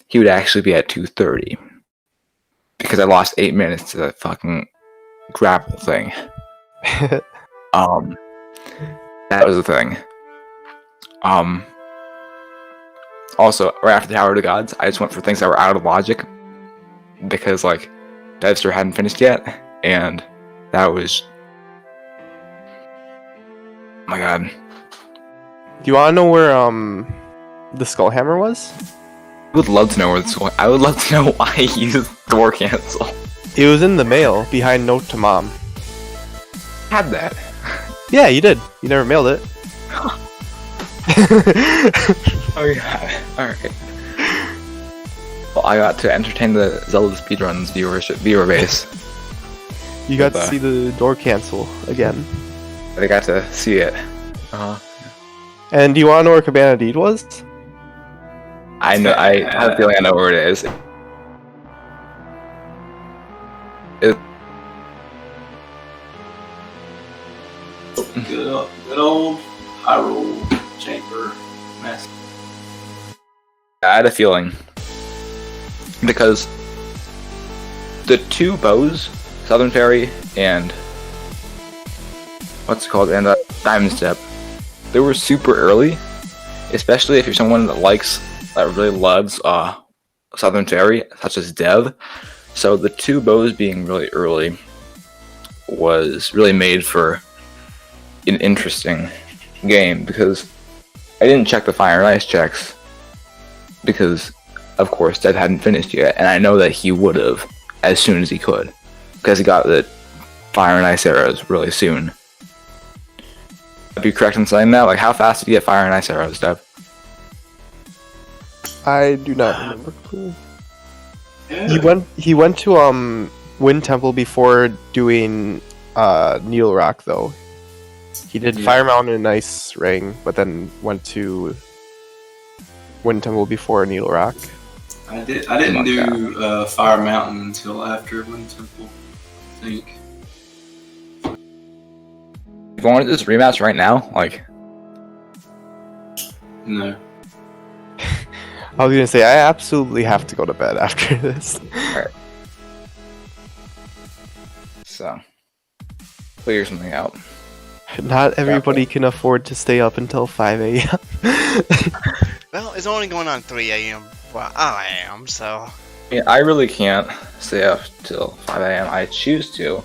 he would actually be at 2:30. Because I lost 8 minutes to that fucking grapple thing. That was the thing. Also, right after the Tower of the Gods, I just went for things that were out of logic. Because, like, Dev5ter hadn't finished yet, and that was... Oh my god. Do you want to know where the Skull Hammer was? I would love to know where this is going. I would love to know why he used door cancel. It was in the mail behind Note to Mom. Had that. Yeah, you did. You never mailed it. Oh yeah. Alright. Well, I got to entertain the Zelda speedruns viewer base. You got to But, see the door cancel again. I got to see it. And do you want to know where Cabana Deed was? I know. I have a feeling I know where it is. Good old Hyrule Chamber mess. I had a feeling because the 2 bows, Southern Fairy and what's it called, and Diamond Step, they were super early, especially if you're someone that really loves Southern Fairy, such as Dev. So the 2 bows being really early was really made for an interesting game because I didn't check the Fire and Ice checks because, of course, Dev hadn't finished yet, and I know that he would have as soon as he could because he got the Fire and Ice arrows really soon. I'd be correct in saying that? Like, how fast did you get Fire and Ice arrows, Dev? I do not remember. Yeah. He went to Wind Temple before doing Needle Rock though. He did Yeah. Fire Mountain and Ice Ring, but then went to Wind Temple before Needle Rock. I didn't do Fire Mountain until after Wind Temple, I think. If I wanted this rematch right now, like, No. I was gonna say I absolutely have to go to bed after this. so, figure something out. Not everybody can afford to stay up until 5 a.m. Well, it's only going on 3 a.m. Well, I am, so. I mean, I really can't stay up till 5 a.m. I choose to,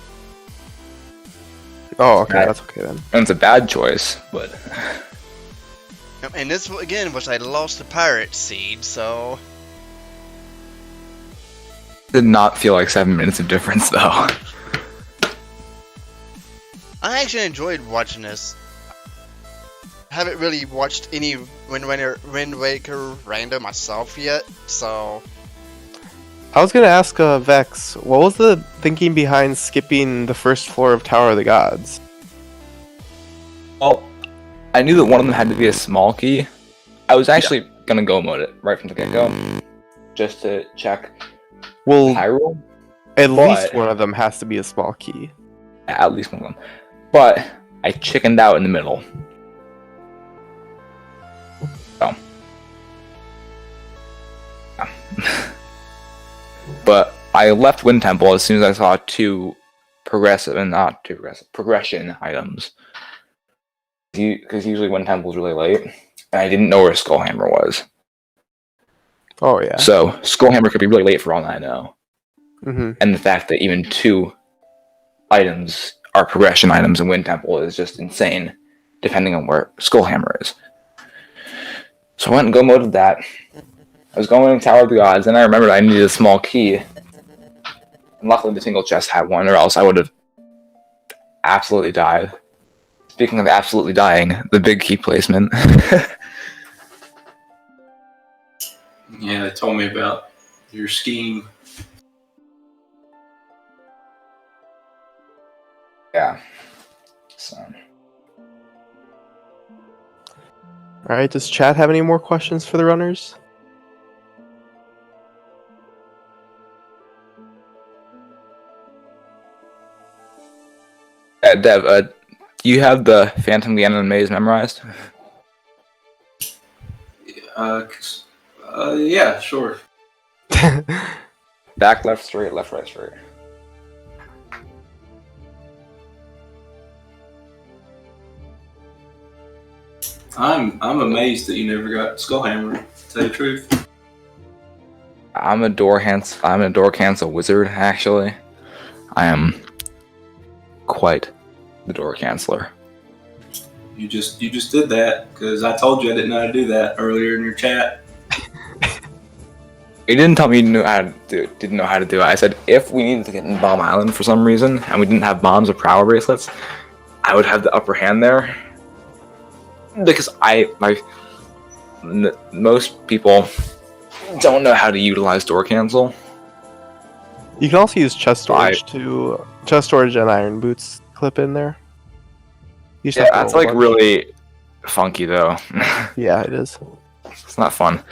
Oh, okay, Right. that's okay then. and it's a bad choice, but And this, again, was I lost the pirate seed, so. did not feel like 7 minutes of difference though. I actually enjoyed watching this. haven't really watched any Wind Waker random myself yet, so I was gonna ask Vex, what was the thinking behind skipping the first floor of Tower of the Gods? Well, I knew that one of them had to be a small key. I was actually gonna go mode it right from the get-go, just to check Well, Hyrule. at least but- one of them has to be a small key. At least one of them. But I chickened out in the middle. So. Yeah. But I left Wind Temple as soon as I saw two progression items. Because usually Wind Temple's really late, and I didn't know where Skullhammer was. Oh yeah. So Skullhammer could be really late for all I know. Mm-hmm. And the fact that even two items are progression items in Wind Temple is just insane, depending on where Skullhammer is. So I went and go moded that. I was going to Tower of the Gods, and I remembered I needed a small key. And luckily the single chest had one, or else I would have absolutely died. Speaking of absolutely dying, the big key placement. Yeah, they told me about your scheme. Yeah. So. Alright, does chat have any more questions for the runners? Dev, do you have the Phantom Ganon Maze memorized? Yeah, sure. Back, left, straight, left, right, straight. I'm amazed that you never got Skullhammer, to tell you the truth. I'm a door cancel wizard, actually. I am quite the door canceller. You just did that because I told you I didn't know how to do that earlier in your chat. You didn't tell me you didn't know how to do it. I said if we needed to get in Bomb Island for some reason and we didn't have bombs or power bracelets, I would have the upper hand there. Because most people don't know how to utilize door cancel. You can also use chest storage and iron boots clip in there. You just Yeah, have to that's roll a like bunch. really funky though. Yeah, it is. It's not fun.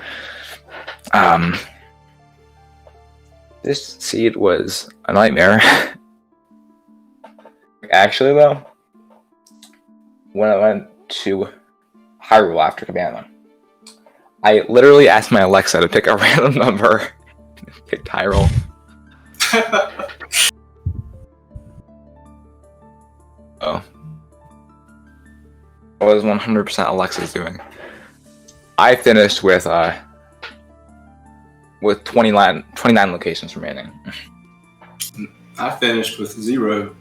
This seed was a nightmare. Actually, though, when I went to Hyrule after Cabana, I literally asked my Alexa to pick a random number. Picked Hyrule. Oh. It was 100% Alexa's doing. I finished with 29 locations remaining. I finished with 0.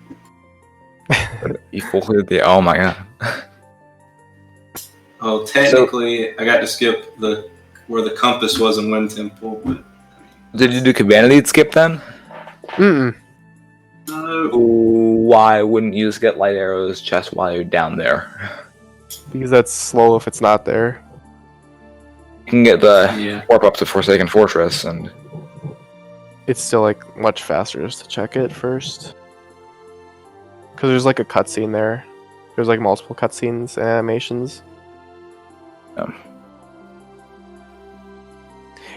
You fully did. Oh my god. Oh, technically, I got to skip where the compass was in Wind Temple, but Did you do Cabana skip then? Mm-mm. no. Why wouldn't you just get light arrows chest while you're down there? Because that's slow if it's not there. You can get the Yeah. warp up to Forsaken Fortress and It's still like much faster just to check it first. Because there's like a cutscene there. There's like multiple cutscenes and animations.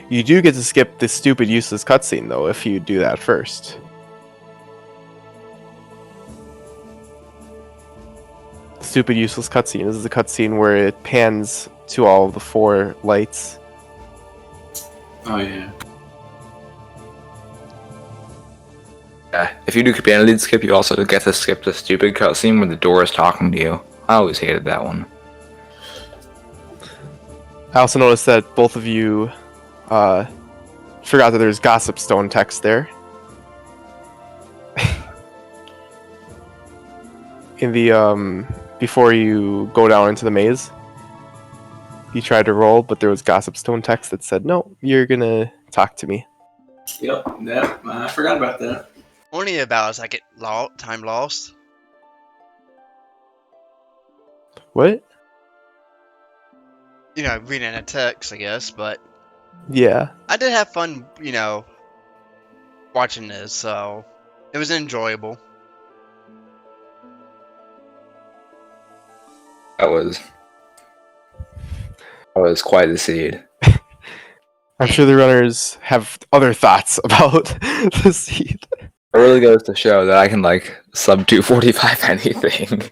You do get to skip the stupid useless cutscene though if you do that first. Stupid useless cutscene. This is a cutscene where it pans to all of the 4 lights. Oh yeah. if you do Cabana skip, you also get to skip the stupid cutscene where the door is talking to you. I always hated that one. I also noticed that both of you forgot that there's Gossip Stone text there. In the before you go down into the maze, you tried to roll, but there was Gossip Stone text that said, "No, you're gonna talk to me." Yep. Yeah, I forgot about that. Only about as I get time lost. What? reading a text, I guess. But Yeah. I did have fun, watching this, so it was enjoyable. That was quite the seed. I'm sure the runners have other thoughts about the seed. It really goes to show that I can like sub 245 anything.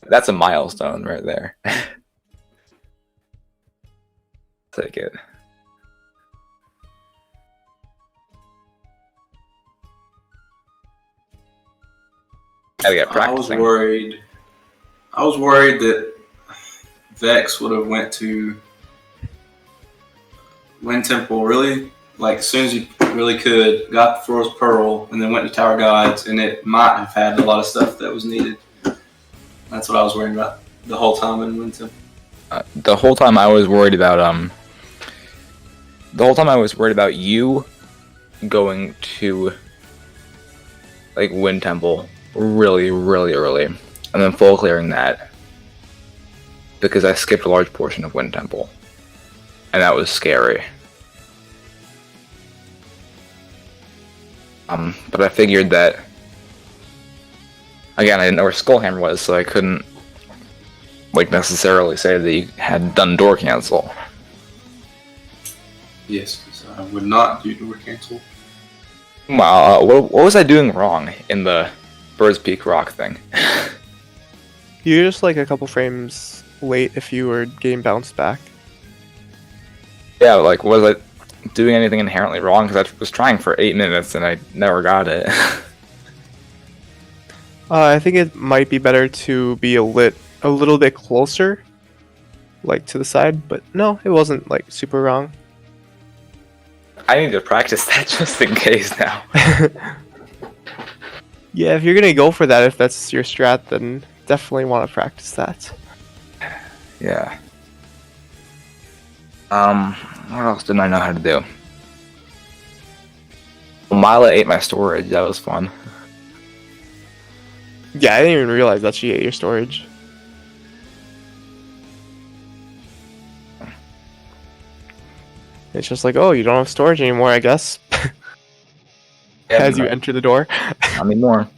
That's a milestone right there. Take it. Gotta get practicing. I was worried that Vex would have went to Wind Temple really, like as soon as he really could, got the Forest Pearl, and then went to Tower Guides, and it might have had a lot of stuff that was needed. That's what I was worried about the whole time in Wind Temple. The whole time I was worried about you going to like Wind Temple really, really early, and then full clearing that because I skipped a large portion of Wind Temple, and that was scary. But I figured that again, I didn't know where Skullhammer was, so I couldn't like necessarily say that you had done door cancel. Yes, I would not do door cancel. Wow, what was I doing wrong in the Bird's Peak Rock thing? You're just like a couple frames late if you were getting bounced back. Yeah, like, was I doing anything inherently wrong? Because I was trying for 8 minutes and I never got it. I think it might be better to be a little bit closer, like to the side, but no, it wasn't like super wrong. I need to practice that just in case now. Yeah, if you're gonna go for that, if that's your strat, then definitely want to practice that. Yeah. What else didn't I know how to do? Well, Mila ate my storage. That was fun. Yeah, I didn't even realize that she ate your storage. It's just like, oh, you don't have storage anymore, I guess. As you enter the door. Not anymore.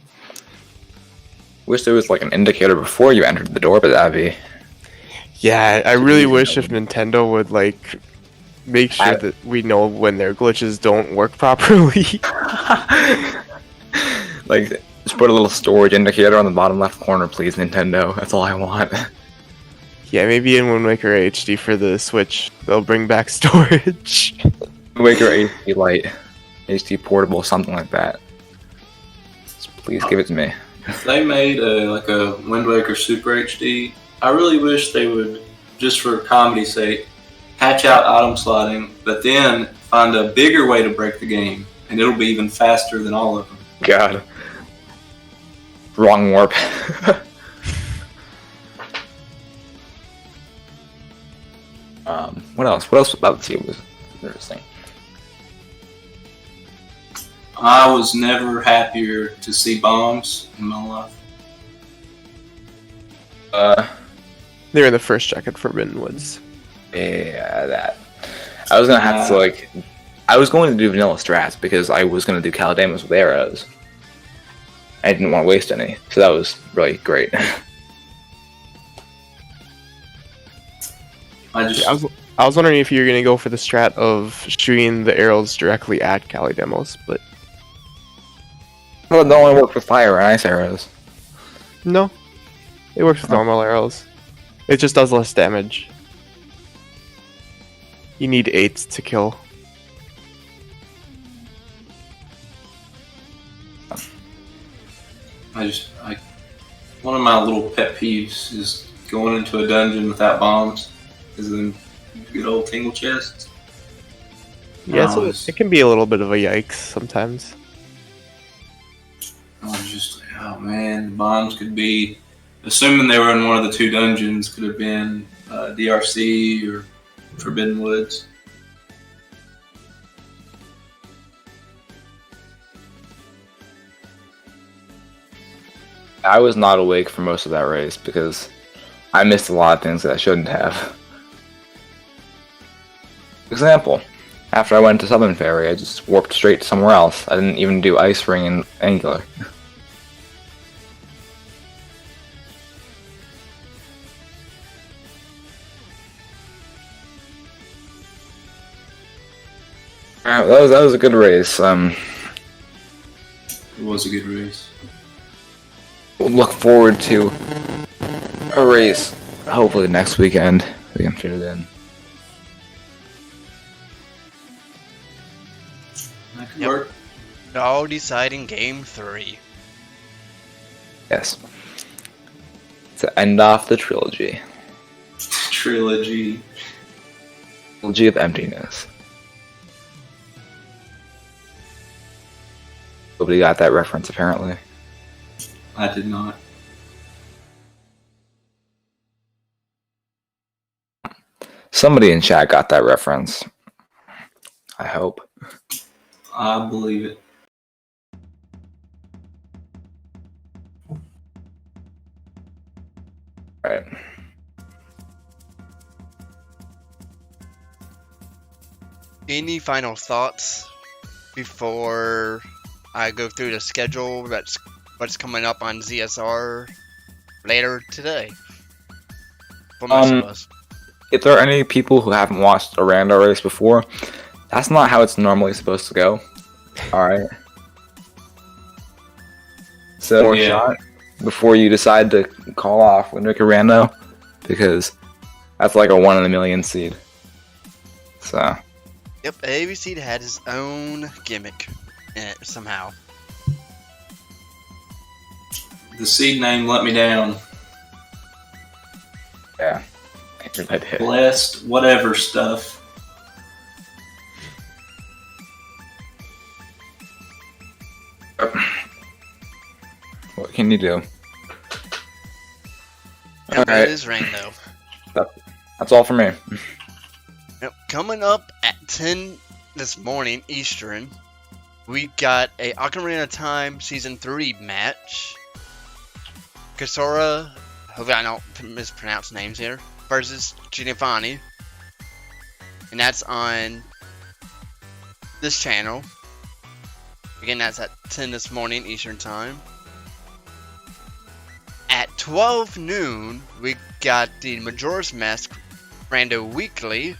Wish there was like an indicator before you entered the door, but that'd be... Yeah, I really wish if Nintendo would like make sure that we know when their glitches don't work properly. Like, just put a little storage indicator on the bottom left corner, please, Nintendo. That's all I want. Yeah, maybe in Wind Waker HD for the Switch, they'll bring back storage. Waker HD Lite, HD Portable, something like that. Just please give it to me. If they made a Wind Waker Super HD, I really wish they would, just for comedy's sake, hatch out item slotting, but then find a bigger way to break the game, and it'll be even faster than all of them. God. Wrong warp. What else? What else about the team was interesting? I was never happier to see bombs in my life. They're in the first check at Forbidden Woods. Yeah, that. I was gonna have to like. I was going to do vanilla strats because I was gonna do Calademus with arrows. I didn't want to waste any, so that was really great. I was wondering if you were gonna go for the strat of shooting the arrows directly at Calidemos, but Well, it only worked with fire and ice arrows. no, it works with normal arrows. It just does less damage. You need 8 to kill. One of my little pet peeves is going into a dungeon without bombs, is then good old tingle chests. Yeah, so it can be a little bit of a yikes sometimes. I was just like, oh man, the bombs could be, assuming they were in one of the two dungeons, could have been DRC or Forbidden Woods. I was not awake for most of that race because I missed a lot of things that I shouldn't have. Example, after I went to Southern Ferry, I just warped straight to somewhere else. I didn't even do Ice Ring and Angular. Alright, that was a good race. It was a good race. We'll look forward to a race, hopefully next weekend. We can fit it in. That could Yep. work. All deciding game 3. Yes. To end off the trilogy. Trilogy. Trilogy of emptiness. Nobody got that reference, apparently. I did not. Somebody in chat got that reference. I hope. I believe it. Alright. Any final thoughts before I go through the schedule that's what's coming up on ZSR later today? For most of us. If there are any people who haven't watched a rando race before, that's not how it's normally supposed to go. Alright. So, Yeah. shot before you decide to call off Wind Waker Rando, because that's like a 1 in a million seed. So, Yep, ABC had his own gimmick in it somehow. The seed name let me down. yeah. Everybody did. Blessed whatever stuff. What can you do? And Alright. that is Rando. That's all for me. Yep, coming up at 10 this morning Eastern, we got a Ocarina of Time Season 3 match. Kasora, hopefully I don't mispronounce names here, versus Giovanni. And that's on this channel. Again, that's at 10 this morning Eastern Time. At 12 noon, we got the Majora's Mask Rando Weekly.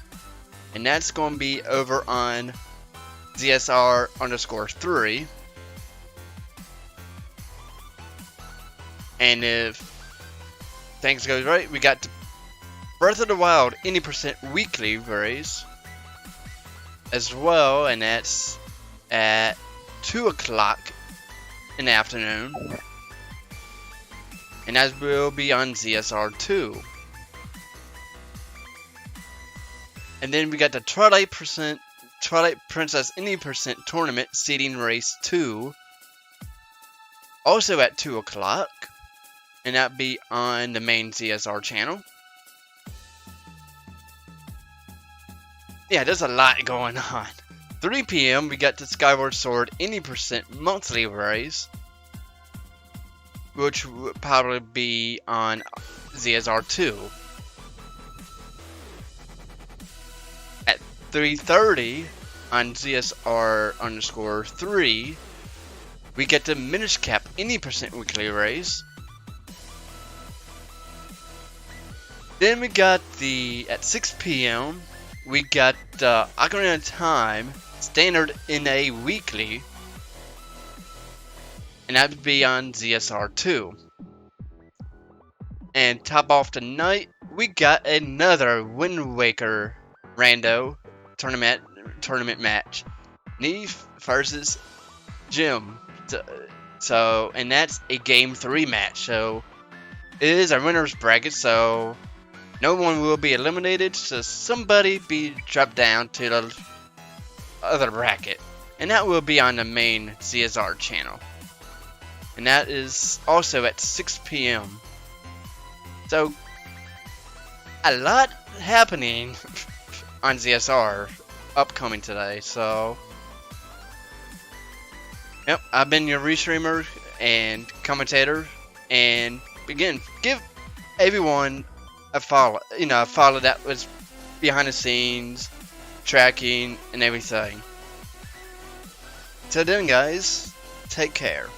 And that's going to be over on ZSR_3. And if things go right, we got Breath of the Wild any percent weekly race as well, and that's at 2 o'clock in the afternoon. And that will be on ZSR2. And then we got the Twilight Princess any percent tournament seeding race 2, also at 2 o'clock, and that be on the main CSR channel. Yeah, there's a lot going on. 3 p.m. we got the Skyward Sword any percent monthly race, which would probably be on ZSR2. At 3:30 on ZSR_3, we get the Minish Cap any percent weekly race. Then we got at 6 p.m. we got the Ocarina of Time Standard NA weekly, and that would be on ZSR2. And top off the night, we got another Wind Waker Rando tournament match, Neve versus Jim. So, and that's a game 3 match. So it is a winner's bracket. So no one will be eliminated. So somebody be dropped down to the other bracket, and that will be on the main CSR channel. And that is also at 6 p.m. So a lot happening on ZSR upcoming today. So yep, I've been your restreamer and commentator, and again, give everyone I follow that was behind the scenes, tracking and everything. Till then, guys, take care.